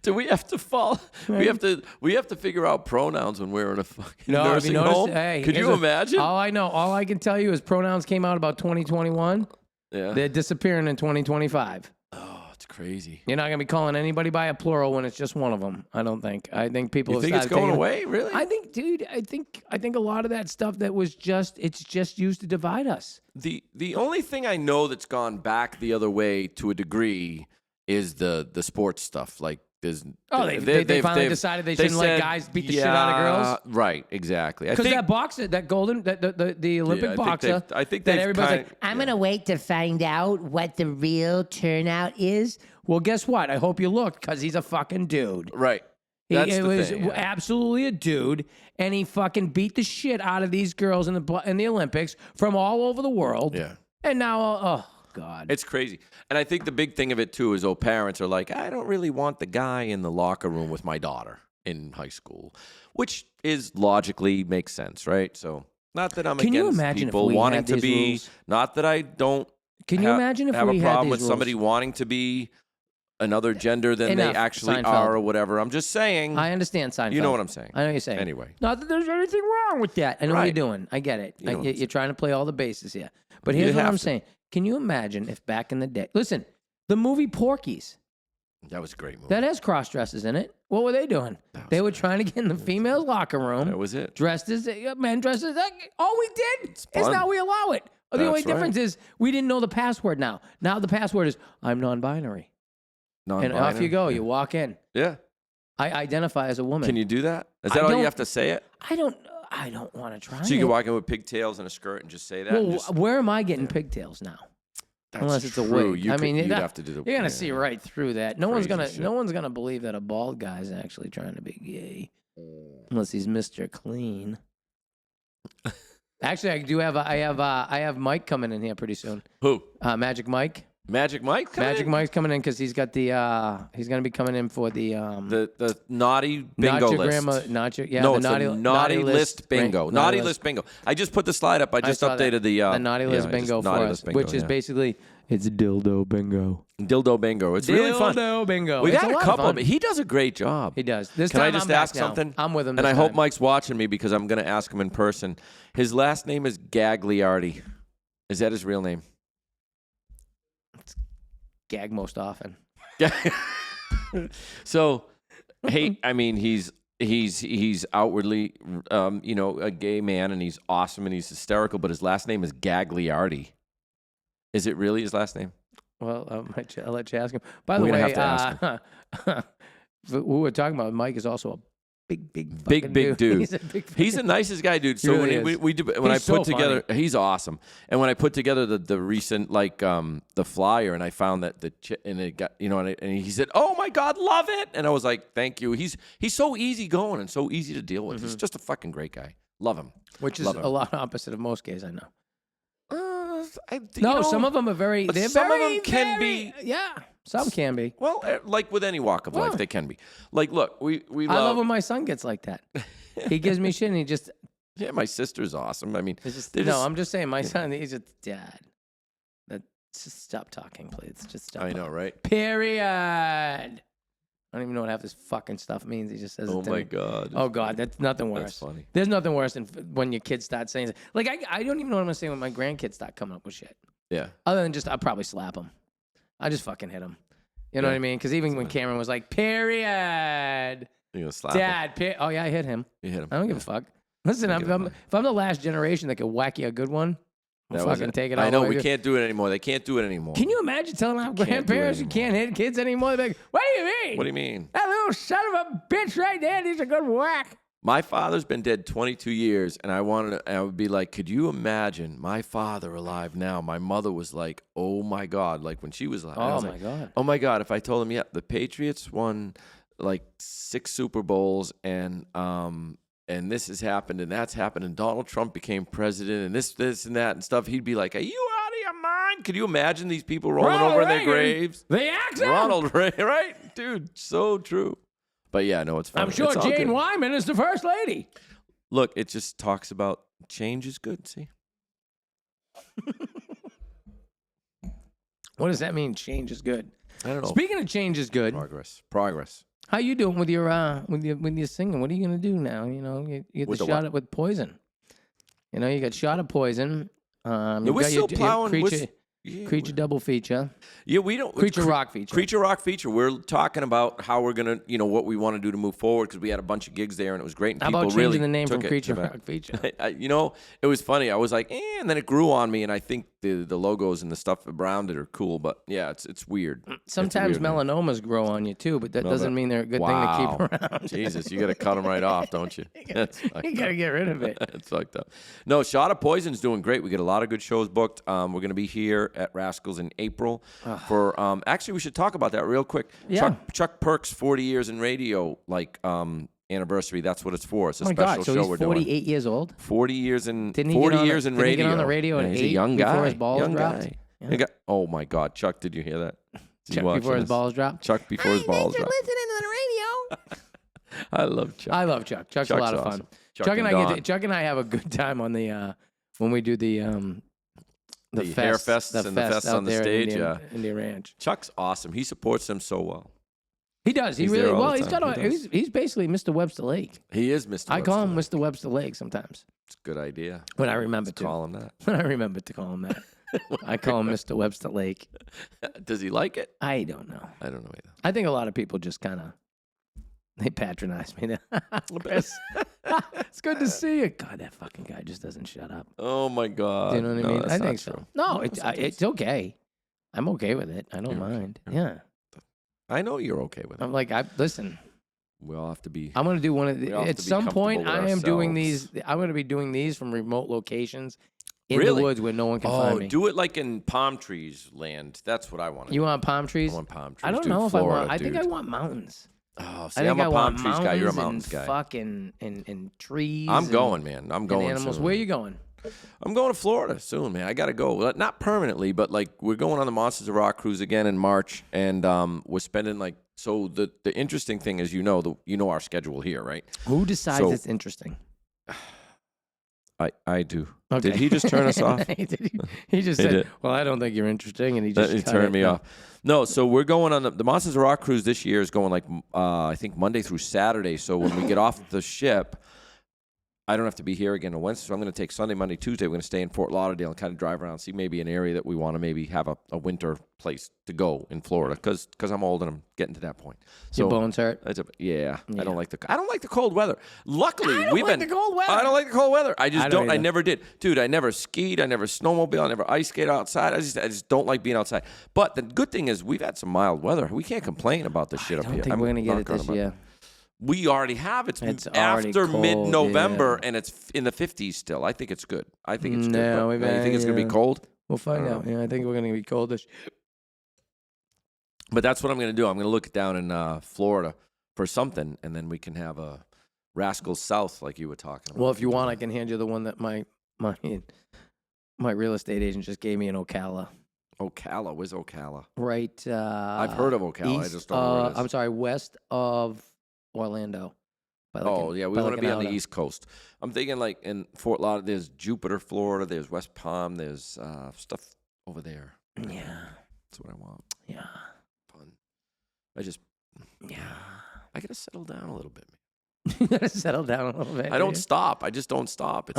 Do we have to fall? We have to figure out pronouns when we're in a fucking nursing home. Hey, could you imagine? All I know, all I can tell you is pronouns came out about 2021. Yeah. They're disappearing in 2025. Oh, it's crazy. You're not gonna be calling anybody by a plural when it's just one of them. I don't think. I think people. You think it's going away? Really? I think, dude. I think a lot of that stuff that was it's just used to divide us. The only thing I know that's gone back the other way to a degree is the sports stuff. Like there's they finally decided they shouldn't let guys beat the shit out of girls. Right, exactly. Because that boxer, that golden, the Olympic boxer, I think that everybody's like, I'm gonna wait to find out what the real turnout is. Well, guess what? I hope you looked because he's a fucking dude. Right. He was absolutely a dude, and he fucking beat the shit out of these girls in the Olympics from all over the world. Yeah. And now, oh God, it's crazy. And I think the big thing of it too is parents are like, I don't really want the guy in the locker room with my daughter in high school, which is logically makes sense, right? So not that I'm against people wanting to be, rules? Not that I don't. Can you imagine if have we a problem had with these somebody rules? wanting to be another gender than Enough, they actually Seinfeld. are or whatever? I'm just saying. I understand, Seinfeld. You know what I'm saying. I know what you're saying. Anyway. Not that there's anything wrong with that. I know what you're doing. I get it. You're trying to play all the bases here. But here's what I'm saying. Can you imagine if back in the day... Listen, the movie Porky's. That was a great movie. That has cross-dressers in it. What were they doing? They were trying to get in the females' locker room. That was it. Dressed as... Men dressed as... All we did is now we allow it. The only difference is we didn't know the password now. Now the password is, I'm non-binary. And off you go. You walk in. Yeah. I identify as a woman. Can you do that? Is that all you have to say it? I don't want to try. So you can walk in with pigtails and a skirt and just say that. Well, where am I getting pigtails now? Unless it's a wig. You'd have to do the. You're gonna see right through that. No one's gonna believe that a bald guy's actually trying to be gay, unless he's Mr. Clean. Actually, I have Mike coming in here pretty soon. Who? Magic Mike. Magic Mike? Mike's coming in because he's got he's going to be coming in for the naughty bingo list. The naughty list bingo. Naughty list bingo. I just put the slide up. I just updated the naughty list bingo for us, which is basically it's dildo bingo. Dildo bingo. It's really fun. Dildo bingo. We've had a couple of them. He does a great job. He does. Can I just ask something? I'm with him. And I hope Mike's watching me because I'm going to ask him in person. His last name is Gagliardi. Is that his real name? Gag most often. So, I mean, he's he's outwardly, a gay man, and he's awesome and he's hysterical. But his last name is Gagliardi. Is it really his last name? Well, I'll let you ask him. By the We're way, gonna have to ask who we're talking about, Mike is also a big dude. He's a big. He's the nicest guy, dude. So really when is. we did, when He's I put so together, he's awesome. And when I put together the recent the flyer, and I found that and it got and he said, "Oh my God, love it!" And I was like, "Thank you." He's so easygoing and so easy to deal with. He's just a fucking great guy. Love him. Which is a lot opposite of most gays I know. No, some of them are very. But They're some very, of them can be. Yeah, some can be. Well, like with any walk of life, they can be. Like, look, we I love when my son gets like that. He gives me shit, and he just. Yeah, my sister's awesome. I mean, I'm just saying, my son. He's just Dad. Just stop talking, please. Just stop. I know, right? Period. I don't even know what half this fucking stuff means. He just says. Oh my God. Oh God, that's nothing worse. That's funny. There's nothing worse than when your kids start saying, like, I don't even know what I'm gonna say when my grandkids start coming up with shit. Yeah. Other than I'll probably slap them. I just fucking hit them. You know what I mean? Because even when Cameron was like, period. You gonna slap Dad, him? oh yeah, I hit him. You hit him. I don't give a fuck. Listen, if I'm the last generation that could whack you a good one, I'll fucking take it all I know, the way. we can't do it anymore. They can't do it anymore. Can you imagine telling our grandparents you can't hit kids anymore? They're like, what do you mean? What do you mean? That little son of a bitch right there needs a good whack. My father's been dead 22 years, and I would be like, could you imagine my father alive now? My mother was like, oh my God, like when she was alive. Oh my God. Oh my God, if I told him, yeah, the Patriots won like 6 Super Bowls, and this has happened, and that's happened, and Donald Trump became president, and this and that and stuff, he'd be like, are you out of your mind? Could you imagine these people rolling over in their graves? The actor? Ronald Reagan, right? Dude, so true. But yeah, no, it's funny. I'm sure Jane Wyman is the first lady. Look, it just talks about change is good, see? What does that mean, change is good? I don't know. Speaking of change is good. Progress. How you doing with your singing? What are you gonna do now? You know, you get the shot at with Poison. You know, you got shot at Poison. We're still plowing. Creature double feature. Yeah, we don't. Creature rock feature. Creature rock feature. We're talking about how we're gonna, what we want to do to move forward, because we had a bunch of gigs there and it was great. And how people about really changing the name from took Creature Rock Feature? It was funny. I was like, and then it grew on me, and I think the logos and the stuff around it are cool. But yeah, it's weird. Sometimes melanomas grow on you too, but that doesn't mean they're a good thing to keep around. Jesus, you got to cut them right off, don't you? You got to get rid of it. It's fucked up. No, Shot of Poison's doing great. We get a lot of good shows booked. We're going to be here at Rascals in April for actually we should talk about that real quick. Yeah. Chuck Perk's 40 years in radio anniversary. That's what it's for. It's a Oh my special God! So show he's we're 48 doing. years old. 40 years in Didn't he 40 get on years in didn't radio. He get on the radio at he's 8 a young guy. before his balls young dropped. guy. Yeah. Oh my God, Chuck! Did you hear that? Chuck before his balls dropped. Chuck before his balls dropped. Listening to the radio. I love Chuck. I love Chuck. Chuck's a lot of fun. Awesome. Chuck and I have a good time on the when we do the hair fests and the fests on the stage. Indian Ranch. Chuck's awesome. He supports them so well. He does. He He's really there all well. the He's time. got. He's basically Mr. Webster Lake. He is Mr. I call him Webster. Mr. Webster Lake sometimes. It's a good idea. When I remember to call him that. When I remember to call him that. I call him Mr. Webster Lake. Does he like it? I don't know. I don't know either. I think a lot of people just kind of they patronize me. It's good to see you. God, that fucking guy just doesn't shut up. Oh my God. Do you know what I mean? I think so. True. No, it's okay. I'm okay with it. I don't mind. Yeah. I know you're okay with it. I'm like, listen. We all have to be. I'm gonna do one of the, at some point. I am doing these. ourselves. I'm gonna be doing these from remote locations in the woods where no one can find me. Do it like in palm trees land. That's what I want. You want palm trees? I want palm trees. I don't Dude, know if Florida, I want. I think I dude. want mountains. Oh, see, I think I'm I a palm want trees guy. You're a mountains mountains guy. Fucking and trees. I'm and, going, man. I'm going. And animals. Soon. Where are you going? I'm going to Florida soon, man. I got to go. Not permanently, but like we're going on the Monsters of Rock cruise again in March, and we're spending like. So the interesting thing is, you know our schedule here, right? Who decides it's interesting? I do. Okay. Did he just turn us off? he just said, "Well, I don't think you're interesting," and he just turned me off. No, so we're going on the Monsters of Rock cruise this year is going like I think Monday through Saturday. So when we get off the ship, I don't have to be here again on Wednesday, so I'm going to take Sunday, Monday, Tuesday. We're going to stay in Fort Lauderdale and kind of drive around, see maybe an area that we want to maybe have a winter place to go in Florida because I'm old and I'm getting to that point. So Your bones hurt? Yeah. I don't like the cold weather. Luckily, I don't like the cold weather. I don't like the cold weather. I just don't. I either. never did. Dude, I never skied. I never snowmobile. I never ice skate outside. I just don't like being outside. But the good thing is we've had some mild weather. We can't complain about this shit up I don't here. think we're going to get it this year. We already have. It's already after cold, mid-November, and it's in the 50s still. I think it's good. I think it's good. No, But you think it's going to be cold? We'll find out. Yeah, I think we're going to be coldish. But that's what I'm going to do. I'm going to look down in Florida for something, and then we can have a Rascals South like you were talking about. Well, if you want, I can hand you the one that my real estate agent just gave me in Ocala. Ocala? Where's Ocala? Right. I've heard of Ocala. I just don't know where it is. I'm sorry, west of Orlando. We want to be on the East Coast. I'm thinking like in Fort Lauderdale, there's Jupiter, Florida. There's West Palm. There's stuff over there. Yeah. That's what I want. Yeah. Fun. I got to settle down a little bit, man. You got to settle down a little bit. I don't stop. I just don't stop.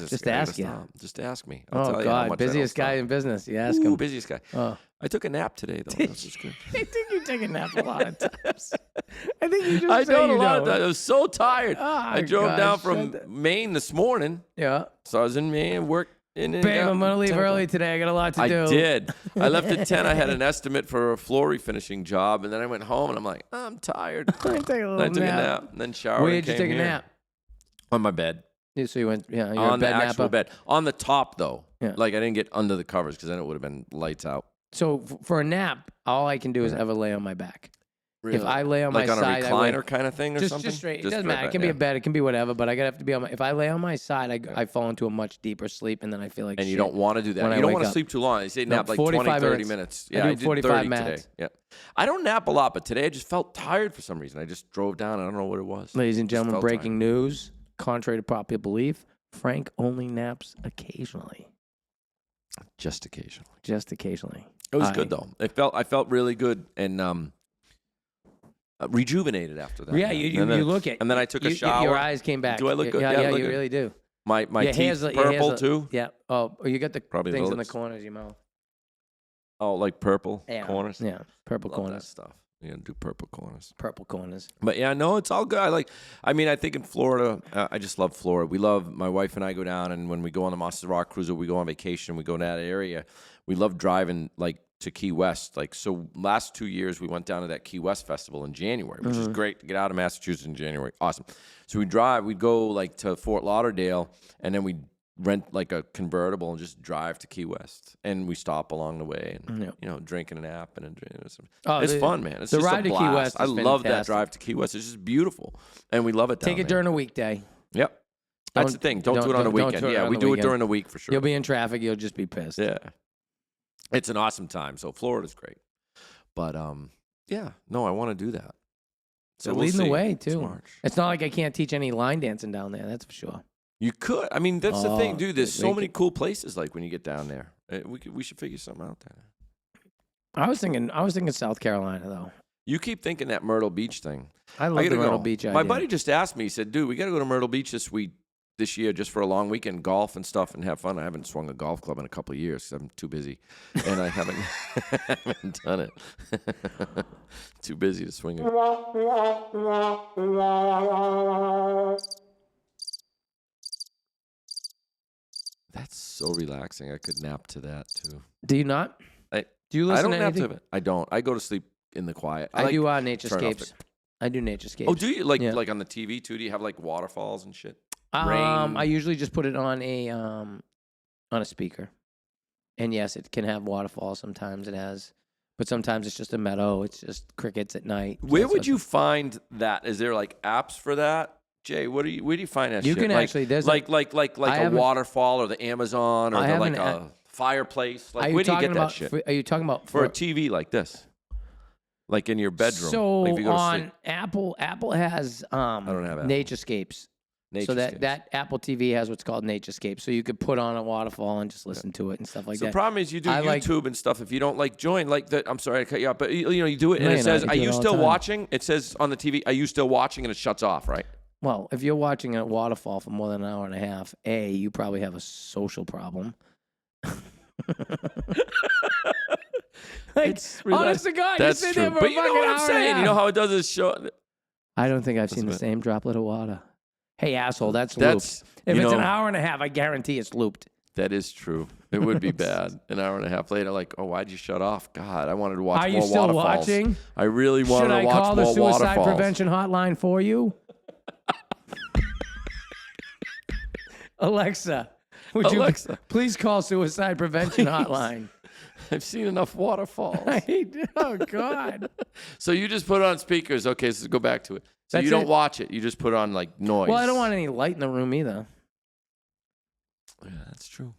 Just ask you. Just ask me. I'll tell you how God, much busiest guy in business. You ask him. Busiest guy. Oh. I took a nap today, though. Did That's just you? good. I think you take a nap a lot of times. I think you just I say don't you a lot of don't. times. I was so tired. Oh, I drove down gosh, from Maine this morning. Yeah. So I was in Maine, worked in and Babe, out I'm going to leave 10 early today. I got a lot to do. I did. I left at 10. I had an estimate for a floor refinishing job, and then I went home, and I'm like, I'm tired. I take a little I took nap. a nap, and then showered. Where and did you came take a here. nap? On my bed. Yeah, so you went, you're On a the bed actual napper? bed. On the top, though. Yeah. Like, I didn't get under the covers because then it would have been lights out. So for a nap, all I can do is ever lay on my back. Really? If I lay on my like side, on a recliner kind of thing or just something? straight. It doesn't matter. It can be a bed. It can be whatever. But I gotta have to be on my. If I lay on my side, I fall into a much deeper sleep, and then I feel like. And shit you don't want to do that. when I You don't wake want to up. sleep too long. They say nap like 45 20, 30 minutes. Yeah, I I do did 45 30 minutes. today. Yeah. I don't nap a lot, but today I just felt tired for some reason. I just drove down. I don't know what it was. Ladies and gentlemen, felt breaking news. Contrary to popular belief, Frank only naps occasionally. Just occasionally. Just occasionally. It was good though. I felt really good and rejuvenated after that. Yeah, you look at. And then I took a shower. Your eyes came back. Do I look good? Yeah, Yeah, I look you good. really do. My Your teeth your purple too. Yeah. Oh, you got the Probably things in the lips. corners of your mouth. Oh, like purple Yeah. corners. Yeah, purple Love that corners. stuff. Yeah, do purple corners. Purple corners. But yeah, no, it's all good. I think in Florida, I just love Florida. My wife and I go down, and when we go on the Monsters Rock cruiser, we go on vacation, we go in that area. We love driving to Key West. So last 2 years, we went down to that Key West festival in January, which is great to get out of Massachusetts in January. Awesome. So we'd go to Fort Lauderdale, and then we'd rent like a convertible and just drive to Key West, and we stop along the way and drinking an app and it's fun, man. It's the just ride a to Key blast. West I is love that fantastic. drive to Key West. It's just beautiful, and we love it. Take it during a weekday. Yep, that's the thing. Don't do it on a weekend. Yeah, we do it during the week for sure. You'll be in traffic. You'll just be pissed. Yeah, it's an awesome time. So Florida's great, but yeah, no, I want to do that. So You're we'll leading the see. way It's too. March. It's not like I can't teach any line dancing down there. That's for sure. You could. I mean, that's the thing, dude. There's so we many cool places. Like when you get down there, we should figure something out there. I was thinking South Carolina though. You keep thinking that Myrtle Beach thing. I love the gotta Myrtle go. Beach idea. My buddy just asked me. He said, "Dude, we got to go to Myrtle Beach this year just for a long weekend, golf and stuff, and have fun." I haven't swung a golf club in a couple of years because I'm too busy, and I haven't haven't done it. Too busy to swing it. That's so relaxing. I could nap to that too. Do you not? Do you listen I don't to nap anything? to it. I don't. I go to sleep in the quiet. I do turn off Naturescapes. I do Naturescapes. Oh, do you Yeah. like on the TV too? Do you have like waterfalls and shit? I usually just put it on a speaker. And yes, it can have waterfalls. Sometimes it has, but sometimes it's just a meadow. It's just crickets at night. Where would you find that? Is there like apps for that? Jay, where do you find that You shit? can like, actually- there's like a waterfall or the Amazon or I like haven't a fireplace. Are Like you where do you talking get that about? shit? Are you talking about For a TV like this? Like in your bedroom. So like if you go to on sleep. Apple has don't have Apple. Naturescapes. So Naturescapes. that Apple TV has what's called Naturescape. So you could put on a waterfall and just listen to it and stuff like So that. the problem is you do I like- YouTube and stuff. If you don't like join, like that, I'm sorry I cut you off, but you do it and No, it you're says, not. "Are You do it you all the still time. watching?" It says on the TV, "Are you still watching?" and it shuts off, right? Well, if you're watching a waterfall for more than an hour and a half, A, you probably have a social problem. It's really honest to God, that's you sit true. there for But a you know fucking what I'm hour and a saying? You know half. how it does this show? I don't think I've seen the That's same droplet of water. Hey, asshole, that's That's- looped. If you it's an know- hour and a half, I guarantee it's looped. That is true. It would be bad. An hour and a half later, like, oh, why'd you shut off? God, I wanted to watch Are more you still waterfalls. watching? I really wanted Should to I watch call the more suicide waterfalls. prevention hotline for you? Alexa, would you please call suicide prevention hotline? I've seen enough waterfalls. Oh, God. So you just put it on speakers. Okay, so go back to it. So That's you don't it. watch it. You just put on like noise. Well, I don't want any light in the room either. Yeah, that's true.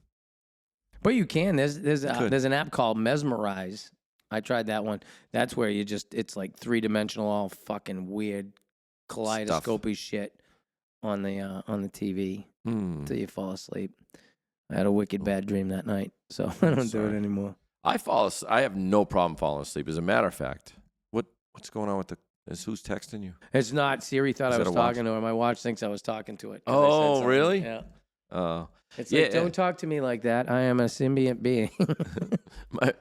But you can. There's Good. an app called Mesmerize. I tried that one. That's where it's like 3-dimensional, all fucking weird kaleidoscopy shit on the TV until you fall asleep. I had a wicked bad dream that night, so I don't do it anymore. I have no problem falling asleep. As a matter of fact, what's going on with who's texting you? It's not. Siri thought I was talking to her. My watch thinks I was talking to it. 'cause I said Oh, something. really? Yeah. It's like, don't talk to me like that. I am a symbiont being.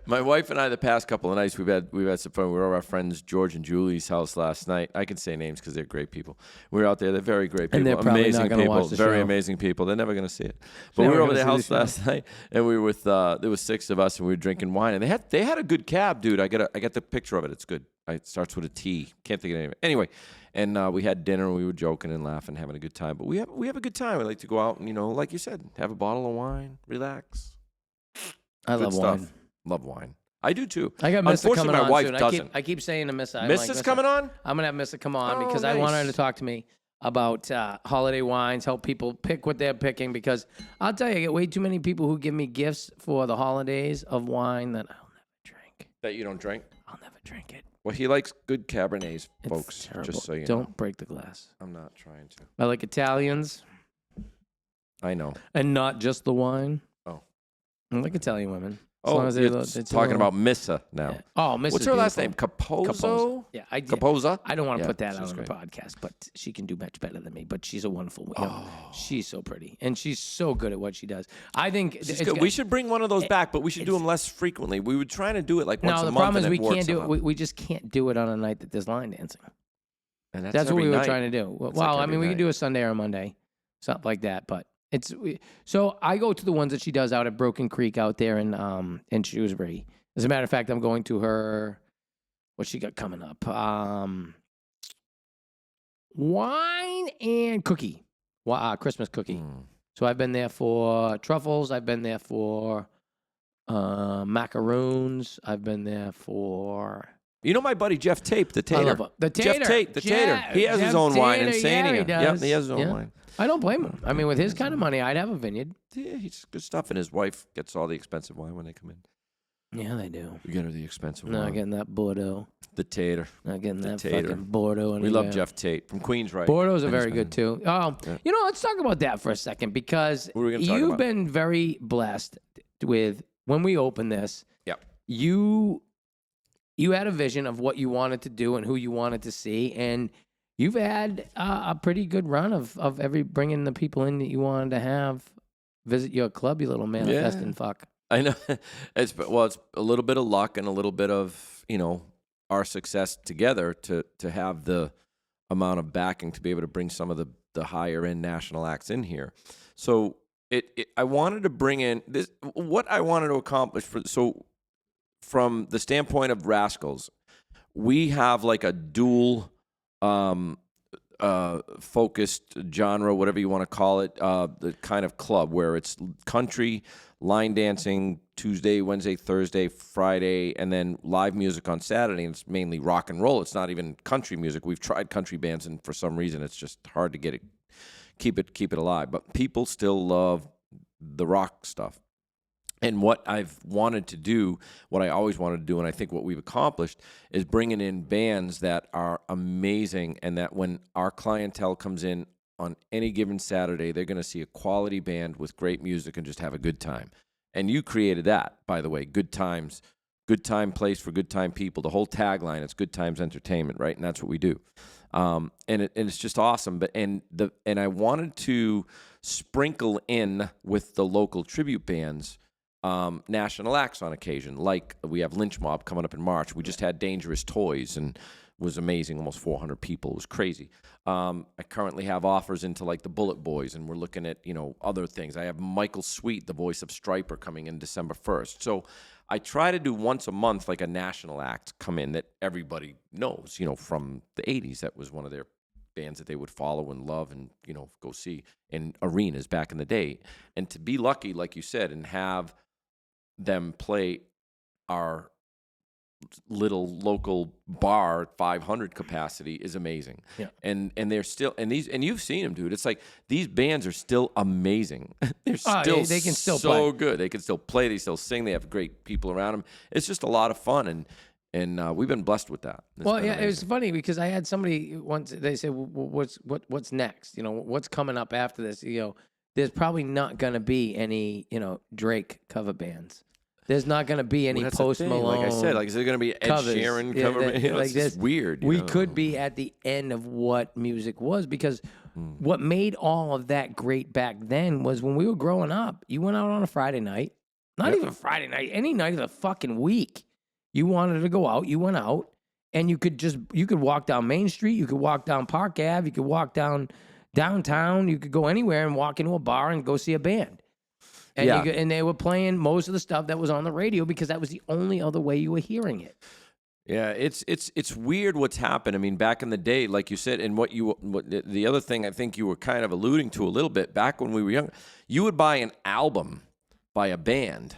My wife and I, the past couple of nights, we've had some fun. We were over our friends George and Julie's house last night. I can say names because they're great people. We were out there. They're very great people. And they're probably amazing not gonna people. watch the Very show. amazing people. They're never going to see it. But Never we were over gonna their see the house last night, and we were with there was 6 of us, and we were drinking wine. And they had a good cab, dude. I got the picture of it. It's good. It starts with a T. Can't think of it anyway. And we had dinner, and we were joking and laughing, having a good time. But we have a good time. We like to go out and, like you said, have a bottle of wine, relax. I love stuff. wine. Love wine. I do too. I got Missa coming Unfortunately, on my wife soon. doesn't. I keep saying to Missa, Missa's coming on? I'm gonna have Missa come on Oh, because I want her nice. to talk to me about holiday wines, help people pick what they're picking. Because I'll tell you, I get way too many people who give me gifts for the holidays of wine that I'll never drink. That you don't drink? I'll never drink it. Well, he likes good Cabernets, It's folks. terrible. Just so you know. Don't break the glass. I'm not trying to. I like Italians I know. and not just the wine. Oh. I like Italian women. As Oh, long as you're they're talking about Missa now. Yeah. Oh, Mrs. What's her last name? beautiful. Capozzo? Yeah, I did. Capozza? I don't want to Yeah, put that out she's on the great. podcast, but she can do much better than me. But she's a wonderful woman. Oh. She's so pretty, and she's so good at what she does. I think She's good. We should bring one of those back, but we should do them less frequently. We were trying to do it like once No, a the month. problem is and we it works can't do it. somehow. We just can't do it on a night that there's line dancing. And That's what every we were night. trying to do. Well, like I every mean, we could night. do a Sunday or a Monday, something like that. But so I go to the ones that she does out at Broken Creek out there in Shrewsbury. As a matter of fact, I'm going to her. What she got coming up? Wine and cookie. Christmas cookie. Mm. So I've been there for truffles. I've been there for macaroons. I've been there for. You know my buddy Jeff Tape, the I tater. love it. The tater. Jeff Tate, the tater. He has his own wine in Yeah, he Sania. does. Yep, he has his own Yeah. wine. I don't blame him. I mean, with his kind of money, I'd have a vineyard. Yeah, he's good stuff. And his wife gets all the expensive wine when they come in. Yeah, they do. You get her the expensive Not wine. getting that Bordeaux. The tater. Not getting The that tater. fucking Bordeaux. We love anywhere. Jeff Tate from Queens, right? Bordeaux's are And he's very good been- too. Yeah. Let's talk about that for a second because What are we gonna talk you've about? been very blessed with when we opened this. Yep. You had a vision of what you wanted to do and who you wanted to see, and you've had a pretty good run of bringing the people in that you wanted to have visit your club, you little manifesting fuck. I know. It's a little bit of luck and a little bit of, our success together to have the amount of backing to be able to bring some of the higher end national acts in here. So I wanted to bring in this, what I wanted to accomplish from the standpoint of Rascals, we have like a dual focused genre, whatever you want to call it, the kind of club where it's country, line dancing Tuesday, Wednesday, Thursday, Friday, and then live music on Saturday. And it's mainly rock and roll. It's not even country music. We've tried country bands, and for some reason, it's just hard to keep it alive. But people still love the rock stuff. And what I've wanted to do, what I always wanted to do, and I think what we've accomplished, is bringing in bands that are amazing, and that when our clientele comes in on any given Saturday, they're going to see a quality band with great music and just have a good time. And you created that, by the way, Good Times, good time place for good time people. The whole tagline, it's Good Times Entertainment, right? And that's what we do. and it's just awesome. And I wanted to sprinkle in with the local tribute bands national acts on occasion. Like we have Lynch Mob coming up in March. We just had Dangerous Toys and was amazing. Almost 400 people. It was crazy. I currently have offers into like the Bullet Boys, and we're looking at, other things. I have Michael Sweet, the voice of Stryper, coming in December 1st. So I try to do once a month like a national act come in that everybody knows, from the 80s. That was one of their bands that they would follow and love and, go see in arenas back in the day. And to be lucky, like you said, and have them play our little local bar 500 capacity is amazing. Yeah. And they're still, and you've seen them, dude. It's like these bands are still amazing. They're still they can still so play. good. They can still play, they still sing, they have great people around them. It's just a lot of fun, and we've been blessed with that. It's been It was amazing. funny because I had somebody once. They said, "What's next? What's coming up after this? There's probably not going to be any, Drake cover bands. There's not going to be any Well, that's the Post thing. Malone. Like I said, is there going to be Ed covers. Sheeran Yeah, cover? that- like It's just this. weird. We could be at the end of what music was, because what made all of that great back then was when we were growing up, you went out on a Friday night, not Yep. even Friday night, any night of the fucking week. You wanted to go out, you went out, and you could walk down Main Street, you could walk down Park Ave, you could walk down downtown, you could go anywhere and walk into a bar and go see a band. And, Yeah. and they were playing most of the stuff that was on the radio because that was the only other way you were hearing it. Yeah, it's weird what's happened. I mean, back in the day, like you said, and what the other thing I think you were kind of alluding to a little bit, back when we were young, you would buy an album by a band,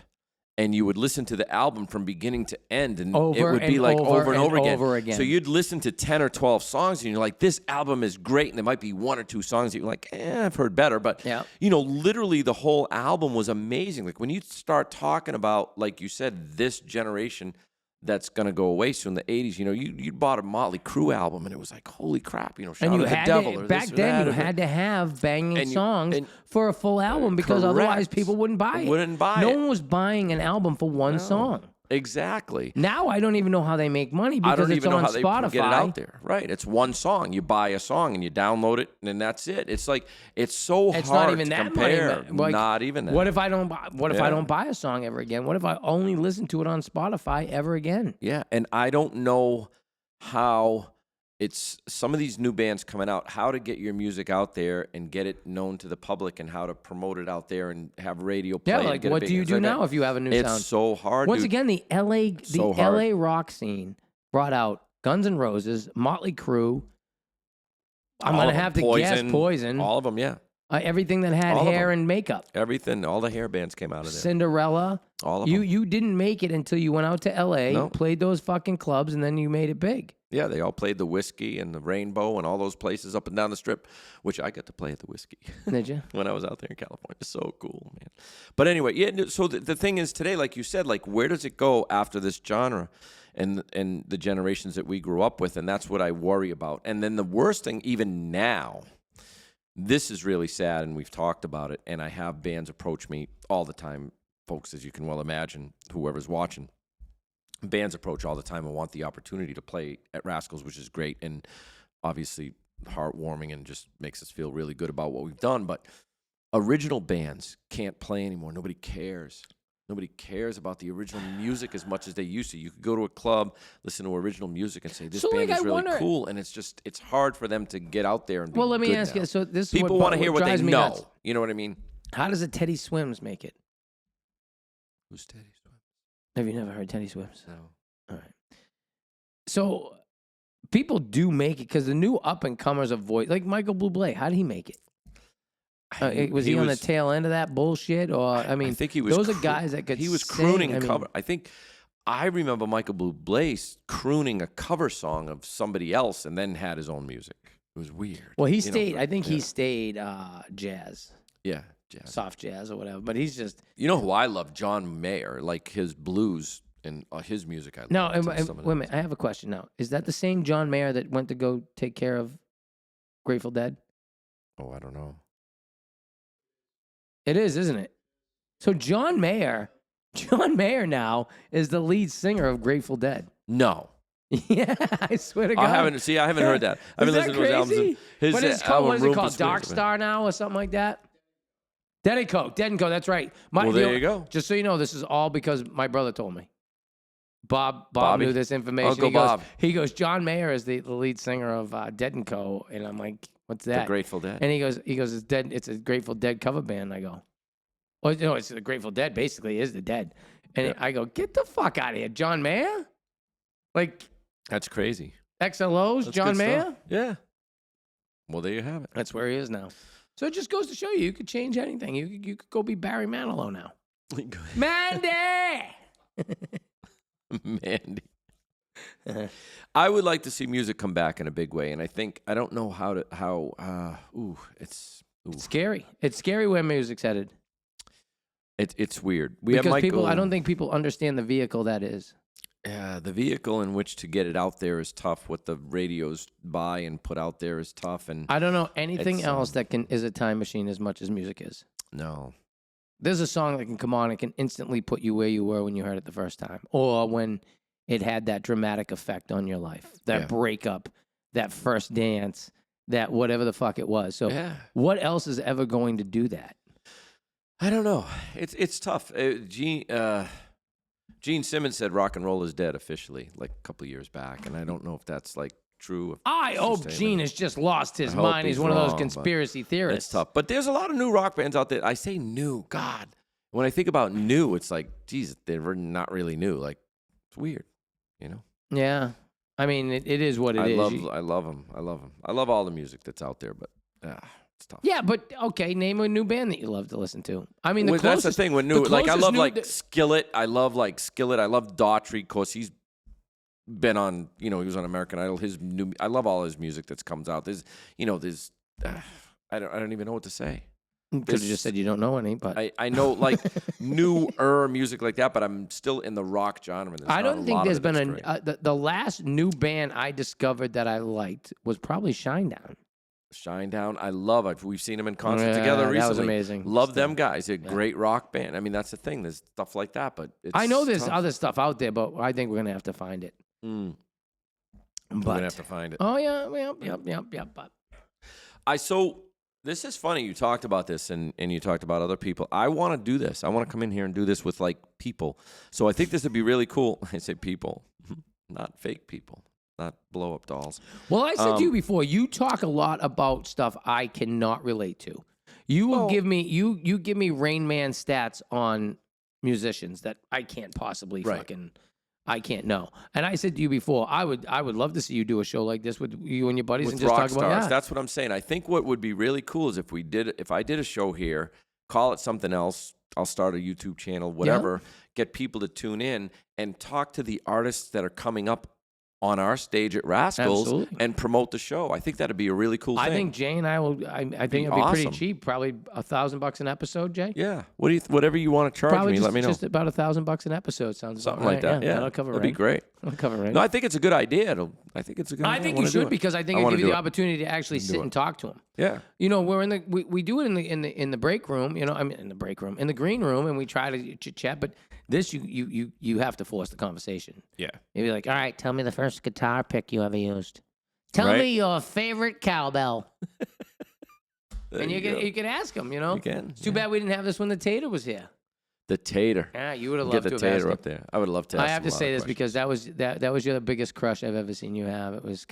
and you would listen to the album from beginning to end, and it would be like over and over again. So you'd listen to 10 or 12 songs, and you're like, this album is great, and there might be one or two songs that you're like, I've heard better. But, Yeah. literally the whole album was amazing. Like when you start talking about, like you said, this generation that's going to go away soon, the 80s, you bought a Motley Crue album, and it was like, holy crap, Shout And you at the had Devil. to, or back this or then, that, you or had to have banging and you- songs and- for a full album because otherwise Correct. people wouldn't buy it. Wouldn't buy No it. one was buying an album for one song. Exactly. Now I don't even know how they make money I because don't it's even know on how they Spotify. get it out there. Right. It's one song. You buy a song and you download it, and then that's it. It's like it's so It's hard not even to that compare. money. Like, not even that. What if I don't buy? What if I Yeah. don't buy a song ever again? What if I only listen to it on Spotify ever again? Yeah, and I don't know how it's some of these new bands coming out, how to get your music out there and get it known to the public, and how to promote it out there and have radio play. Yeah, and like get it what big. do you It's do like now if you have a new It's sound? so hard. Once dude. again, the So hard. LA rock scene brought out Guns N' Roses, Motley Crue. I'm All gonna of them. have to guess Poison. All of them, yeah. Everything that had All of hair them. and makeup. Everything, all the hair bands came out of there. Cinderella. All of You them. you didn't make it until you went out to LA, No. played those fucking clubs, and then you made it big. Yeah, they all played the Whiskey and the Rainbow and all those places up and down the strip, which I got to play at the Whiskey Did you? when I was out there in California. So cool, man. But anyway, yeah, so the thing is today, like you said, like where does it go after this genre and the generations that we grew up with? And that's what I worry about. And then the worst thing, even now, this is really sad, and we've talked about it, and I have bands approach me all the time, folks, as you can well imagine, whoever's watching. Bands approach all the time and want the opportunity to play at Rascals, which is great and obviously heartwarming and just makes us feel really good about what we've done. But original bands can't play anymore. Nobody cares. Nobody cares about the original music as much as they used to. You could go to a club, listen to original music, and say, this So, band like, is I really wonder- cool. And it's hard for them to get out there and be Well, let me good ask now. you. So this is People want to hear what they drives me know. nuts. You know what I mean? How does a Teddy Swims make it? Who's Teddy Swims? Have you never heard Teddy Swims? No. All right. So people do make it because the new up and comers of voice, like Michael Bublé, how did he make it? Was he on the tail end of that bullshit, or I mean, I think he was. those are guys that could. He was sing. crooning I a mean, cover. I remember Michael Bublé crooning a cover song of somebody else, and then had his own music. It was weird. Well, he You know, stayed. I think he yeah. stayed jazz, Yeah, jazz. soft jazz or whatever. But he's just You know who I love? John Mayer, like his blues and his music. I love. no. to And, some of wait a that. minute, I have a question now. Is that the same John Mayer that went to go take care of Grateful Dead? Oh, I don't know. It is, isn't it? So John Mayer now is the lead singer of Grateful Dead. No, Yeah, I swear to God. I haven't heard that. I haven't listened to his albums. His What is album, it Room called? for Dark Screens, Star now or something like that? Dead and Co. That's right. Well, there you go. Just so you know, this is all because my brother told me. Bobby knew this information. Uncle Bob. He goes, John Mayer is the lead singer of Dead and Co. And I'm like, what's that? The Grateful Dead. And he goes, it's Dead. It's a Grateful Dead cover band. I go, well, no, it's the Grateful Dead. Basically, is the Dead. And I go, get the fuck out of here, John Mayer. Like, that's crazy. XLO's That's John good Mayer. stuff. Yeah. Well, there you have it. That's where he is now. So it just goes to show you could change anything. You could go be Barry Manilow now. Mandy. Mandy. I would like to see music come back in a big way, and I don't know it's scary. It's scary where music's headed. It's weird. I don't think people understand the vehicle that is. Yeah, the vehicle in which to get it out there is tough. What the radios buy and put out there is tough, and I don't know anything else that is a time machine as much as music is. No. There's a song that can come on and can instantly put you where you were when you heard it the first time, or when it had that dramatic effect on your life, that breakup, that first dance, that whatever the fuck it was. So what else is ever going to do that? I don't know. It's tough. Gene Simmons said rock and roll is dead officially, like a couple of years back, and I don't know if that's like true. I hope Gene has just lost his mind. He's one of those conspiracy theorists. It's tough. But there's a lot of new rock bands out there. I say new. God. When I think about new, it's like, geez, they're not really new. Like, it's weird, you know? Yeah. I mean, it is what it is. I love them. I love all the music that's out there, but it's tough. Yeah, but okay, name a new band that you love to listen to. I mean, that's the thing with new. Like, I love Skillet. I love Skillet. I love Daughtry. Of course, he's been on. He was on American Idol. I love all his music that comes out. There's. I don't even know what to say. You could have just said you don't know any, but I know like newer music like that, but I'm still in the rock genre. I don't think there's been the last new band I discovered that I liked was probably Shinedown. Shinedown, I love it. We've seen them in concert together recently. That was amazing. Love them guys. They're a great rock band. I mean, that's the thing. There's stuff like that, but I know there's other stuff out there, but I think we're gonna have to find it. We're gonna have to find it. Oh yeah, yep. But this is funny. You talked about this, and you talked about other people. I want to do this. I want to come in here and do this with like people. So I think this would be really cool. I say people, not fake people. Not blow up dolls. Well, I said to you before, you talk a lot about stuff I cannot relate to. You will give me you give me Rain Man stats on musicians that I can't possibly I can't know. And I said to you before, I would love to see you do a show like this with you and your buddies and just rock talk stars. about that. That's what I'm saying. I think what would be really cool is if I did a show here, call it something else. I'll start a YouTube channel, whatever. Get people to tune in and talk to the artists that are coming up on our stage at Rascals and promote the show. I think that'd be a really cool thing. I think Jay and I will. I think it'll be pretty cheap. Probably $1,000 an episode, Jay. Yeah. Whatever you want to charge me, let me know. Just about $1,000 an episode sounds something like that. Yeah, that'll cover. That'd be great. That'll cover it. No, I think it's a good idea. I think it's a good. I think you should because I think it'll give you the opportunity to actually sit and talk to them. Yeah. We're in we do it in the break room. I mean in the break room, in the green room, and we try to chit chat. But this you have to force the conversation. Yeah. You'd be like, all right, tell me the first guitar pick you ever used. Tell me your favorite cowbell. And you can ask them. You can. It's too bad we didn't have this when the Tater was here. The Tater. Yeah, you would have loved to get the Tater up there. I would love to. I have to say this because that was your biggest crush I've ever seen you have. It was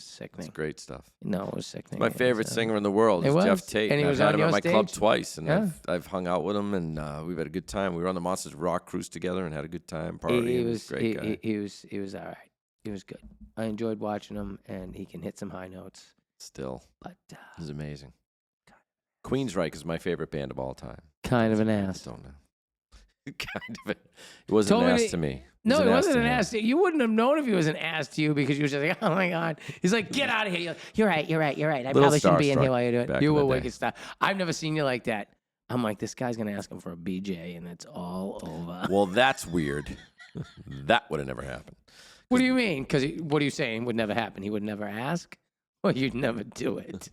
sickening. It's great stuff. No, it was sickening. My favorite singer in the world is Jeff Tate. And he was I've had on him your at my stage? club twice, and I've hung out with him, and we've had a good time. We were on the Monsters Rock cruise together and had a good time partying. He was a great guy. He was all right. He was good. I enjoyed watching him, and he can hit some high notes. Still, but he's amazing. Queensryche is my favorite band of all time. Kind of an ass. I don't know. Kind of. It wasn't an ass to me. No, it wasn't an ass to you. You wouldn't have known if he was an ass to you because you were just like, oh my God. He's like, get out of here. You're right. I probably shouldn't be in here while you're doing it. You were wicked stuff. I've never seen you like that. I'm like, this guy's going to ask him for a BJ, and it's all over. Well, that's weird. That would have never happened. What do you mean? Because what are you saying would never happen? He would never ask? Well, you'd never do it.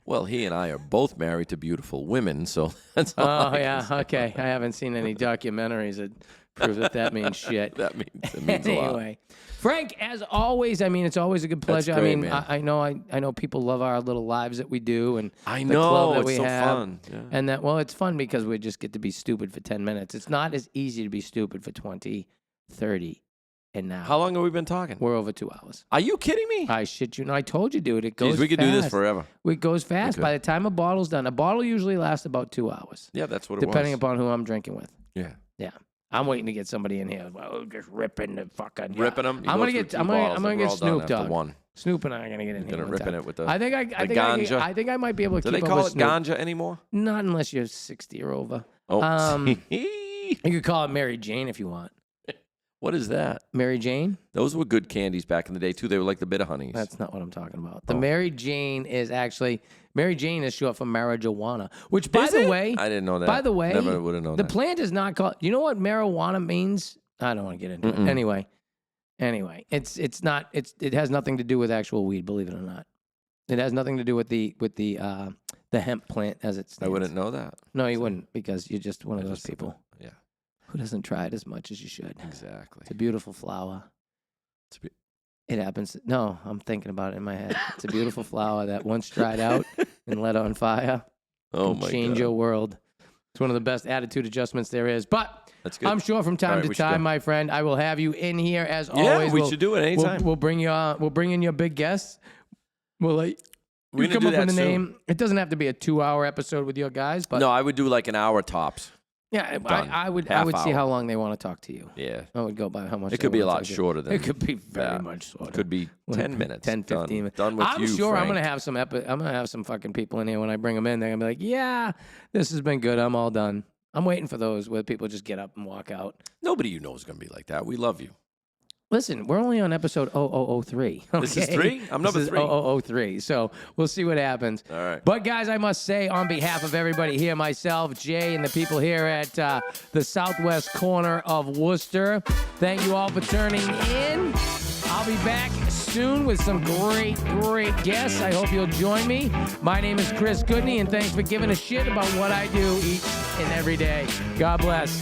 Well, he and I are both married to beautiful women, so that's all. Oh, yeah. Okay. I haven't seen any documentaries that prove that means shit. That means a lot. Anyway, Frank, as always, I mean, it's always a good pleasure. great, I mean, man. I know people love our little lives that we do, and I the know, club that it's we so have, fun. Yeah. and that it's fun because we just get to be stupid for 10 minutes. It's not as easy to be stupid for 20, 30, and now. How long have we been talking? We're over 2 hours. Are you kidding me? I shit you. No, I told you, dude. It goes Jeez, we could fast. do this forever. It goes fast. could. By the time a bottle's done, a bottle usually lasts about 2 hours, Yeah, that's what it depending was. upon who I'm drinking with. Yeah. Yeah. I'm waiting to get somebody in here. Well, just ripping the fucking. Ripping them. I'm gonna get Snoop Dogg. One. Snoop and I are gonna get in here. Gonna one ripping time. it with the. I think ganja. I think I might be able to Do keep they up call with it Snoop. ganja anymore? Not unless you're 60 or over. Oh. You could call it Mary Jane if you want. What is that? Mary Jane? Those were good candies back in the day too. They were like the bitter honeys. That's not what I'm talking about. The Mary Jane is Mary Jane is short for marijuana, which by the way, I didn't know that. By the way, never would have known the that. plant is not called. You know what marijuana means? I don't want to get into it. Anyway, it has nothing to do with actual weed. Believe it or not, it has nothing to do with the hemp plant as it stands. I wouldn't know that. No, you wouldn't because you're just one of those people Yeah, who doesn't try it as much as you should. exactly. It's a beautiful flower. It happens. No, I'm thinking about it in my head. It's a beautiful flower that once dried out and let on fire. Oh can my change God. your world. It's one of the best attitude adjustments there is. But That's good. I'm sure from time All right, to we should go. time, my friend, I will have you in here as Yeah, always. we should do it anytime. We'll bring you. We'll bring in your big guests. We'll let We're you gonna come do up that with a soon. name. It doesn't have to be a 2-hour episode with your guys, but No, I would do like an hour tops. yeah, Done. I would Half see hour. how long they want to talk to you. Yeah. I would go by how much. It could they be a wanna lot talk to you. shorter than It could be very that. much shorter. Could be 10 minutes. 10, 15 minutes. Done with I'm you, sure I'm Frank. gonna have some. I'm gonna have some fucking people in here when I bring them in. They're gonna be like, "Yeah, this has been good. I'm all done." I'm waiting for those where people just get up and walk out. Nobody you know is going to be like that. We love you. Listen, we're only on episode 0003. Okay? This is 3? I'm number This is 3. 0003. So we'll see what happens. All right. But guys, I must say on behalf of everybody here, myself, Jay, and the people here at the southwest corner of Worcester, thank you all for turning in. I'll be back soon with some great guests. I hope you'll join me. My name is Chris Goodney, and thanks for giving a shit about what I do each and every day. God bless.